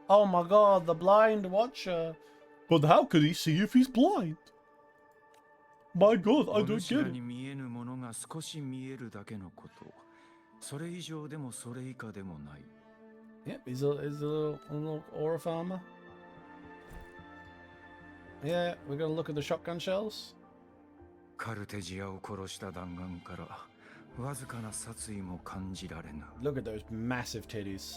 Speaker 1: Oh my god, the blind watcher. But how could he see if he's blind? My god, I don't get it. Yep, he's a little aura farmer. Yeah, we're gonna look at the shotgun shells. Look at those massive titties.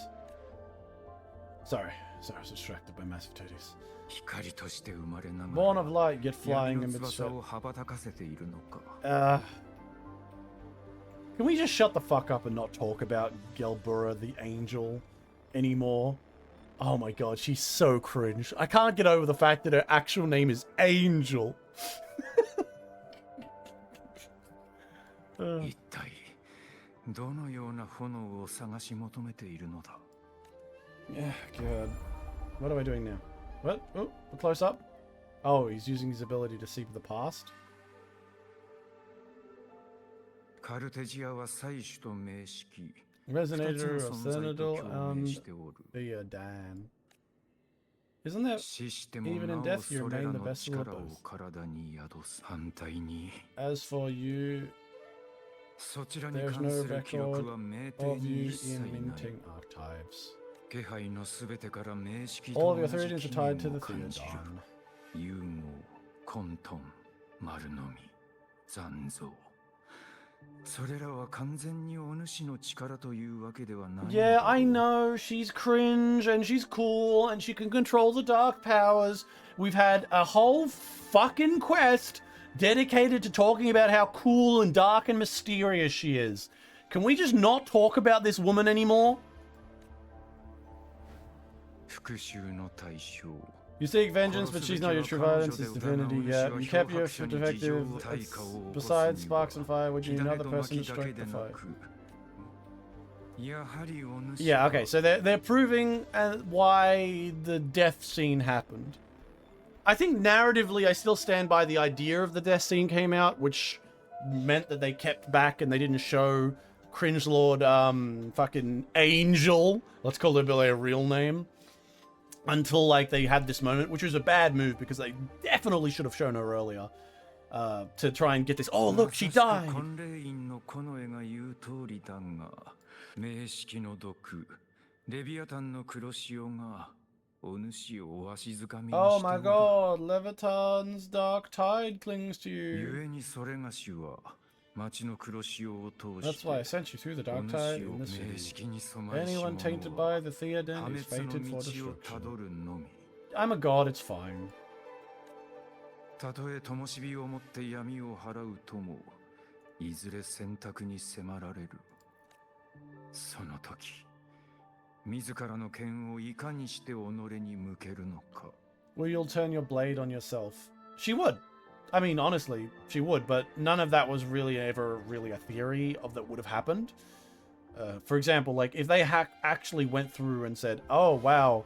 Speaker 1: Sorry, I was distracted by massive titties. Born of light, yet flying in mid-sweat. Can we just shut the fuck up and not talk about Gelbura the Angel anymore? Oh my god, she's so cringe. I can't get over the fact that her actual name is Angel. Yeah, god. What am I doing now? What? Oh, a close up? Oh, he's using his ability to see the past. Resonator of Thernadil and Theodan. Isn't that even in death you remain the vessel of both? As for you, there's no record of you in minting archives. All of your Theridians are tied to the Theodan. Yeah, I know, she's cringe and she's cool and she can control the dark powers. We've had a whole fucking quest dedicated to talking about how cool and dark and mysterious she is. Can we just not talk about this woman anymore? You seek vengeance, but she's not your true violence, it's divinity. Yeah, you kept your defective. Besides sparks and fire, would you need another person to strike the fire? Yeah, okay, so they're proving why the death scene happened. I think narratively, I still stand by the idea of the death scene came out, which meant that they kept back and they didn't show Cringelord, fucking Angel. Let's call her by a real name. Until, like, they had this moment, which was a bad move because they definitely should have shown her earlier to try and get this. Oh, look, she died. Oh my god, Leviathan's dark tide clings to you. That's why I sent you through the dark tide in the city. Anyone tainted by the Theodan is fated for destruction. I'm a god, it's fine. Well, you'll turn your blade on yourself. She would. I mean, honestly, she would, but none of that was really ever really a theory of that would have happened. For example, like, if they actually went through and said, oh, wow,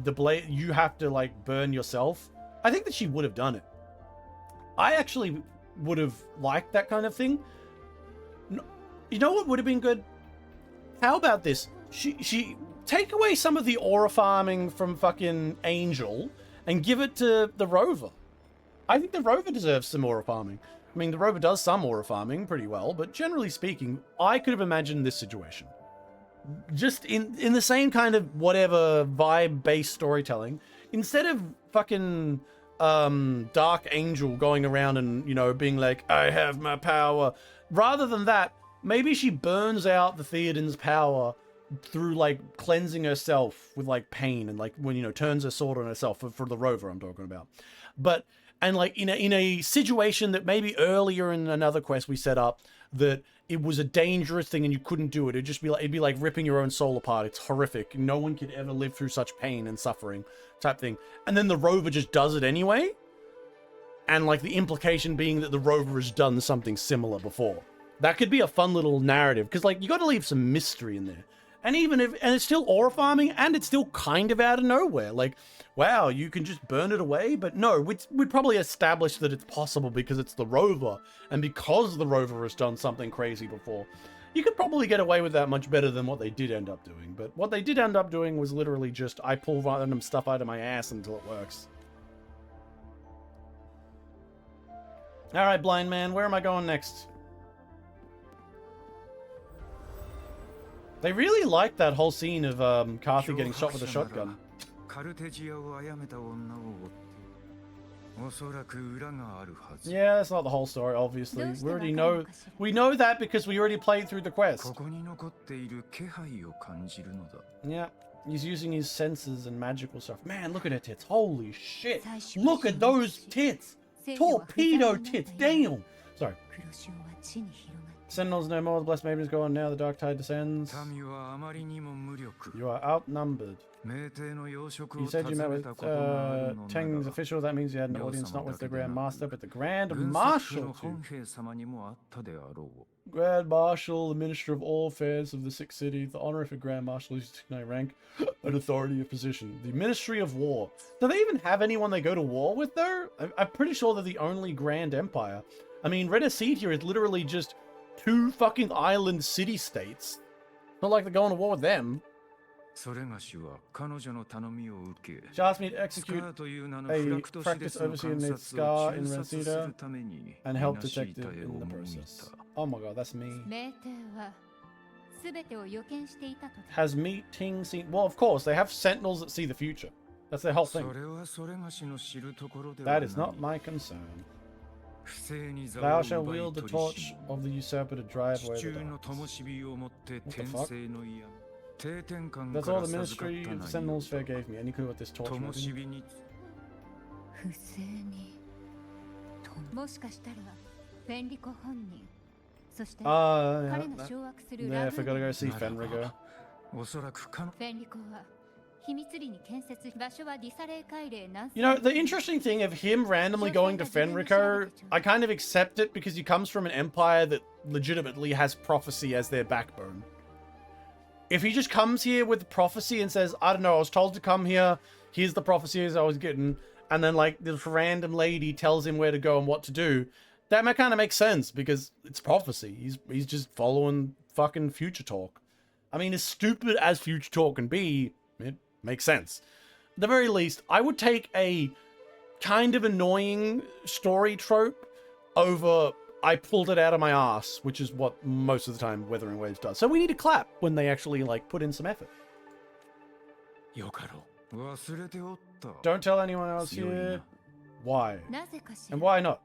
Speaker 1: the blade, you have to, like, burn yourself, I think that she would have done it. I actually would have liked that kind of thing. You know what would have been good? How about this? She take away some of the aura farming from fucking Angel and give it to the Rover. I think the Rover deserves some aura farming. I mean, the Rover does some aura farming pretty well, but generally speaking, I could have imagined this situation. Just in the same kind of whatever vibe-based storytelling, instead of fucking Dark Angel going around and, you know, being like, I have my power. Rather than that, maybe she burns out the Theodan's power through, like, cleansing herself with, like, pain and, like, when, you know, turns her sword on herself for the Rover I'm talking about. But, and, like, in a situation that maybe earlier in another quest we set up that it was a dangerous thing and you couldn't do it. It'd be like ripping your own soul apart. It's horrific. No one could ever live through such pain and suffering type thing. And then the Rover just does it anyway. And, like, the implication being that the Rover has done something similar before. That could be a fun little narrative. Because, like, you got to leave some mystery in there. And even if, and it's still ore farming, and it's still kind of out of nowhere. Like, wow, you can just burn it away? But no, we'd probably establish that it's possible because it's the rover, and because the rover has done something crazy before. You could probably get away with that much better than what they did end up doing. But what they did end up doing was literally just, I pull random stuff out of my ass until it works. Alright, blind man, where am I going next? They really liked that whole scene of Carthy getting shot with a shotgun. Yeah, that's not the whole story, obviously. We already know. We know that because we already played through the quest. Yeah, he's using his senses and magical stuff. Man, look at her tits. Holy shit. Look at those tits. Torpedo tits. Damn. Sorry. Sentinels no more, the Blessed Maiden is gone now, the Dark Tide descends. You are outnumbered. You said you met with Teng's official, that means you had an audience not with the Grand Master, but the Grand Marshal too. Grand Marshal, the Minister of all affairs of the Six Cities, the honorific Grand Marshal is no rank, an authority of position. The Ministry of War. Do they even have anyone they go to war with though? I'm pretty sure they're the only Grand Empire. I mean, Red Seed here is literally just 2 fucking island city-states. Not like they're going to war with them. She asked me to execute a practice overseer named Scar in Reseda and help detective in the process. Oh my god, that's me. Has Ting seen... Well, of course, they have sentinels that see the future. That's their whole thing. That is not my concern. Thou shalt wield the torch of the usurper to drive away the darkness. What the fuck? That's all the Ministry of Sentinels Fair gave me. Any clue what this torch might be? Yeah, I forgot to go see Fenrigo. You know, the interesting thing of him randomly going to Fenrico, I kind of accept it because he comes from an empire that legitimately has prophecy as their backbone. If he just comes here with prophecy and says, I don't know, I was told to come here, here's the prophecies I was getting, and then like this random lady tells him where to go and what to do, that kind of makes sense because it's prophecy. He's just following fucking future talk. I mean, as stupid as future talk can be, it makes sense. At the very least, I would take a kind of annoying story trope over I pulled it out of my ass, which is what most of the time Wuthering Waves does. So we need to clap when they actually like put in some effort. Don't tell anyone else here. Why? And why not?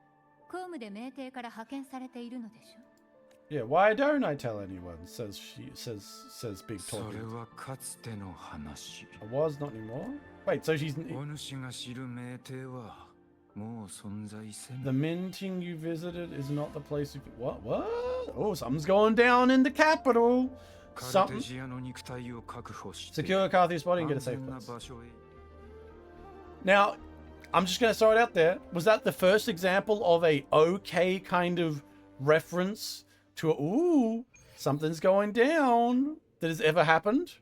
Speaker 1: Yeah, why don't I tell anyone? Says Big Talking. I was not anymore. Wait, so she's the minting you visited is not the place you... What? Oh, something's going down in the capital. Something. Secure Carthy's body and get a safe place. Now, I'm just going to throw it out there. Was that the first example of a okay kind of reference to a, ooh, something's going down that has ever happened?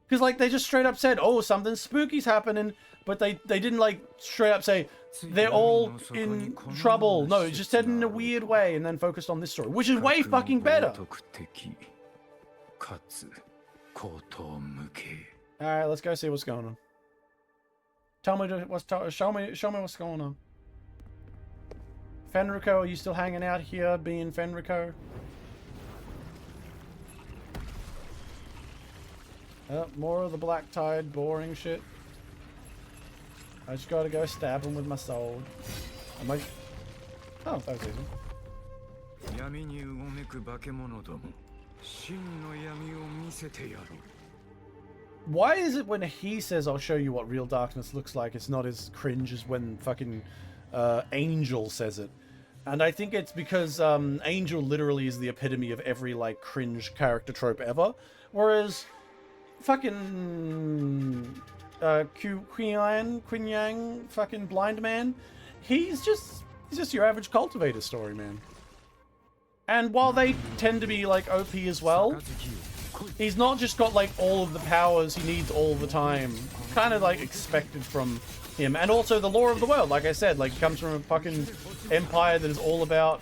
Speaker 1: Because, like, they just straight up said, oh, something spooky's happening, but they didn't, like, straight up say, they're all in trouble. No, it just said in a weird way and then focused on this story, which is way fucking better. Alright, let's go see what's going on. Tell me show me what's going on. Fenrico, are you still hanging out here being Fenrico? More of the Black Tide boring shit. I just gotta go stab him with my sword. I'm like, oh, that was easy. Why is it when he says, I'll show you what real darkness looks like, it's not as cringe as when fucking Angel says it? And I think it's because Angel literally is the epitome of every, like, cringe character trope ever. Whereas fucking Quinn Yang, fucking blind man, he's just your average cultivator story, man. And while they tend to be like OP as well, He's not just got like all of the powers he needs all the time. Kind of like expected from him. And also the law of the world, like I said, like comes from a fucking empire that is all about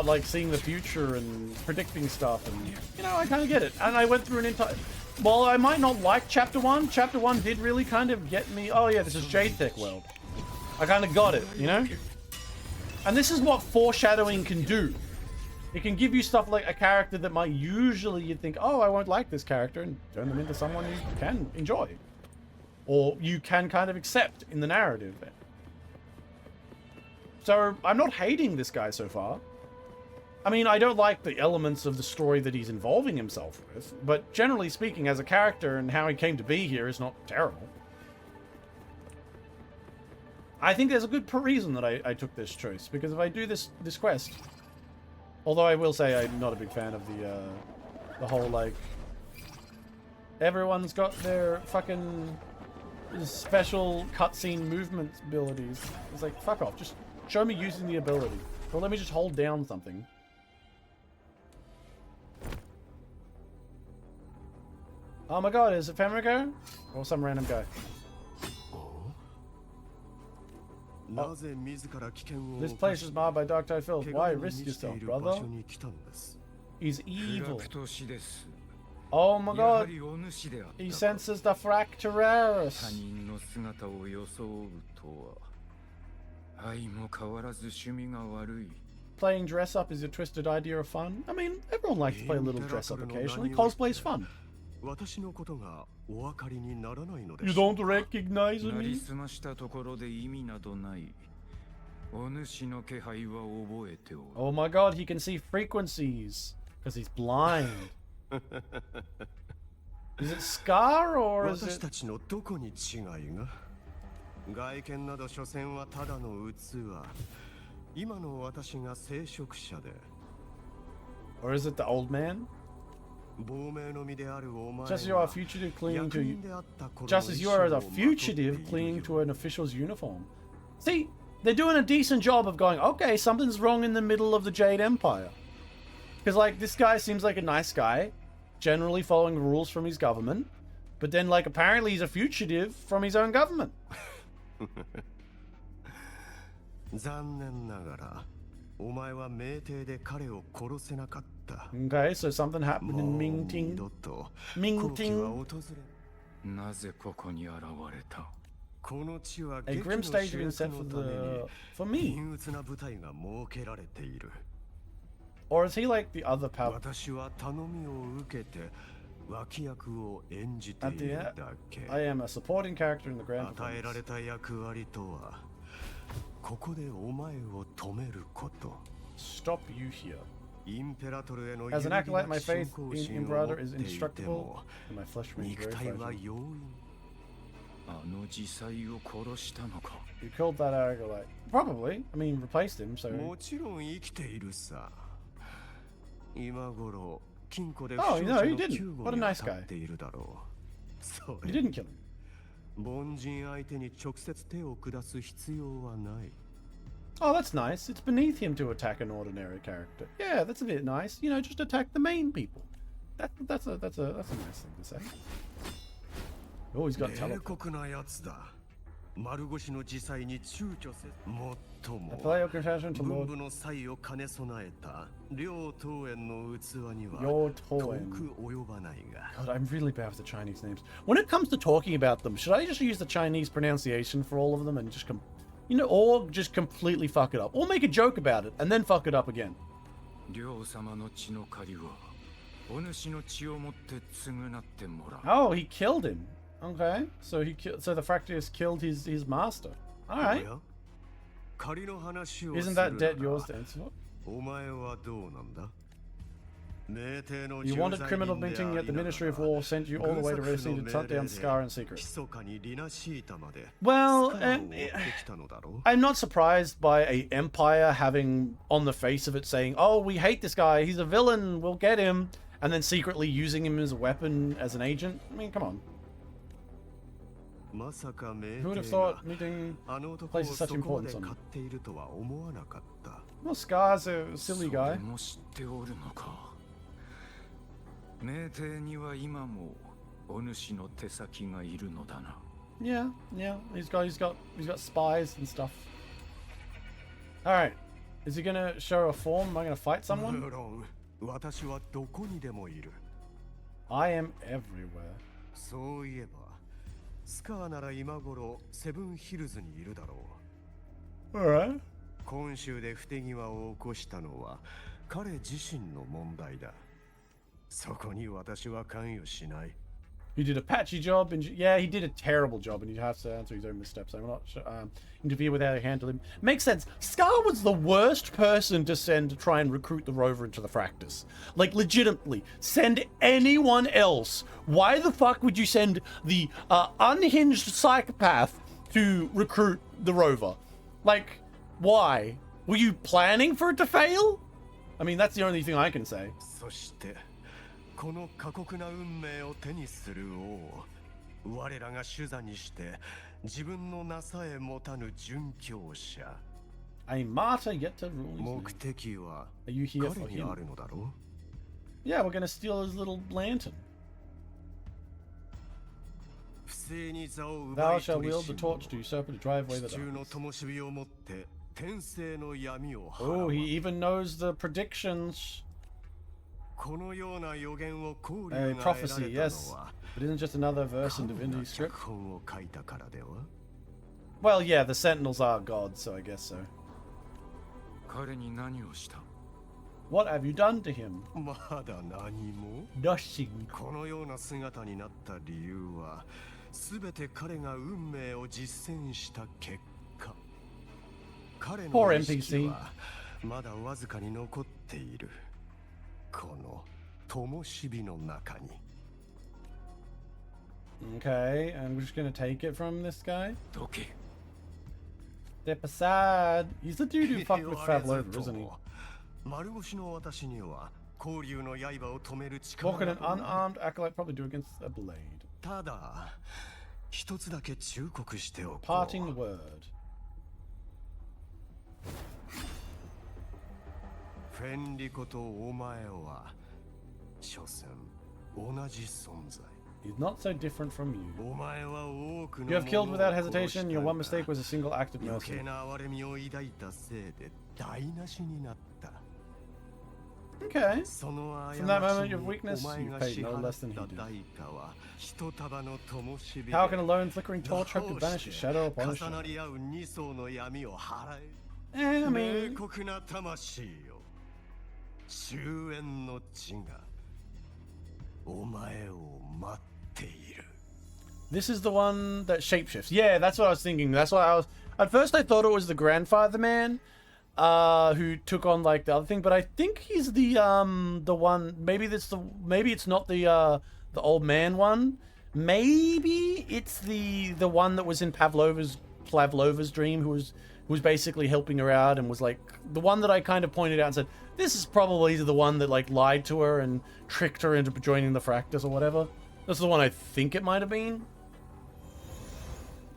Speaker 1: like seeing the future and predicting stuff, and you know, I kind of get it. And I went through an entire. While I might not like Chapter 1, Chapter 1 did really kind of get me. Oh yeah, this is Jade-Tech world. I kind of got it, you know. And this is what foreshadowing can do. It can give you stuff like a character that might usually you'd think, oh, I won't like this character, and turn them into someone you can enjoy, or you can kind of accept in the narrative. So I'm not hating this guy so far. I mean, I don't like the elements of the story that he's involving himself with, but generally speaking, as a character and how he came to be here is not terrible. I think there's a good reason that I took this choice, because if I do this quest, although I will say I'm not a big fan of the whole, like, everyone's got their fucking special cutscene movement abilities. It's like, fuck off, just show me using the ability. Or let me just hold down something. Oh my god, is it Famrico? Or some random guy? Oh. This place is marred by dark tide filth. Why risk yourself, brother? He's evil. Oh my god. He senses the Fracturaris. Playing dress up is your twisted idea of fun? I mean, everyone likes to play a little dress up occasionally. Cosplay's fun. You don't recognize me? Oh my god, he can see frequencies because he's blind. Is it Scar or is it... Or is it the old man? Just as you are a fugitive clinging to an official's uniform. See, they're doing a decent job of going, okay, something's wrong in the middle of the Jade Empire. Because, like, this guy seems like a nice guy, generally following the rules from his government, but then, like, apparently he's a fugitive from his own government. Okay, so something happened in Mingting. A grim stage has been set for me. Or is he like the other power? At the end, I am a supporting character in the grand performance. Stop you here. As an acolyte, my faith in Imperator is indestructible, and my flesh remains very fragile. You killed that acolyte. Probably. I mean, replaced him, so... Oh, no, he didn't. What a nice guy. You didn't kill him. Oh, that's nice. It's beneath him to attack an ordinary character. Yeah, that's a bit nice. You know, just attack the main people. That's a nice thing to say. Oh, he's got teleport. A player confession to Lord Your Toen. God, I'm really bad with the Chinese names. When it comes to talking about them, should I just use the Chinese pronunciation for all of them and just you know, or just completely fuck it up, or make a joke about it and then fuck it up again? Oh, he killed him. Okay, so so the Fracturaris killed his master. All right. Isn't that debt yours to answer? You wanted criminal minting, yet the Ministry of War sent you all the way to Red Sea to hunt down Scar in secret. Well, I'm not surprised by an empire having on the face of it saying, oh, we hate this guy, he's a villain, we'll get him, and then secretly using him as a weapon, as an agent. I mean, come on. Who would have thought meeting places such importance on him? Well, Scar's a silly guy.
Speaker 3: 名帝には今もお主の手先がいるのだな。
Speaker 1: Yeah, yeah. He's got spies and stuff. All right. Is he gonna show a form? Am I gonna fight someone?
Speaker 4: 無論私はどこにでもいる。
Speaker 1: I am everywhere.
Speaker 4: そういえばスカーなら今頃セブンヒルズにいるだろう。
Speaker 1: All right.
Speaker 4: 今週で不手際を起こしたのは彼自身の問題だ。そこに私は関与しない。
Speaker 1: He did a patchy job, and yeah, he did a terrible job, and he has to answer his own missteps. I'm not sure, interfere with how he handled him. Makes sense. Scar was the worst person to send to try and recruit the rover into the Fractus. Like, legitimately, send anyone else. Why the fuck would you send the unhinged psychopath to recruit the rover? Like, why? Were you planning for it to fail? I mean, that's the only thing I can say.
Speaker 4: そしてこの過酷な運命を手にする王、我らが主座にして自分のなさえ持たぬ殉教者。
Speaker 1: A martyr yet to rule his
Speaker 4: 目
Speaker 1: name.
Speaker 4: 的は
Speaker 1: Are you here for
Speaker 4: 彼に
Speaker 1: him?
Speaker 4: あるのだろ
Speaker 1: Yeah, we're gonna steal his little lantern.
Speaker 4: う。不正に座を
Speaker 1: Thou
Speaker 4: 奪い
Speaker 1: shalt
Speaker 4: 取り
Speaker 1: wield the
Speaker 4: し
Speaker 1: torch to usurp and drive away the
Speaker 4: 地中の
Speaker 1: darkness.
Speaker 4: 灯火を持って天性の闇を
Speaker 1: Oh,
Speaker 4: 払
Speaker 1: he even knows the predictions.
Speaker 4: このような予言を考
Speaker 1: A
Speaker 4: 慮が得ら
Speaker 1: prophecy,
Speaker 4: れた
Speaker 1: yes.
Speaker 4: のは
Speaker 1: But isn't just another verse in
Speaker 4: 神
Speaker 1: Divinity
Speaker 4: が
Speaker 1: script?
Speaker 4: 脚本を書いたからでは。
Speaker 1: Well, yeah, the Sentinels are gods, so I guess so.
Speaker 3: 彼に何をした？
Speaker 1: What have you done to him?
Speaker 4: まだ何も。
Speaker 1: Nothing.
Speaker 4: このような姿になった理由は全て彼が運命を実践した結果。彼
Speaker 1: Poor
Speaker 4: の意識
Speaker 1: NPC.
Speaker 4: はまだわずかに残っている。この灯火の中に。
Speaker 1: Okay, and we're just gonna take it from this guy?
Speaker 3: どけ。
Speaker 1: Step aside. He's the dude who fucked with
Speaker 4: 言われ
Speaker 1: Favlova,
Speaker 4: ずと
Speaker 1: isn't he?
Speaker 4: も丸腰の私には光竜の刃を止める力
Speaker 1: What can
Speaker 4: な
Speaker 1: an
Speaker 4: どない
Speaker 1: unarmed acolyte probably do against a blade?
Speaker 4: ただ一つだけ忠告しておこう。
Speaker 1: Parting word.
Speaker 4: フェンリコとお前は所詮同じ存在。
Speaker 1: He's not so different from you.
Speaker 4: お前は多くの
Speaker 1: You have killed
Speaker 4: 者を
Speaker 1: without
Speaker 4: 殺した
Speaker 1: hesitation.
Speaker 4: が
Speaker 1: Your one mistake was a single act of
Speaker 4: 余
Speaker 1: mercy.
Speaker 4: 計な哀れみを抱いたせいで台無しになった。
Speaker 1: Okay.
Speaker 4: その過
Speaker 1: From that
Speaker 4: ち
Speaker 1: moment
Speaker 4: に
Speaker 1: of weakness,
Speaker 4: お前
Speaker 1: you
Speaker 4: が
Speaker 1: paid
Speaker 4: 支
Speaker 1: no
Speaker 4: 払
Speaker 1: less than
Speaker 4: った
Speaker 1: he did.
Speaker 4: 代価は一束の灯火で
Speaker 1: How can a lone flickering torch hope to banish a shadow upon a
Speaker 4: 重
Speaker 1: shadow?
Speaker 4: なり合う二層の闇を払え。
Speaker 1: I
Speaker 4: 冷
Speaker 1: mean,
Speaker 4: 酷な魂よ。終焉の地がお前を待っている。
Speaker 1: this is the one that shapeshifts. Yeah, that's what I was thinking. That's why I was. At first, I thought it was the grandfather man, who took on like the other thing. But I think he's the one. Maybe it's not the old man one. Maybe it's the one that was in Pavlova's dream, who was basically helping her out and was like the one that I kind of pointed out and said, this is probably the one that like lied to her and tricked her into joining the Fractus or whatever. That's the one I think it might have been.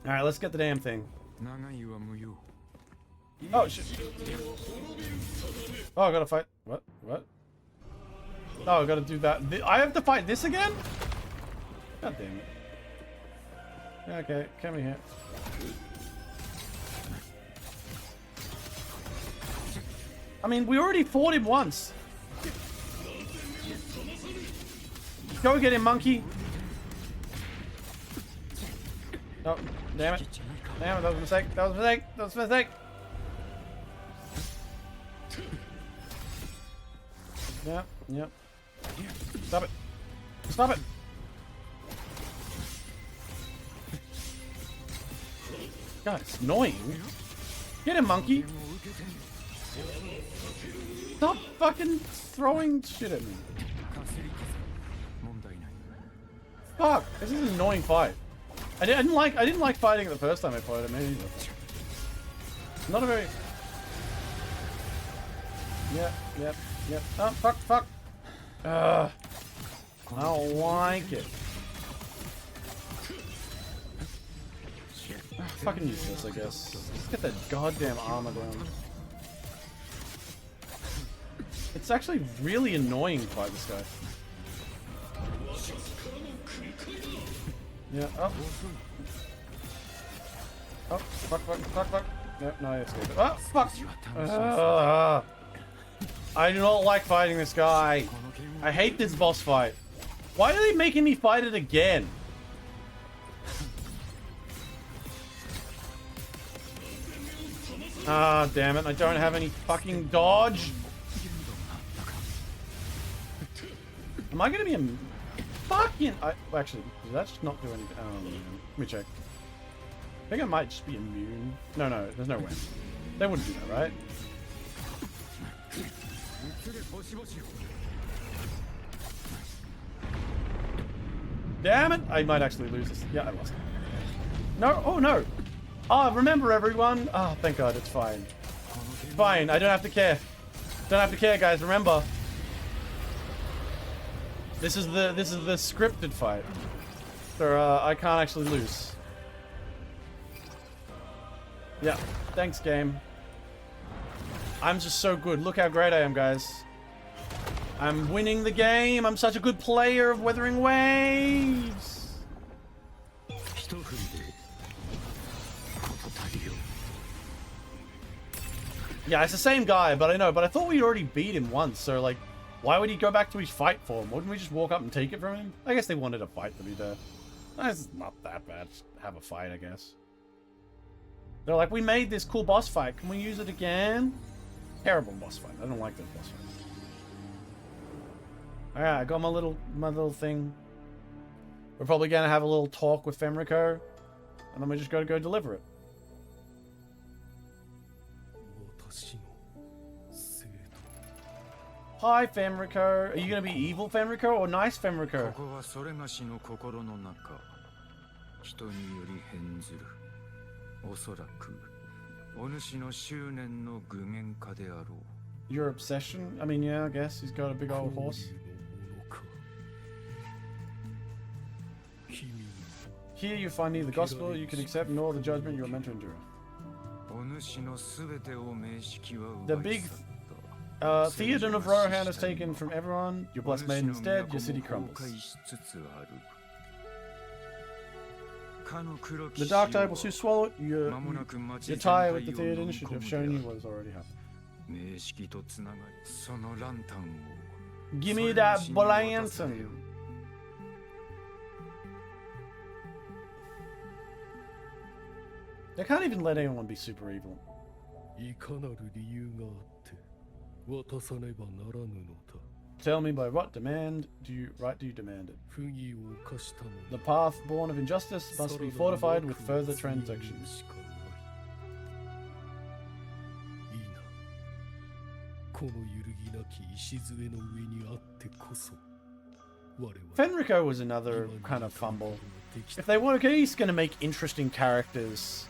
Speaker 1: Alright, let's get the damn thing.
Speaker 3: 長いは無用。
Speaker 1: Oh shit. Oh, I gotta fight. What? Oh, I gotta do that. I have to fight this again? God damn it. Okay, come here. I mean, we already fought him once. Go get him, monkey. Oh, damn it. Damn it, that was a mistake. That was a mistake. That was a mistake. Yep. Stop it. Stop it. God, it's annoying. Get him, monkey. Stop fucking throwing shit at me.
Speaker 3: 問題ない。
Speaker 1: Fuck, this is an annoying fight. I didn't like fighting it the first time I fought it, man, either. Not a very... Yep. Oh, fuck. I don't like it. Fucking useless, I guess. Just get that goddamn armor down. It's actually really annoying to fight this guy. Yeah. Oh. Oh, fuck. No, I escaped it. Oh, fuck! I do not like fighting this guy. I hate this boss fight. Why are they making me fight it again? Ah, damn it. I don't have any fucking dodge. Am I gonna be a fucking... actually, did that just not do anything? Oh, man. Let me check. I think I might just be immune. No, there's no way. They wouldn't do that, right? Damn it! I might actually lose this. Yeah, I lost. No, oh no! Oh, remember everyone! Oh, thank God, it's fine. Fine, I don't have to care. Don't have to care, guys, remember. This is the scripted fight. So, I can't actually lose. Yeah, thanks, game. I'm just so good. Look how great I am, guys. I'm winning the game. I'm such a good player of Wuthering Waves. Yeah, it's the same guy, but I know. But I thought we'd already beat him once, so like, why would he go back to his fight form? Wouldn't we just walk up and take it from him? I guess they wanted a fight to be there. It's not that bad. Just have a fight, I guess. They're like, we made this cool boss fight. Can we use it again? Terrible boss fight. I don't like this boss fight. Alright, I got my little thing. We're probably gonna have a little talk with Femrico, and then we just gotta go deliver it. Hi, Femrico. Are you gonna be evil Femrico or nice Femrico? Your obsession? I mean, yeah, I guess. He's got a big old horse. Here you find neither the gospel you can accept nor the judgment you are meant to endure. The big Theoden of Rohan is taken from everyone. Your blessed maiden is dead. Your city crumbles. The dark tide will soon swallow it. Your tie with the Theoden should have shown you what has already happened. Give me that lantern. They can't even let anyone be super evil. Tell me by what demand do you demand it? The path born of injustice must be fortified with further transactions. Fenrico was another kind of fumble. If they were at least going to make interesting characters,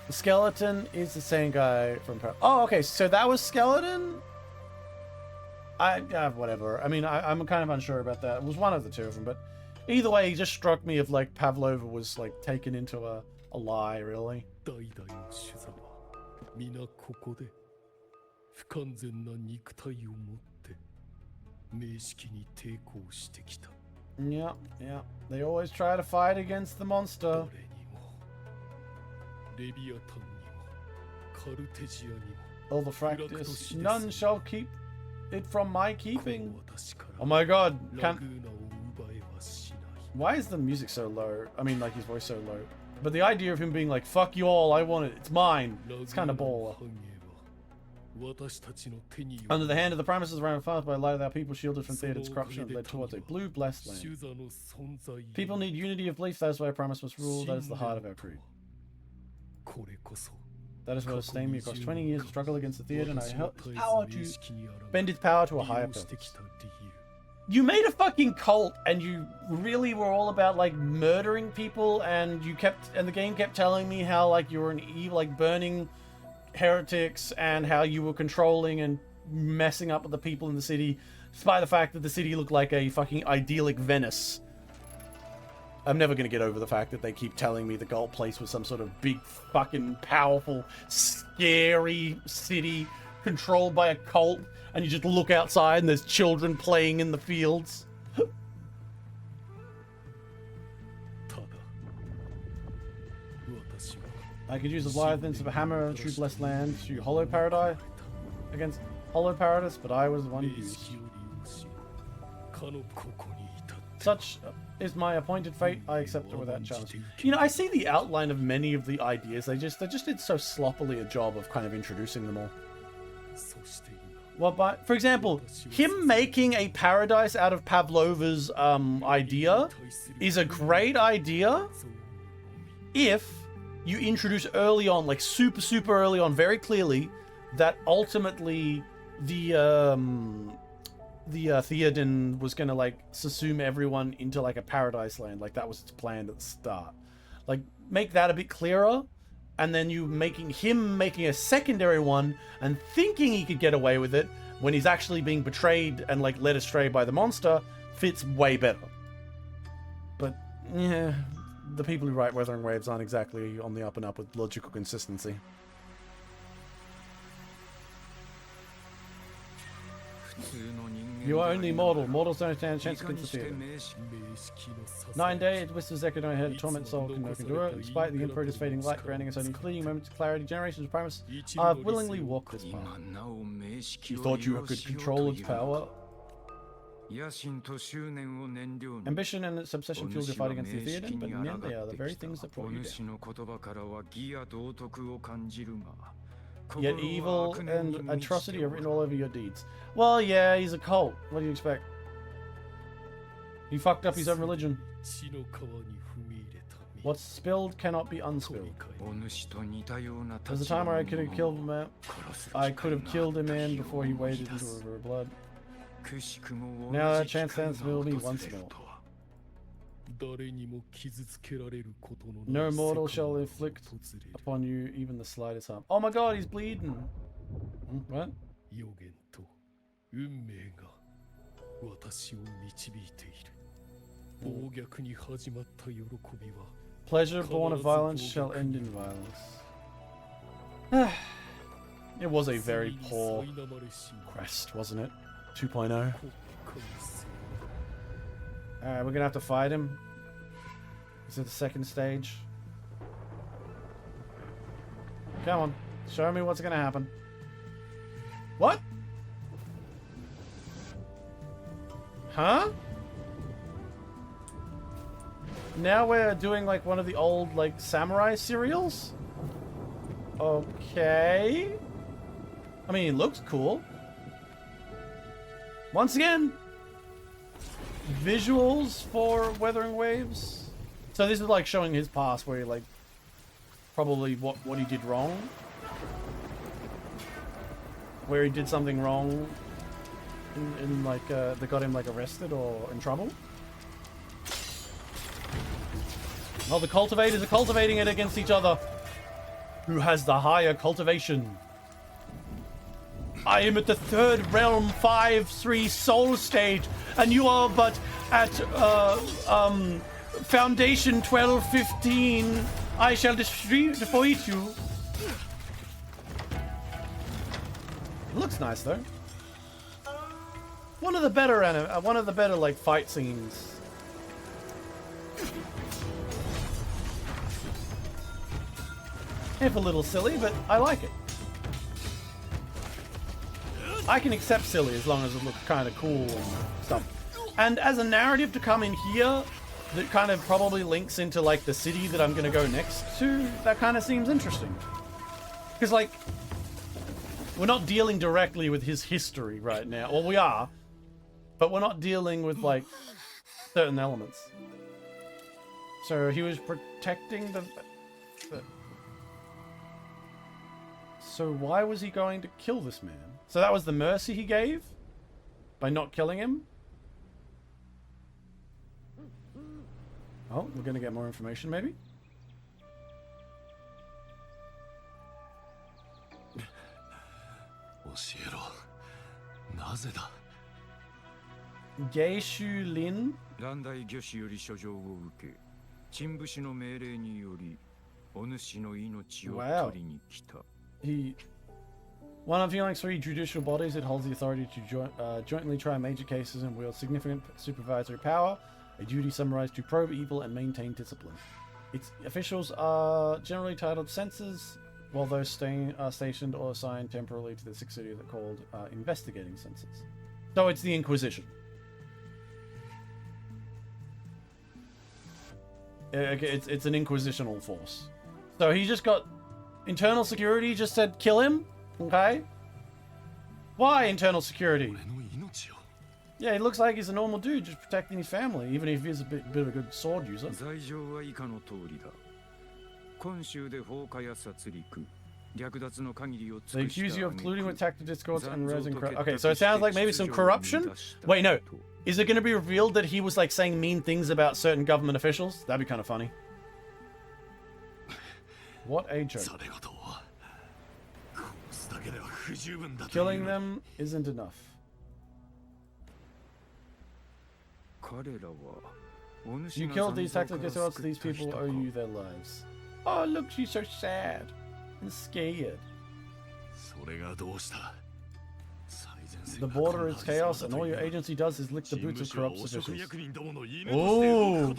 Speaker 1: the skeleton is the same guy from... Oh, okay, so that was Skeleton? Whatever. I mean, I'm kind of unsure about that. It was one of the two of them, but either way, he just struck me of like Pavlova was like taken into a lie, really. Yeah. They always try to fight against the monster. All the practice, none shall keep it from my keeping. Oh my God! Why is the music so low? I mean, like his voice so low. But the idea of him being like, "Fuck you all, I want it. It's mine." It's kind of baller. Under the hand of the promises around fast by a light of our people shielded from Theoden's corruption and led towards a blue blessed land. People need unity of belief. That is why promise must rule. That is the heart of our creed. That is what has sustained me across 20 years of struggle against the Theoden. I helped his power to bend his power to a higher purpose. You made a fucking cult, and you really were all about like murdering people, and the game kept telling me how like you were an evil, like burning heretics, and how you were controlling and messing up with the people in the city, despite the fact that the city looked like a fucking idyllic Venice. I'm never going to get over the fact that they keep telling me the Gold Place was some sort of big, fucking, powerful, scary city controlled by a cult, and you just look outside and there's children playing in the fields. I could use the Leviathans of a hammer and true blessed land to Hollow Paradise against Hollow Paradise, but I was the one who used. Such is my appointed fate. I accept it without challenge. You know, I see the outline of many of the ideas. They just did so sloppily a job of kind of introducing them all. Well, for example, him making a paradise out of Pavlova's idea is a great idea if you introduce early on, like super early on, very clearly, that ultimately the Theoden was gonna like subsume everyone into like a paradise land, like that was its plan at the start. Like make that a bit clearer. And then you making a secondary one and thinking he could get away with it when he's actually being betrayed and like led astray by the monster fits way better. But yeah, the people who write Wuthering Waves aren't exactly on the up and up with logical consistency. You are only mortal. Mortals don't stand a chance against the theater. 9 days, whispers echo in my head, torment soul can no endure. Despite the Emperor's fading light, granting us only fleeting moments of clarity, generations of Primus have willingly walked this path. You thought you could control its power? Ambition and its obsession fueled your fight against the Theoden, but in the end they are the very things that brought you down. Yet evil and atrocity are written all over your deeds. Well, yeah, he's a cult. What do you expect? He fucked up his own religion. What's spilled cannot be unspilled. There's a time where I could have killed him. I could have killed a man before he waded into a river of blood. Now that chance stands to me once more. No mortal shall inflict upon you even the slightest harm. Oh my god, he's bleeding. What? Pleasure born of violence shall end in violence. It was a very poor quest, wasn't it? 2.0. Alright, we're gonna have to fight him. Is it the second stage? Come on, show me what's gonna happen. What? Huh? Now we're doing like one of the old like samurai serials? Okay. I mean, it looks cool. Once again, visuals for Wuthering Waves. So this is like showing his past where he like probably what he did wrong. Where he did something wrong in like that got him like arrested or in trouble. Well, the cultivators are cultivating it against each other. Who has the higher cultivation? I am at the third realm 5-3 soul stage, and you are but at foundation 12-15. I shall defeat you. It looks nice though. One of the better like fight scenes. If a little silly, but I like it. I can accept silly as long as it looks kind of cool and stuff. And as a narrative to come in here that kind of probably links into like the city that I'm going to go next to, that kind of seems interesting. Because like, we're not dealing directly with his history right now. Well, we are, but we're not dealing with like certain elements. So he was protecting the... So why was he going to kill this man? So that was the mercy he gave? By not killing him? Oh, we're going to get more information maybe? Geishu Lin? Wow. One of Yulang's 3 judicial bodies, it holds the authority to jointly try major cases and wield significant supervisory power, a duty summarized to probe evil and maintain discipline. Its officials are generally titled censors, while those staying are stationed or assigned temporarily to the 6 cities are called investigating censors. So it's the Inquisition. Okay, it's an inquisitional force. So he just got internal security. Just said kill him. Okay. Why internal security? Yeah, he looks like he's a normal dude, just protecting his family, even if he's a bit of a good sword user. They accuse you of colluding with tactic discords and raising corruption. Okay, so it sounds like maybe some corruption? Wait, no. Is it going to be revealed that he was like saying mean things about certain government officials? That'd be kind of funny. What a joke. Killing them isn't enough. You killed these tactic discords, these people owe you their lives. Oh, look, she's so sad and scared. The border is chaos, and all your agency does is lick the boots of corrupt officials. Ooh.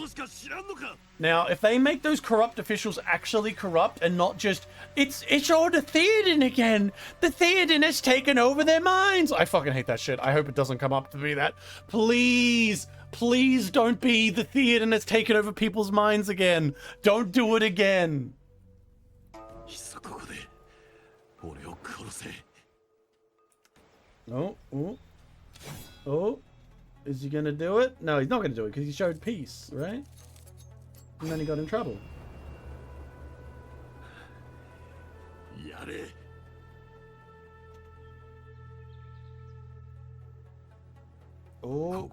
Speaker 1: Now, if they make those corrupt officials actually corrupt and not just, it's all the Theoden again. The Theoden has taken over their minds. I fucking hate that shit. I hope it doesn't come up to be that. Please, please don't be the Theoden that's taken over people's minds again. Don't do it again. Oh, oh, oh. Is he gonna do it? No, he's not gonna do it because he showed peace, right? And then he got in trouble. Oh.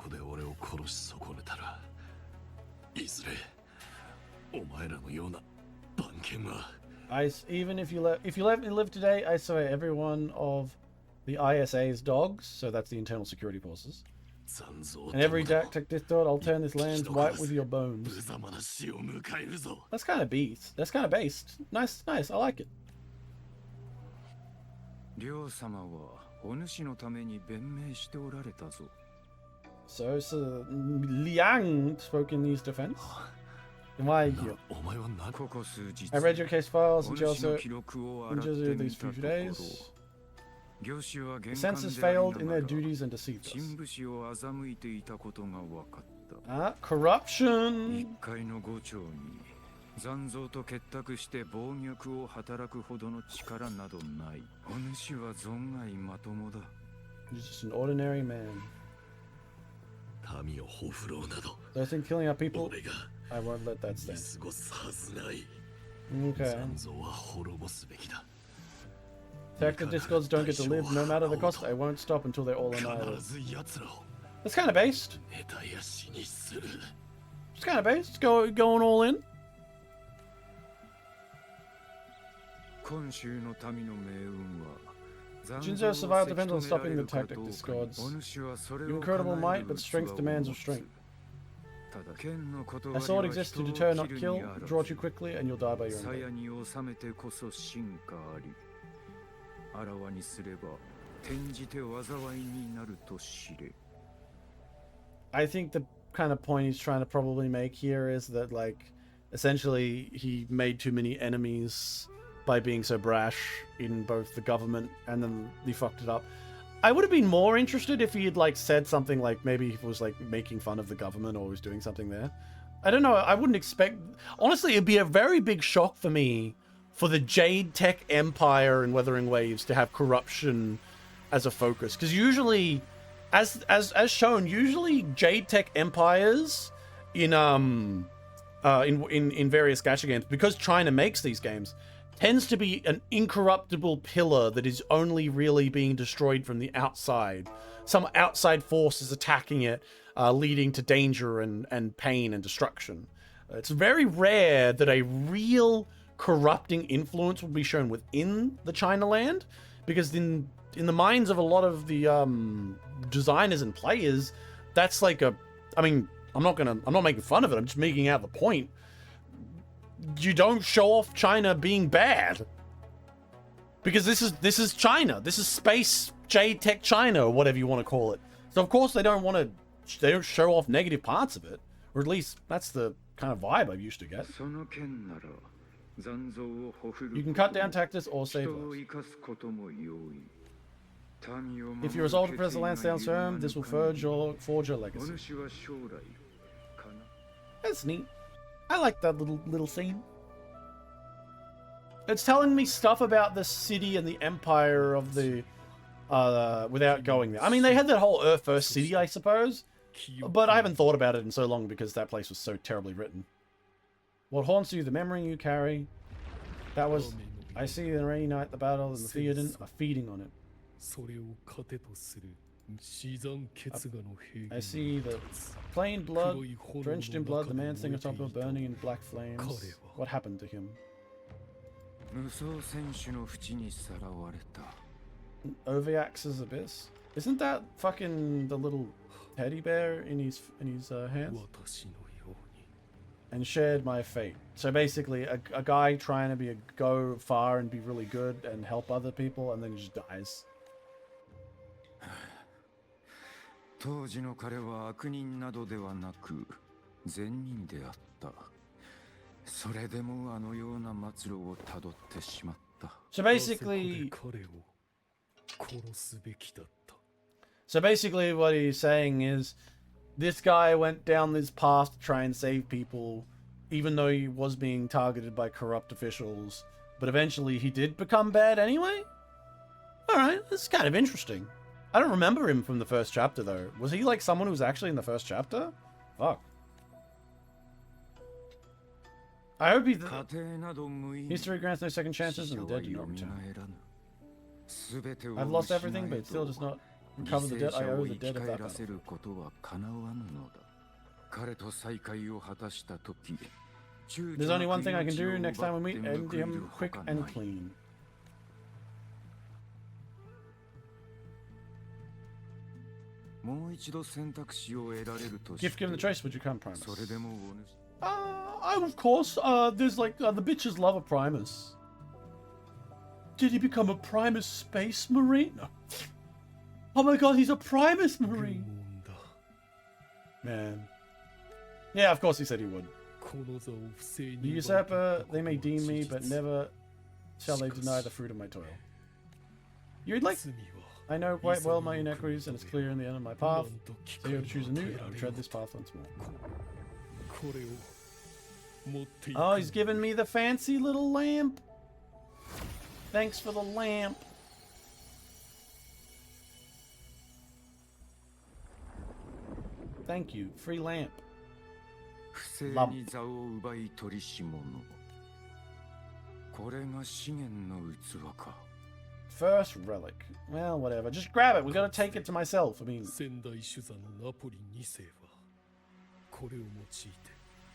Speaker 1: Even if you let me live today, I swear every one of the ISA's dogs, so that's the internal security forces, and every tactic discord, I'll turn this land white with your bones. That's kind of beast. That's kind of based. Nice, nice. I like it. So Liang spoke in his defense. Why are you here? I read your case files and also injured these few days. The censors failed in their duties and deceived us. Ah, corruption! He's just an ordinary man. Those things killing our people, I won't let that stand. Okay. Tactic discords don't get to live no matter the cost. I won't stop until they're all annihilated. That's kind of based. It's kind of based. Going all in. Jinzo's survival depends on stopping the tactic discords. Your incredible might, but strength demands restraint. A sword exists to deter, not kill. Draw too quickly, and you'll die by your own hand. I think the kind of point he's trying to probably make here is that, like, essentially he made too many enemies by being so brash in both the government, and then he fucked it up. I would have been more interested if he had, like, said something like, maybe he was, like, making fun of the government or was doing something there. I don't know. I wouldn't expect... Honestly, it'd be a very big shock for me for the Jade Tech Empire in Wuthering Waves to have corruption as a focus. Because usually, as shown, usually Jade Tech Empires in various gacha games, because China makes these games, tends to be an incorruptible pillar that is only really being destroyed from the outside. Some outside force is attacking it, leading to danger and pain and destruction. It's very rare that a real corrupting influence would be shown within the China land, because in the minds of a lot of the designers and players, that's like a... I mean, I'm not making fun of it, I'm just making out the point. You don't show off China being bad, because this is China. This is space Jade Tech China, or whatever you want to call it. So of course they don't show off negative parts of it, or at least that's the kind of vibe I used to get.
Speaker 3: その剣なら残像をほふる
Speaker 1: You can cut down tactics or
Speaker 3: 人
Speaker 1: save
Speaker 3: を
Speaker 1: lives.
Speaker 3: 生かすことも容易。民を守る
Speaker 1: If you resolve to press the
Speaker 3: 決意
Speaker 1: Lansdowne
Speaker 3: が揺るが
Speaker 1: Serm,
Speaker 3: ぬ
Speaker 1: this will
Speaker 3: 限り
Speaker 1: forge your
Speaker 3: お
Speaker 1: legacy.
Speaker 3: 主は将来かな
Speaker 1: That's neat. I like that little scene. It's telling me stuff about the city and the empire of the without going there. I mean, they had that whole Earth First City, I suppose, but I haven't thought about it in so long because that place was so terribly written. What haunts you, the memory you carry. That was, I see the rainy night, the battle, and the Theoden are feeding on it.
Speaker 5: それを糧とする死山決河の平原
Speaker 1: I see the plain blood, drenched in blood, the man sitting atop of burning in black flames. What happened to him?
Speaker 3: 無双選手の淵にさらわれた
Speaker 1: Overyax's abyss. Isn't that fucking the little teddy bear in his hands?
Speaker 5: 私のように
Speaker 1: And shared my fate. So basically, a guy trying to go far and be really good and help other people, and then he just dies.
Speaker 3: 当時の彼は悪人などではなく善人であったそれでもあのような末路をたどってしまった
Speaker 1: So basically,
Speaker 5: 彼を殺すべきだった
Speaker 1: so basically, what he's saying is, this guy went down this path to try and save people, even though he was being targeted by corrupt officials. But eventually, he did become bad anyway. All right, this is kind of interesting. I don't remember him from the first chapter though. Was he like someone who was actually in the first chapter? Fuck. I hope he.
Speaker 3: 家庭など無意味
Speaker 1: History grants no second
Speaker 3: 死
Speaker 1: chances,
Speaker 3: 者
Speaker 1: and the
Speaker 3: は
Speaker 1: dead do
Speaker 3: 蘇
Speaker 1: not return.
Speaker 3: らぬ全てを
Speaker 1: I've lost
Speaker 3: 失
Speaker 1: everything, but
Speaker 3: え
Speaker 1: it still does
Speaker 3: ど
Speaker 1: not
Speaker 3: 犠
Speaker 1: recover the
Speaker 3: 牲
Speaker 1: debt I
Speaker 3: 者
Speaker 1: owe
Speaker 3: を
Speaker 1: the
Speaker 3: 生き
Speaker 1: dead of
Speaker 3: 返
Speaker 1: that
Speaker 3: ら
Speaker 1: battle.
Speaker 3: せることは叶わぬのだ彼と再会を果たした時
Speaker 1: There's only one thing I can do next time we meet, end him quick and clean.
Speaker 3: もう一度選択肢を得られると
Speaker 1: Gift
Speaker 3: して
Speaker 1: given the choice, would you come Primus?
Speaker 3: それでもお主
Speaker 1: Of course. There's like, the bitches love a Primus. Did he become a Primus Space Marine? Oh my god, he's a Primus
Speaker 5: 愚
Speaker 1: Marine.
Speaker 5: 問だ
Speaker 1: Man. Yeah, of course he said he would.
Speaker 5: この座を不正
Speaker 1: The
Speaker 5: に
Speaker 1: usurper, they may deem me, but never shall they deny the fruit of my toil. You'd like...
Speaker 5: 罪は
Speaker 1: I know quite well my inequities, and it's clear in the end of my path. So you have to choose anew, I will tread this path once more.
Speaker 5: これを持っていく
Speaker 1: Oh, he's giving me the fancy little lamp. Thanks for the lamp. Thank you. Free lamp.
Speaker 3: 不正に座を奪い取りし者これが資源の器か
Speaker 1: First relic. Well, whatever. Just grab it. We gotta take it to myself. I mean,
Speaker 5: 仙台主座のナポリ2世はこれを用いて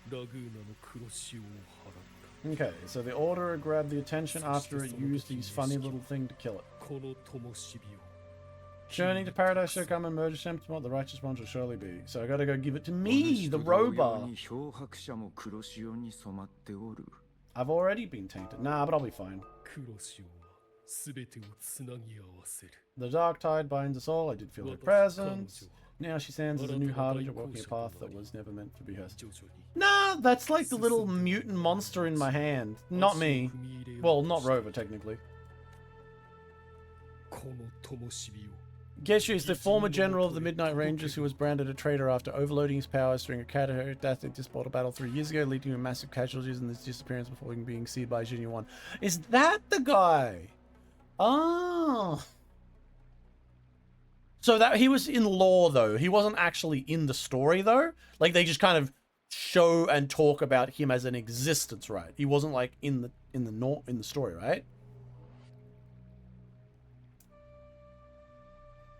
Speaker 5: ラグーナの黒潮を払った
Speaker 1: okay. So the order grabbed the attention after it used his funny little thing to kill it.
Speaker 5: この灯火を
Speaker 1: Journey to paradise shall come and merge attempt what the righteous ones will surely be. So I gotta go give it to me, the robot.
Speaker 3: 漂白者も黒潮に染まっておる
Speaker 1: I've already been tainted. Nah, but I'll be fine.
Speaker 5: 黒潮は全てをつなぎ合わせる
Speaker 1: The dark tide binds us all. I did feel her presence. Now she stands as a new harbinger walking a path that was never meant to be hers.
Speaker 5: 徐々に
Speaker 1: Nah, that's like the little mutant monster in my hand. Not me. Well, not Rover, technically.
Speaker 5: この灯火を
Speaker 1: Geshu is the former general of the Midnight Rangers who was branded a traitor after overloading his powers during a catastrophic disorder battle 3 years ago, leading to massive casualties and his disappearance before being seized by Junior 1. Is that the guy? Oh. So that he was in lore though. He wasn't actually in the story though. Like they just kind of show and talk about him as an existence, right? He wasn't like in the story, right?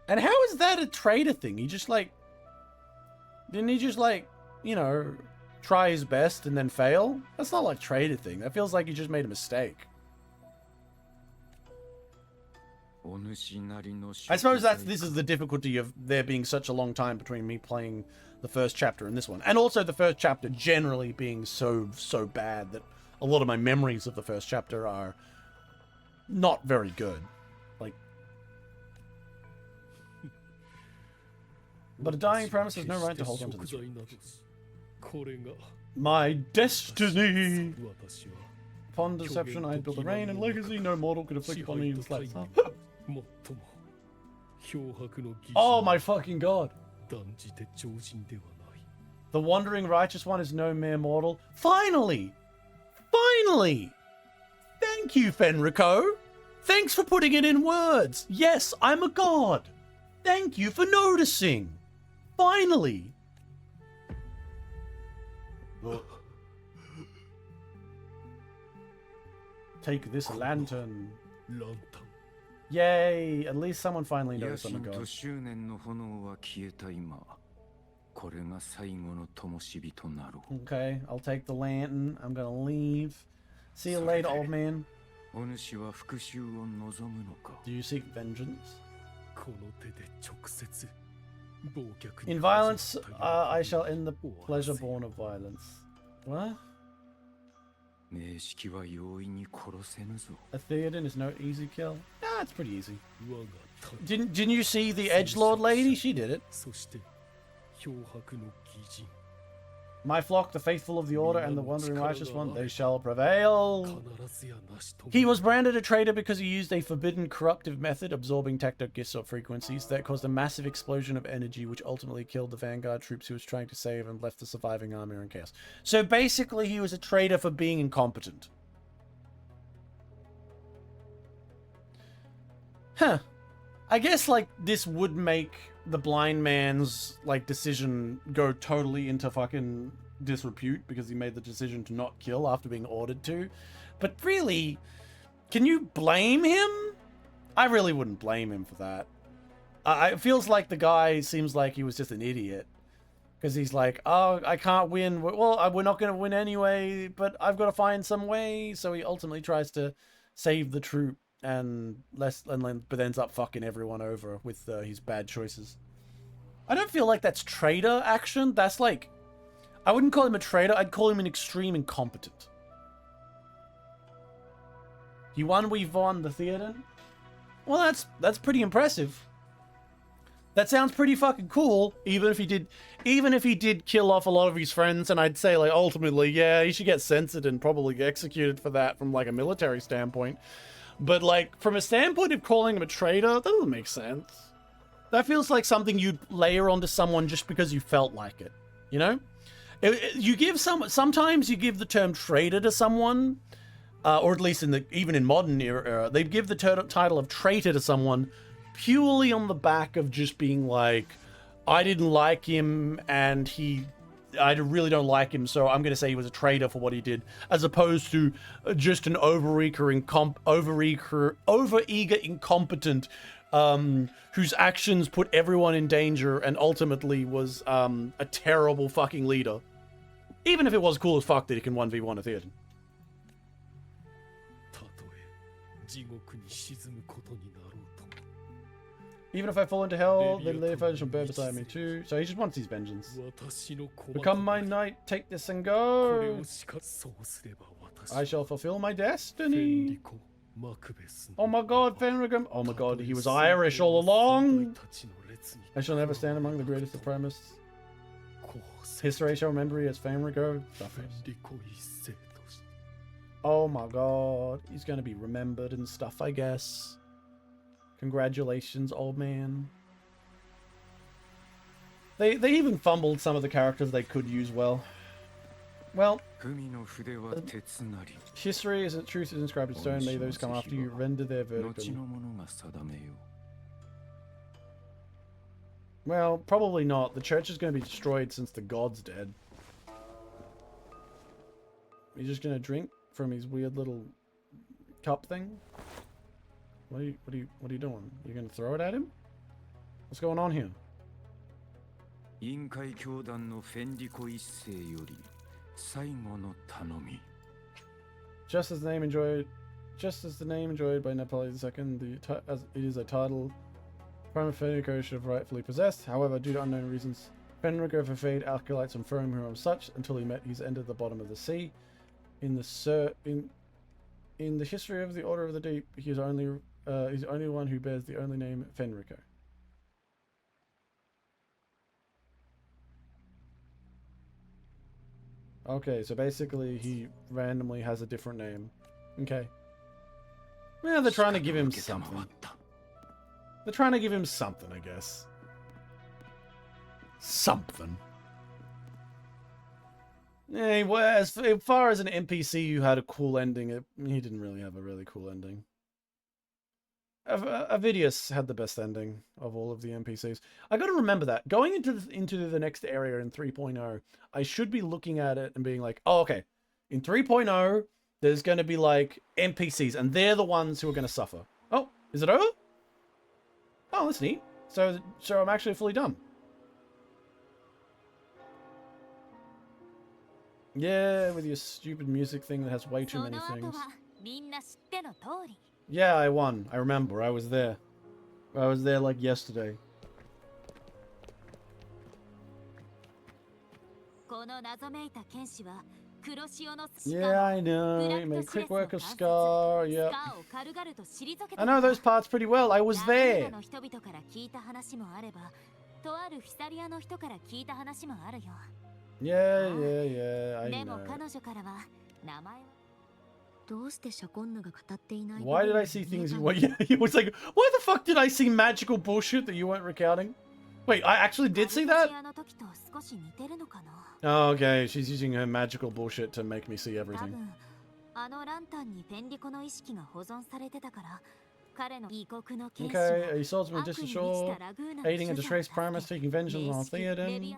Speaker 1: And how is that a traitor thing? He just like... Didn't he just like, you know, try his best and then fail? That's not like traitor thing. That feels like he just made a mistake. I suppose this is the difficulty of there being such a long time between me playing the first chapter and this one. And also the first chapter generally being so bad that a lot of my memories of the first chapter are not very good. Like... But a dying premise has no right to hold on to this.
Speaker 5: これが
Speaker 1: My destiny!
Speaker 5: 私は
Speaker 1: Upon deception, I built a reign and legacy. No mortal could afflict upon me even slight harm.
Speaker 5: 最も漂白の義
Speaker 1: Oh
Speaker 5: 人
Speaker 1: my fucking god!
Speaker 5: 断じて常人ではない。
Speaker 1: The wandering righteous one is no mere mortal. Finally! Finally! Thank you, Fenrico! Thanks for putting it in words! Yes, I'm a god! Thank you for noticing! Finally! Take this lantern.
Speaker 5: ランタン
Speaker 1: Yay! At least someone finally
Speaker 3: 野
Speaker 1: noticed I'm a
Speaker 3: 心と
Speaker 1: god.
Speaker 3: 執念の炎は消えた今、これが最後の灯火となろう。
Speaker 1: Okay, I'll take the lantern. I'm gonna leave. See you later, old man.
Speaker 3: お主は復讐を望むのか。
Speaker 1: Do you seek vengeance?
Speaker 5: この手で直接暴虐に
Speaker 1: In
Speaker 5: 始ま
Speaker 1: violence,
Speaker 5: った喜び
Speaker 1: I shall end the
Speaker 5: を終わら
Speaker 1: pleasure
Speaker 5: せ
Speaker 1: born of violence. What?
Speaker 3: 名式は容易に殺せぬぞ。
Speaker 1: A Theoden is no easy kill? Nah, it's pretty easy.
Speaker 5: 我が民
Speaker 1: Didn't you see the edgelord lady? She did it.
Speaker 5: そして漂白の義人
Speaker 1: My flock, the faithful of the order, and the wandering righteous one, they shall prevail.
Speaker 5: 必ずやなしと
Speaker 1: He was branded a traitor because he used a forbidden corruptive method, absorbing tactic gifts or frequencies, that caused a massive explosion of energy, which ultimately killed the vanguard troops he was trying to save and left the surviving army in chaos. So basically, he was a traitor for being incompetent. Huh. I guess, like, this would make the blind man's, like, decision go totally into fucking disrepute because he made the decision to not kill after being ordered to. But really, can you blame him? I really wouldn't blame him for that. It feels like the guy seems like he was just an idiot. Because he's like, oh, I can't win. Well, we're not going to win anyway, but I've got to find some way. So he ultimately tries to save the troop but ends up fucking everyone over with his bad choices. I don't feel like that's traitor action. That's like, I wouldn't call him a traitor. I'd call him an extreme incompetent. You won, we've won the theater. Well, that's pretty impressive. That sounds pretty fucking cool. Even if he did kill off a lot of his friends, and I'd say like ultimately, yeah, he should get censored and probably executed for that from like a military standpoint. But like from a standpoint of calling him a traitor, that doesn't make sense. That feels like something you'd layer onto someone just because you felt like it. You know, sometimes you give the term traitor to someone, or at least even in modern era, they give the title of traitor to someone purely on the back of just being like, I didn't like him and I really don't like him, so I'm going to say he was a traitor for what he did, as opposed to just an overeager, incompetent, whose actions put everyone in danger and ultimately was a terrible fucking leader. Even if it was cool as fuck that he can 1v1 a Theoden.
Speaker 5: たとえ地獄に沈むことになろうとも
Speaker 1: Even if I fall into hell, the Leviathan shall bear beside me too. So he just wants his vengeance.
Speaker 5: 私の小
Speaker 1: Become my knight, take this and
Speaker 5: これ
Speaker 1: go.
Speaker 5: をしかそうすれば私
Speaker 1: I shall fulfill my
Speaker 5: フェン
Speaker 1: destiny.
Speaker 5: リコマクベス
Speaker 1: Oh my god, Fenric. Oh my god, he was Irish all along. I shall never stand among the greatest supremacists. History shall remember he as Fenrico. Oh my god, he's gonna be remembered and stuff, I guess. Congratulations, old man. They even fumbled some of the characters they could use well. Well,
Speaker 3: 文の筆は鉄なり
Speaker 1: history is truth is inscribed in stone. May those come after you render their verdict.
Speaker 3: 後の者が定めよう
Speaker 1: Well, probably not. The church is going to be destroyed since the god's dead. He's just going to drink from his weird little cup thing. What are you doing? You're going to throw it at him? What's going on here?
Speaker 3: 委員会教団のフェンリコ一世より最後の頼み
Speaker 1: Just as the name enjoyed by Napoleon II, as it is a title Prime Fenrico should have rightfully possessed. However, due to unknown reasons, Fenrico forbade acolytes from throwing him as such until he met his end at the bottom of the sea. In the history of the Order of the Deep, he's only one who bears the only name Fenrico. Okay, so basically he randomly has a different name. Okay. Yeah, they're trying to give him something. They're trying to give him something, I guess. Something. Yeah, well, as far as an NPC who had a cool ending, he didn't really have a really cool ending. Avidius had the best ending of all of the NPCs. I got to remember that. Going into the next area in 3.0, I should be looking at it and being like, oh, okay. In 3.0, there's going to be like NPCs, and they're the ones who are going to suffer. Oh, is it over? Oh, that's neat. So I'm actually fully done. Yeah, with your stupid music thing that has way too many things. Yeah, I won. I remember. I was there. I was there like yesterday. Yeah, I know. You made quick work of Scar. Yep. I know those parts pretty well. I was there. Yeah, I know. Why did I see things you weren't? Yeah, he was like, why the fuck did I see magical bullshit that you weren't recounting? Wait, I actually did see that? Oh, okay, she's using her magical bullshit to make me see everything. Okay, a swordsman distant shore, aiding a disgraced primus, taking vengeance on Theoden.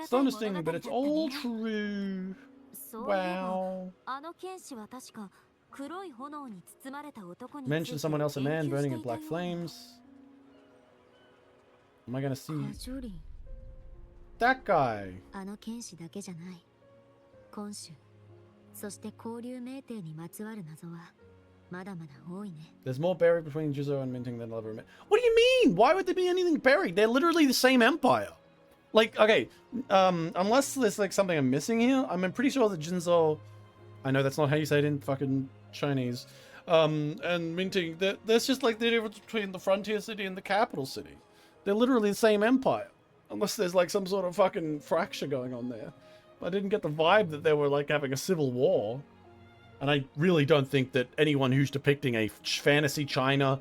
Speaker 1: Astonishing, but it's all true. Wow. Mention someone else, a man burning in black flames. Am I gonna see that guy? There's more buried between Jizo and Minting than I'll ever admit. What do you mean? Why would there be anything buried? They're literally the same empire. Like, okay, unless there's like something I'm missing here, I'm pretty sure that Jinzo, I know that's not how you say it in fucking Chinese, and Minting, there's just like the difference between the frontier city and the capital city. They're literally the same empire, unless there's like some sort of fucking fracture going on there. I didn't get the vibe that they were like having a civil war. And I really don't think that anyone who's depicting a fantasy China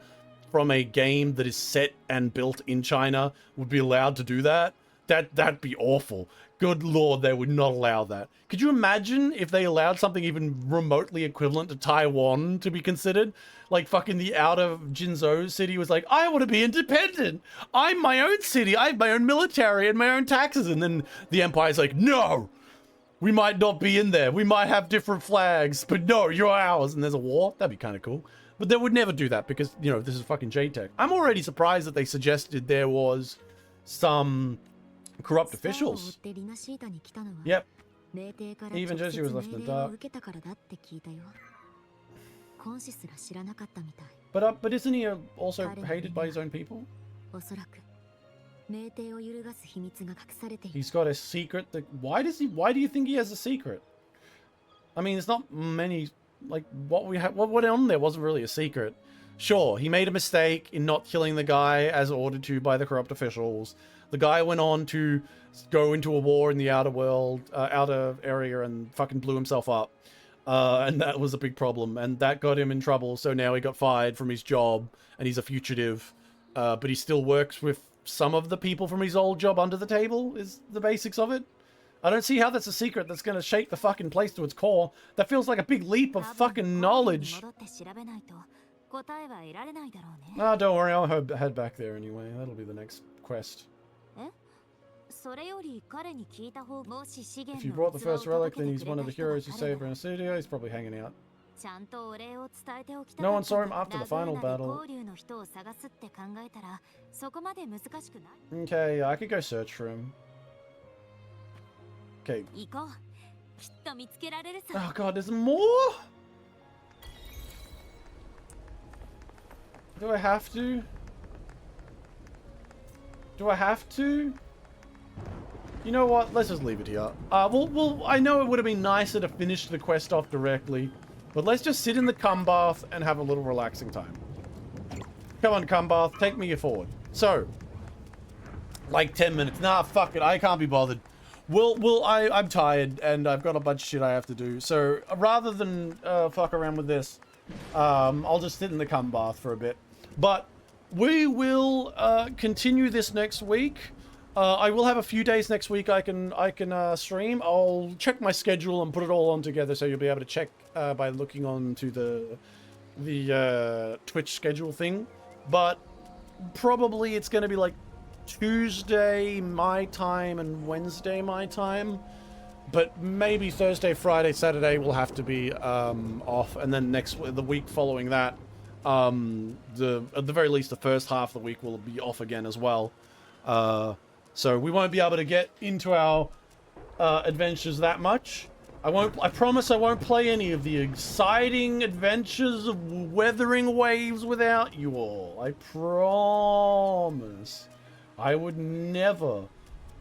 Speaker 1: from a game that is set and built in China would be allowed to do that. That'd be awful. Good lord, they would not allow that. Could you imagine if they allowed something even remotely equivalent to Taiwan to be considered? Like fucking the outer Jinzhou city was like, I want to be independent. I'm my own city. I have my own military and my own taxes. And then the Empire's like, no, we might not be in there. We might have different flags, but no, you're ours. And there's a war. That'd be kind of cool. But they would never do that because, you know, this is fucking JTech. I'm already surprised that they suggested there was some corrupt officials. Yep. Even Joshi was left in the dark. But isn't he also hated by his own people? He's got a secret that... Why do you think he has a secret? I mean, there's not many... Like, what went on there wasn't really a secret. Sure, he made a mistake in not killing the guy as ordered to by the corrupt officials. The guy went on to go into a war in the outer world, outer area, and fucking blew himself up. And that was a big problem. And that got him in trouble, so now he got fired from his job, and he's a fugitive. But he still works with some of the people from his old job under the table, is the basics of it. I don't see how that's a secret that's going to shake the fucking place to its core. That feels like a big leap of fucking knowledge. Ah, don't worry, I'll head back there anyway. That'll be the next quest. If you brought the first relic, then he's one of the heroes who saved her in a studio. He's probably hanging out. No one saw him after the final battle. Okay, I could go search for him. Okay. Oh god, there's more? Do I have to? Do I have to? You know what? Let's just leave it here. Well, I know it would have been nicer to finish the quest off directly, but let's just sit in the cum bath and have a little relaxing time. Come on, cum bath, take me forward. So, like 10 minutes. Nah, fuck it, I can't be bothered. I'm tired and I've got a bunch of shit I have to do. So rather than fuck around with this, I'll just sit in the cum bath for a bit. But we will continue this next week. I will have a few days next week I can stream. I'll check my schedule and put it all on together, so you'll be able to check by looking on to the Twitch schedule thing. But probably it's going to be like Tuesday my time and Wednesday my time. But maybe Thursday, Friday, Saturday will have to be off, and then the week following that, at the very least, the first half of the week will be off again as well. So we won't be able to get into our adventures that much. I promise I won't play any of the exciting adventures of Wuthering Waves without you all. I promise. I would never.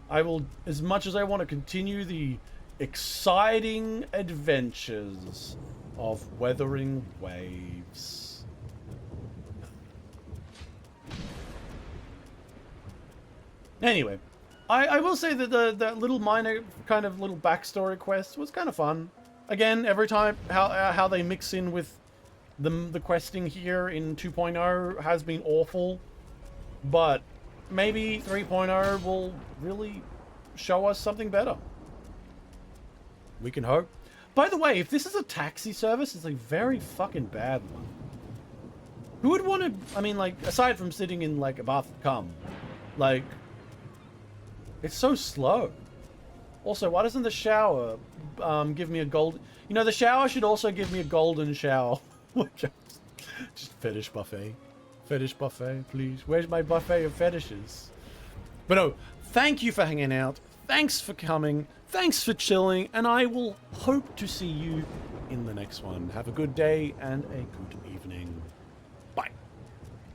Speaker 1: I will, as much as I want to continue the exciting adventures of Wuthering Waves. Anyway, I will say that the little minor kind of little backstory quest was kind of fun. Again, every time how they mix in with the questing here in 2.0 has been awful, but maybe 3.0 will really show us something better. We can hope. By the way, if this is a taxi service, it's a very fucking bad one. Who would want to, I mean, like, aside from sitting in, like, a bath of cum, like, it's so slow. Also, why doesn't the shower give me a gold... You know, the shower should also give me a golden shower. Just fetish buffet. Fetish buffet, please. Where's my buffet of fetishes? But no, thank you for hanging out. Thanks for coming. Thanks for chilling. And I will hope to see you in the next one. Have a good day and a good evening.